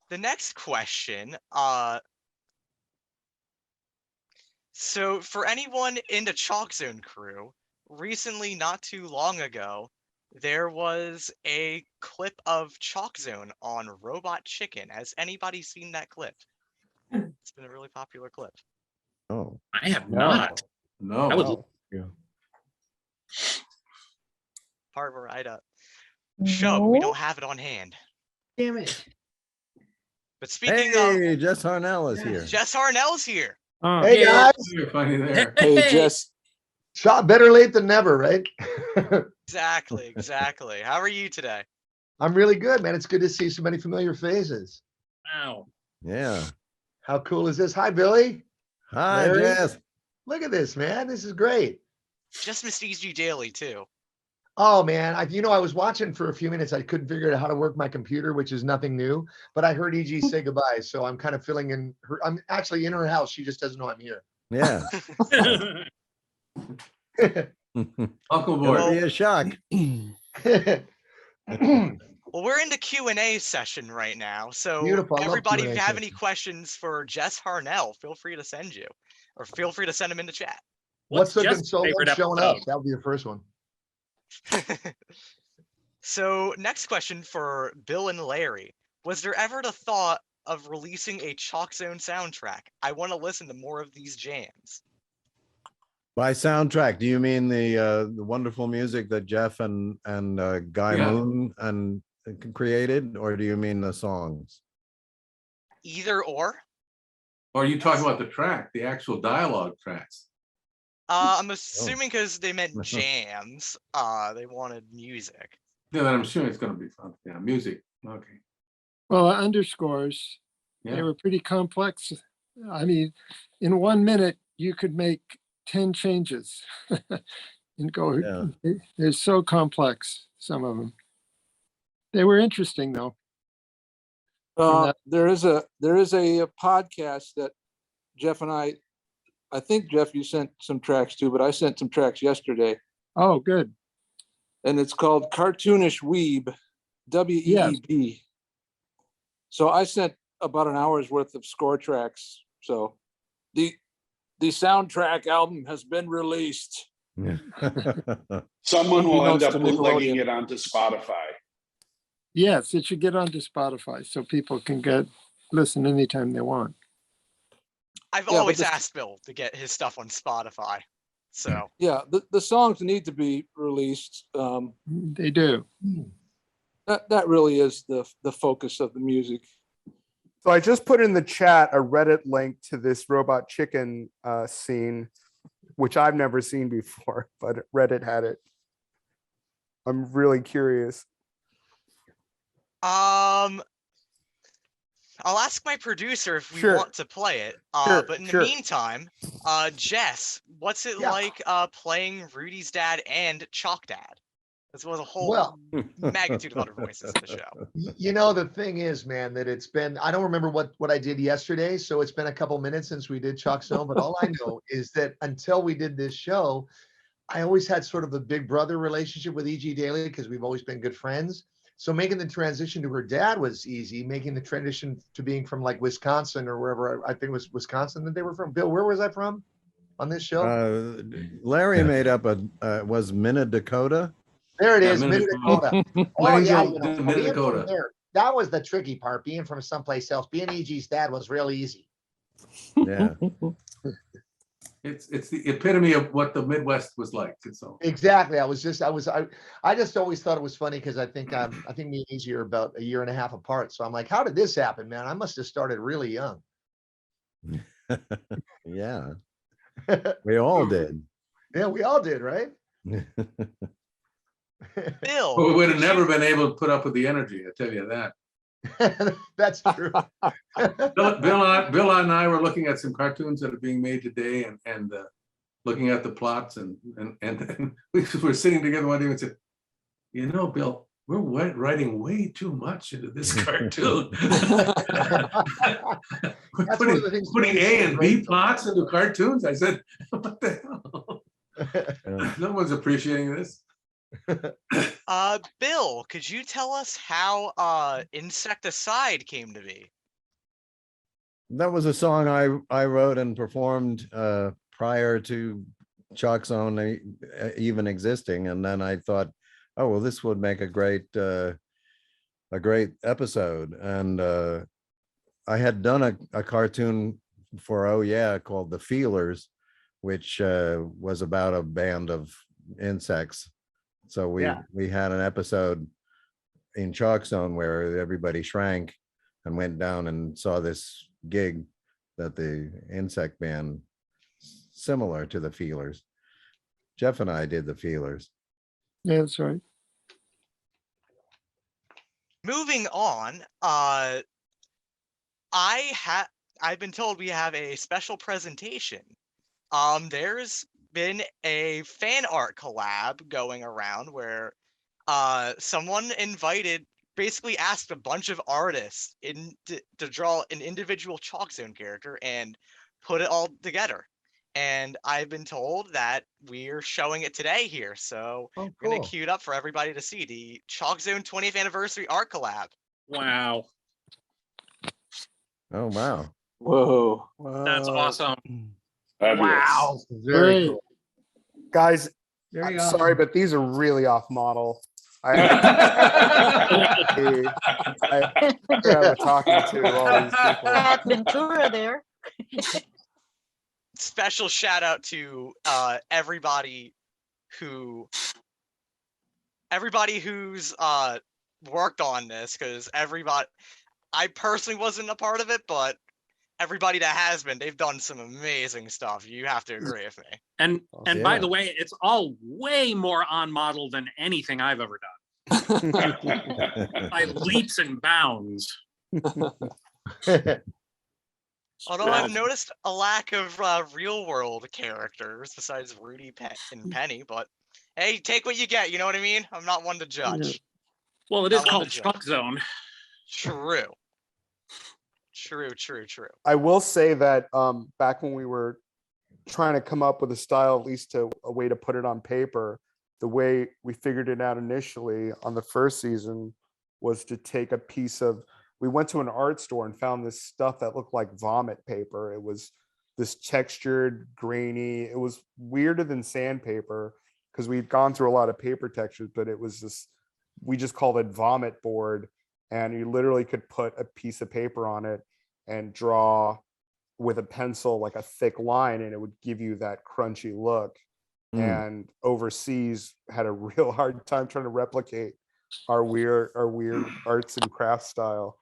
the next question, so for anyone in the ChalkZone crew, recently, not too long ago, there was a clip of ChalkZone on Robot Chicken. Has anybody seen that clip? It's been a really popular clip. Oh, I have not. No. I would. wow. Yeah. Part of a write-up. Show, but we don't have it on hand. Damn it. But speaking Hey, Jess Harnell is here. Jess Harnell's here. Oh, Hey guys. You're funny there. Hey, Jess. Shot better late than never, right? Exactly, exactly. How are you today? I'm really good, man. It's good to see so many familiar faces. Wow. Yeah. How cool is this? Hi, Billy. Hi, Larry. Jess. Look at this, man. This is great. Just missed EG Daily too. Oh man, I was watching for a few minutes. I couldn't figure out how to work my computer, which is nothing new. But I heard EG say goodbye, so I'm kind of filling in her. I'm actually in her house. She just doesn't know I'm here. Yeah. Welcome It'll aboard. be a shock. Well, we're in the Q&A session right now, so Beautiful. I love everybody, if Q&A you have any questions for Jess Harnell, feel free to send them in the chat. What's Jess' looking so favorite good showing up? episode? That would be the first one. So next question for Bill and Larry. Was there ever the thought of releasing a ChalkZone soundtrack? I want to listen to more of these jams. By soundtrack, do you mean the wonderful music that Jeff and Guy Yeah. Moon and created, or do you mean the songs? Either or. Or you talk about the track, the actual dialogue tracks. I'm assuming because they meant jams, they wanted music. Yeah, then I'm sure it's going to be fun. Yeah, music. Okay. Well, underscores, Yeah. they were pretty complex. I mean, in 1 minute, you could make 10 changes and go, Yeah. they're so complex, some of them. They were interesting though. There is a podcast that Jeff and I think Jeff, you sent some tracks to, but I sent some tracks yesterday. Oh, good. And it's called Cartoonish Weeb, WEEB. So I sent about an hour's worth of score tracks. So the soundtrack album has been released. Someone will end Unbeknownst up to bootlegging Nickelodeon. it onto Spotify. Yes, it should get onto Spotify so people can listen anytime they want. I've Yeah, but always the- asked Bill to get his stuff on Spotify. So Yeah, the songs need to be released. They do. That really is the focus of the music. So I just put in the chat a Reddit link to this Robot Chicken scene, which I've never seen before, but Reddit had it. I'm really curious. I'll ask my producer if we Sure. want to play it. Sure, But in the sure. meantime, Jess, what's it like playing Rudy's dad and Chalk Dad? This was a whole Well- magnitude of other voices in the show. You know, the thing is, man, that it's been, I don't remember what I did yesterday, so it's been a couple minutes since we did ChalkZone, but all I know is that until we did this show, I always had sort of a big brother relationship with EG Daily because we've always been good friends. So making the transition to her dad was easy. Making the transition to being from like Wisconsin or wherever, I think it was Wisconsin that they were from. Bill, where was I from on this show? Larry made up was Minnesota. There it Yeah, is, Minnesota. Oh Plains yeah, of you know, being Minnesota. from there, that was the tricky part. Being from someplace else, being EG's dad was real easy. Yeah. It's the epitome of what the Midwest was like. So Exactly. I just always thought it was funny because I think me and Easy are about a year and a half apart. So I'm like, how did this happen, man? I must have started really young. Yeah, we all did. Yeah, we all did, right? Bill, we would have never been able to put up with the energy. I tell you that. That's true. Bill and I were looking at some cartoons that are being made today, and looking at the plots, and we were sitting together one day and said, "You know, Bill, we're writing way too much into this cartoon. We're putting A and B plots into cartoons." I said, "What the hell? No one's appreciating this." Bill, could you tell us how Insecticide came to be? That was a song I wrote and performed prior to ChalkZone even existing, and then I thought, oh well, this would make a great episode. And I had done a cartoon for Oh Yeah called The Feelers, which was about a band of insects. So we had an episode in ChalkZone where everybody shrank and went down and saw this gig that the insect band, similar to The Feelers. Jeff and I did The Feelers. Yeah, that's right. Moving on, I've been told we have a special presentation. There's been a fan art collab going around where someone basically asked a bunch of artists to draw an individual ChalkZone character and put it all together. And I've been told that we're showing it today here. So cool. We're going to queue it up for everybody to see the ChalkZone 20th anniversary art collab. Wow. Oh, wow. Whoa. That's awesome. Wow. Very cool. Guys, Very I'm awesome. sorry, but these are really off model. I we're talking to all these people. Pat Ventura there. Special shout out to everybody who's worked on this, because I personally wasn't a part of it, but everybody that has been, they've done some amazing stuff. You have to agree with me. And by the way, it's all way more on model than anything I've ever done. By leaps and bounds. Although I've noticed a lack of real world characters besides Rudy and Penny, but hey, take what you get, you know what I mean? I'm not one to judge. Well, it is called ChalkZone. True. I will say that back when we were trying to come up with a style, at least a way to put it on paper, the way we figured it out initially on the first season was to take a piece of, we went to an art store and found this stuff that looked like vomit paper. It was this textured, grainy, it was weirder than sandpaper because we'd gone through a lot of paper textures, but it was this, we just called it vomit board. And you literally could put a piece of paper on it and draw with a pencil like a thick line, and it would give you that crunchy look. And overseas had a real hard time trying to replicate our weird arts and crafts style.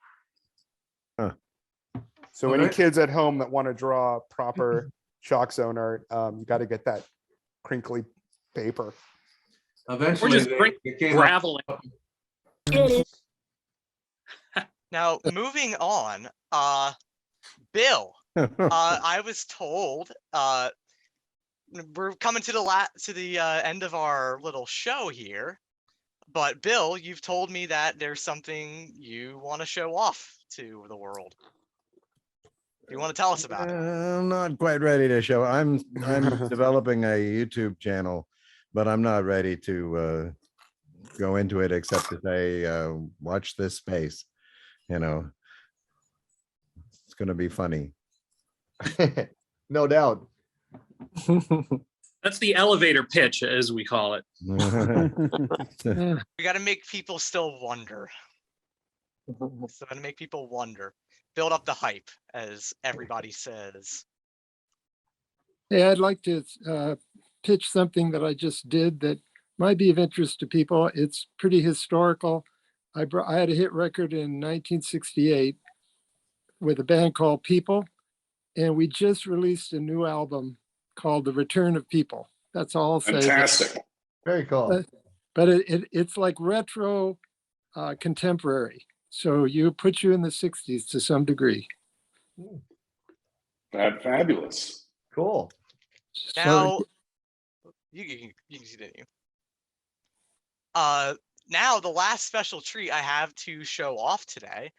So any kids at home that want to draw proper ChalkZone art, you got to get that crinkly paper. Eventually, Or just bring gravel. Now, moving on, Bill, I was told we're coming to the end of our little show here, but Bill, you've told me that there's something you want to show off to the world. You want to tell us about it? I'm not quite ready to show. I'm developing a YouTube channel, but I'm not ready to go into it except to say, watch this space. You know, it's going to be funny. No doubt. That's the elevator pitch, as we call it. We got to make people still wonder. So to make people wonder, build up the hype, as everybody says. Hey, I'd like to pitch something that I just did that might be of interest to people. It's pretty historical. I had a hit record in 1968 with a band called People, and we just released a new album called The Return of People. That's all I'll say. Fantastic. Very cool. But it's like retro contemporary. So you put you in the 60s to some degree. Fabulous. Cool. Now, you can continue. Now the last special treat I have to show off today.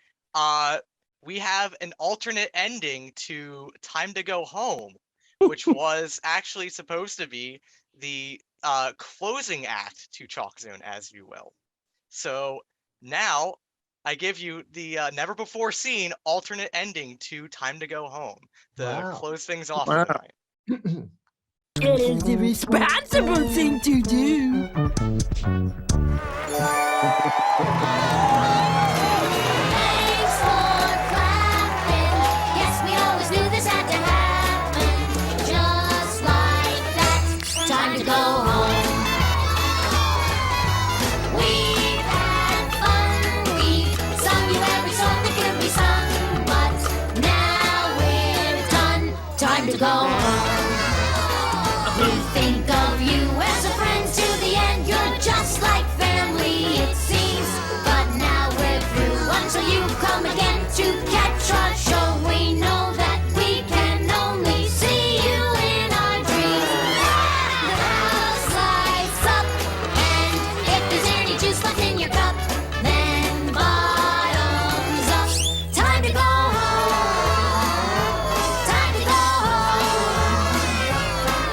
We have an alternate ending to Time to Go Home, which was actually supposed to be the closing act to ChalkZone, as you will. So now I give you the never before seen alternate ending to Time to Go Home to close things off for the night. It is the responsible thing to do. Thanks for clapping. Yes, we always knew this had to happen. Just like that. Time to go home. We've had fun. We've sung you every song that could be sung. But now we're done. Time to go home. We think of you as a friend to the end. You're just like family, it seems. But now we're through until you come again to catch our show. We know that we can only see you in our dreams. The house lights up, and if there's any juice left in your cup, then bottoms up. Time to go home. Time to go home.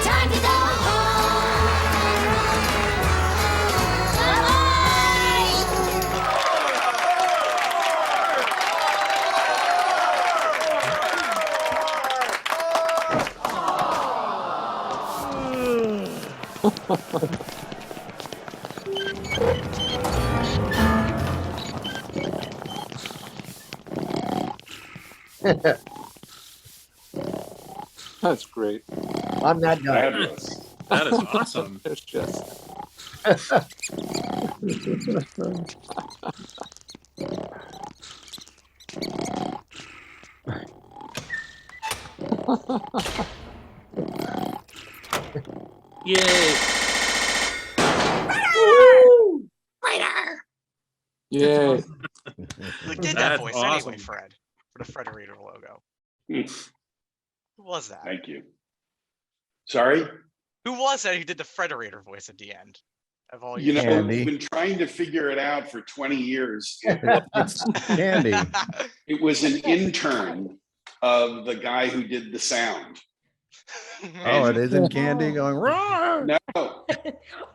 Time to go That's great. I'm that guy. Fabulous. That is awesome. There's Jess. Yay. Yay. Who did that That's voice awesome. anyway, Fred? For the Frederator logo. Hmm. Who was that? Thank you. Sorry? Who was that who did the Frederator voice at the end? Of all You your know, shows? we've been trying to figure it out for 20 years. It's Candy. It was an intern of the guy who did the sound. Oh, it isn't Candy going, "Roar!" No.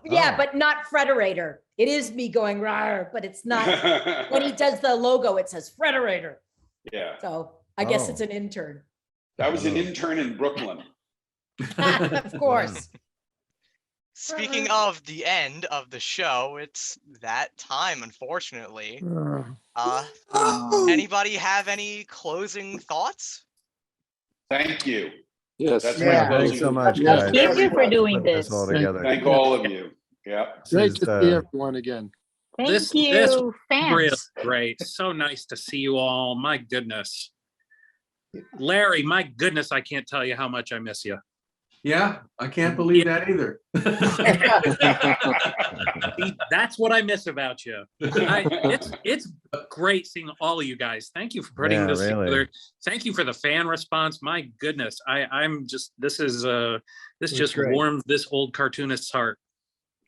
Yeah, but not Frederator. It is me going rawr, but it's not. When he does the logo, it says Frederator. Yeah. So I guess Oh. it's an intern. That was an intern in Brooklyn. Of course. Speaking of the end of the show, it's that time, unfortunately. Anybody have any closing thoughts? Thank you. Yes. That's Yeah, my thanks closing. so much, Yes. guys. Thank you for doing Put this this. all together. Thank all of you. Yeah. Great This to is, see everyone again. Thank This you, really fans. great. So nice to see you all. My goodness. Larry, my goodness, I can't tell you how much I miss you. Yeah, I can't believe that either. That's what I miss about you. It's great seeing all of you guys. Thank you for putting Yeah, this really. together. Thank you for the fan response. My goodness, I'm just this just great. warmed this old cartoonist's heart.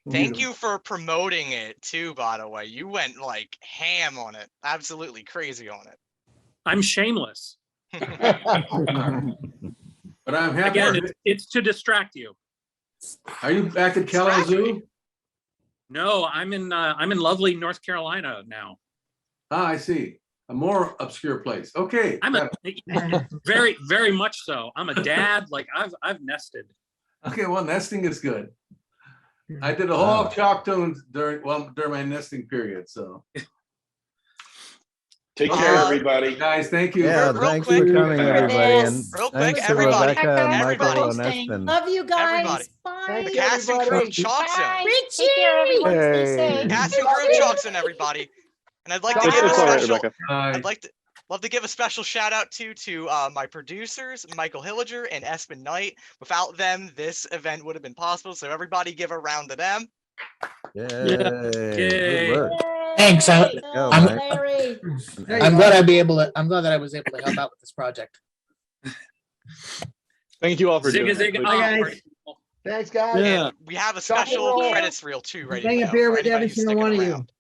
Thank you for promoting it too, by the way. You went like ham on it. Absolutely crazy on it. I'm shameless. But I'm happy. Again, it's to distract you. Are you back at Kalamazoo? No, I'm in lovely North Carolina now. Ah, I see. A more obscure place. Okay. I'm a very, very much so. I'm a dad. Like I've nested. Okay, well, nesting is good. I did a whole ChalkZone during my nesting period. So Take care, everybody. Guys, thank you. Yeah, Real thanks quick, for coming, everybody, and real quick, thanks to everybody, Rebecca and everybody. Michael and Espen. Love you guys. Everybody. Bye. The cast and crew of ChalkZone. Richie. Take care, everyone. Stay Hey. safe. Cast and crew of ChalkZone, everybody. And I'd like to Bye. give a It's all right, special. Rebecca. I'd love to give a special shout out to my producers, Michael Hilliger and Espen Knight. Without them, this event would have been possible. So everybody give a round to them. Yay, good work. Thanks. Go, I'm, Mike. I'm glad I was able to help out with this project. Thank you all for doing Zigga, it. zigga, Bye, oh, guys. Thanks, guys. Yeah. And we have a Stop special rolling. credits reel too, ready to Bang go. a beer for with anybody every who's single sticking one of you. around.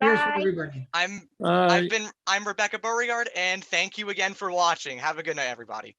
Here's for Bye. everybody. I'm Rebecca Beauregard, and thank you again for watching. Have a good night, everybody.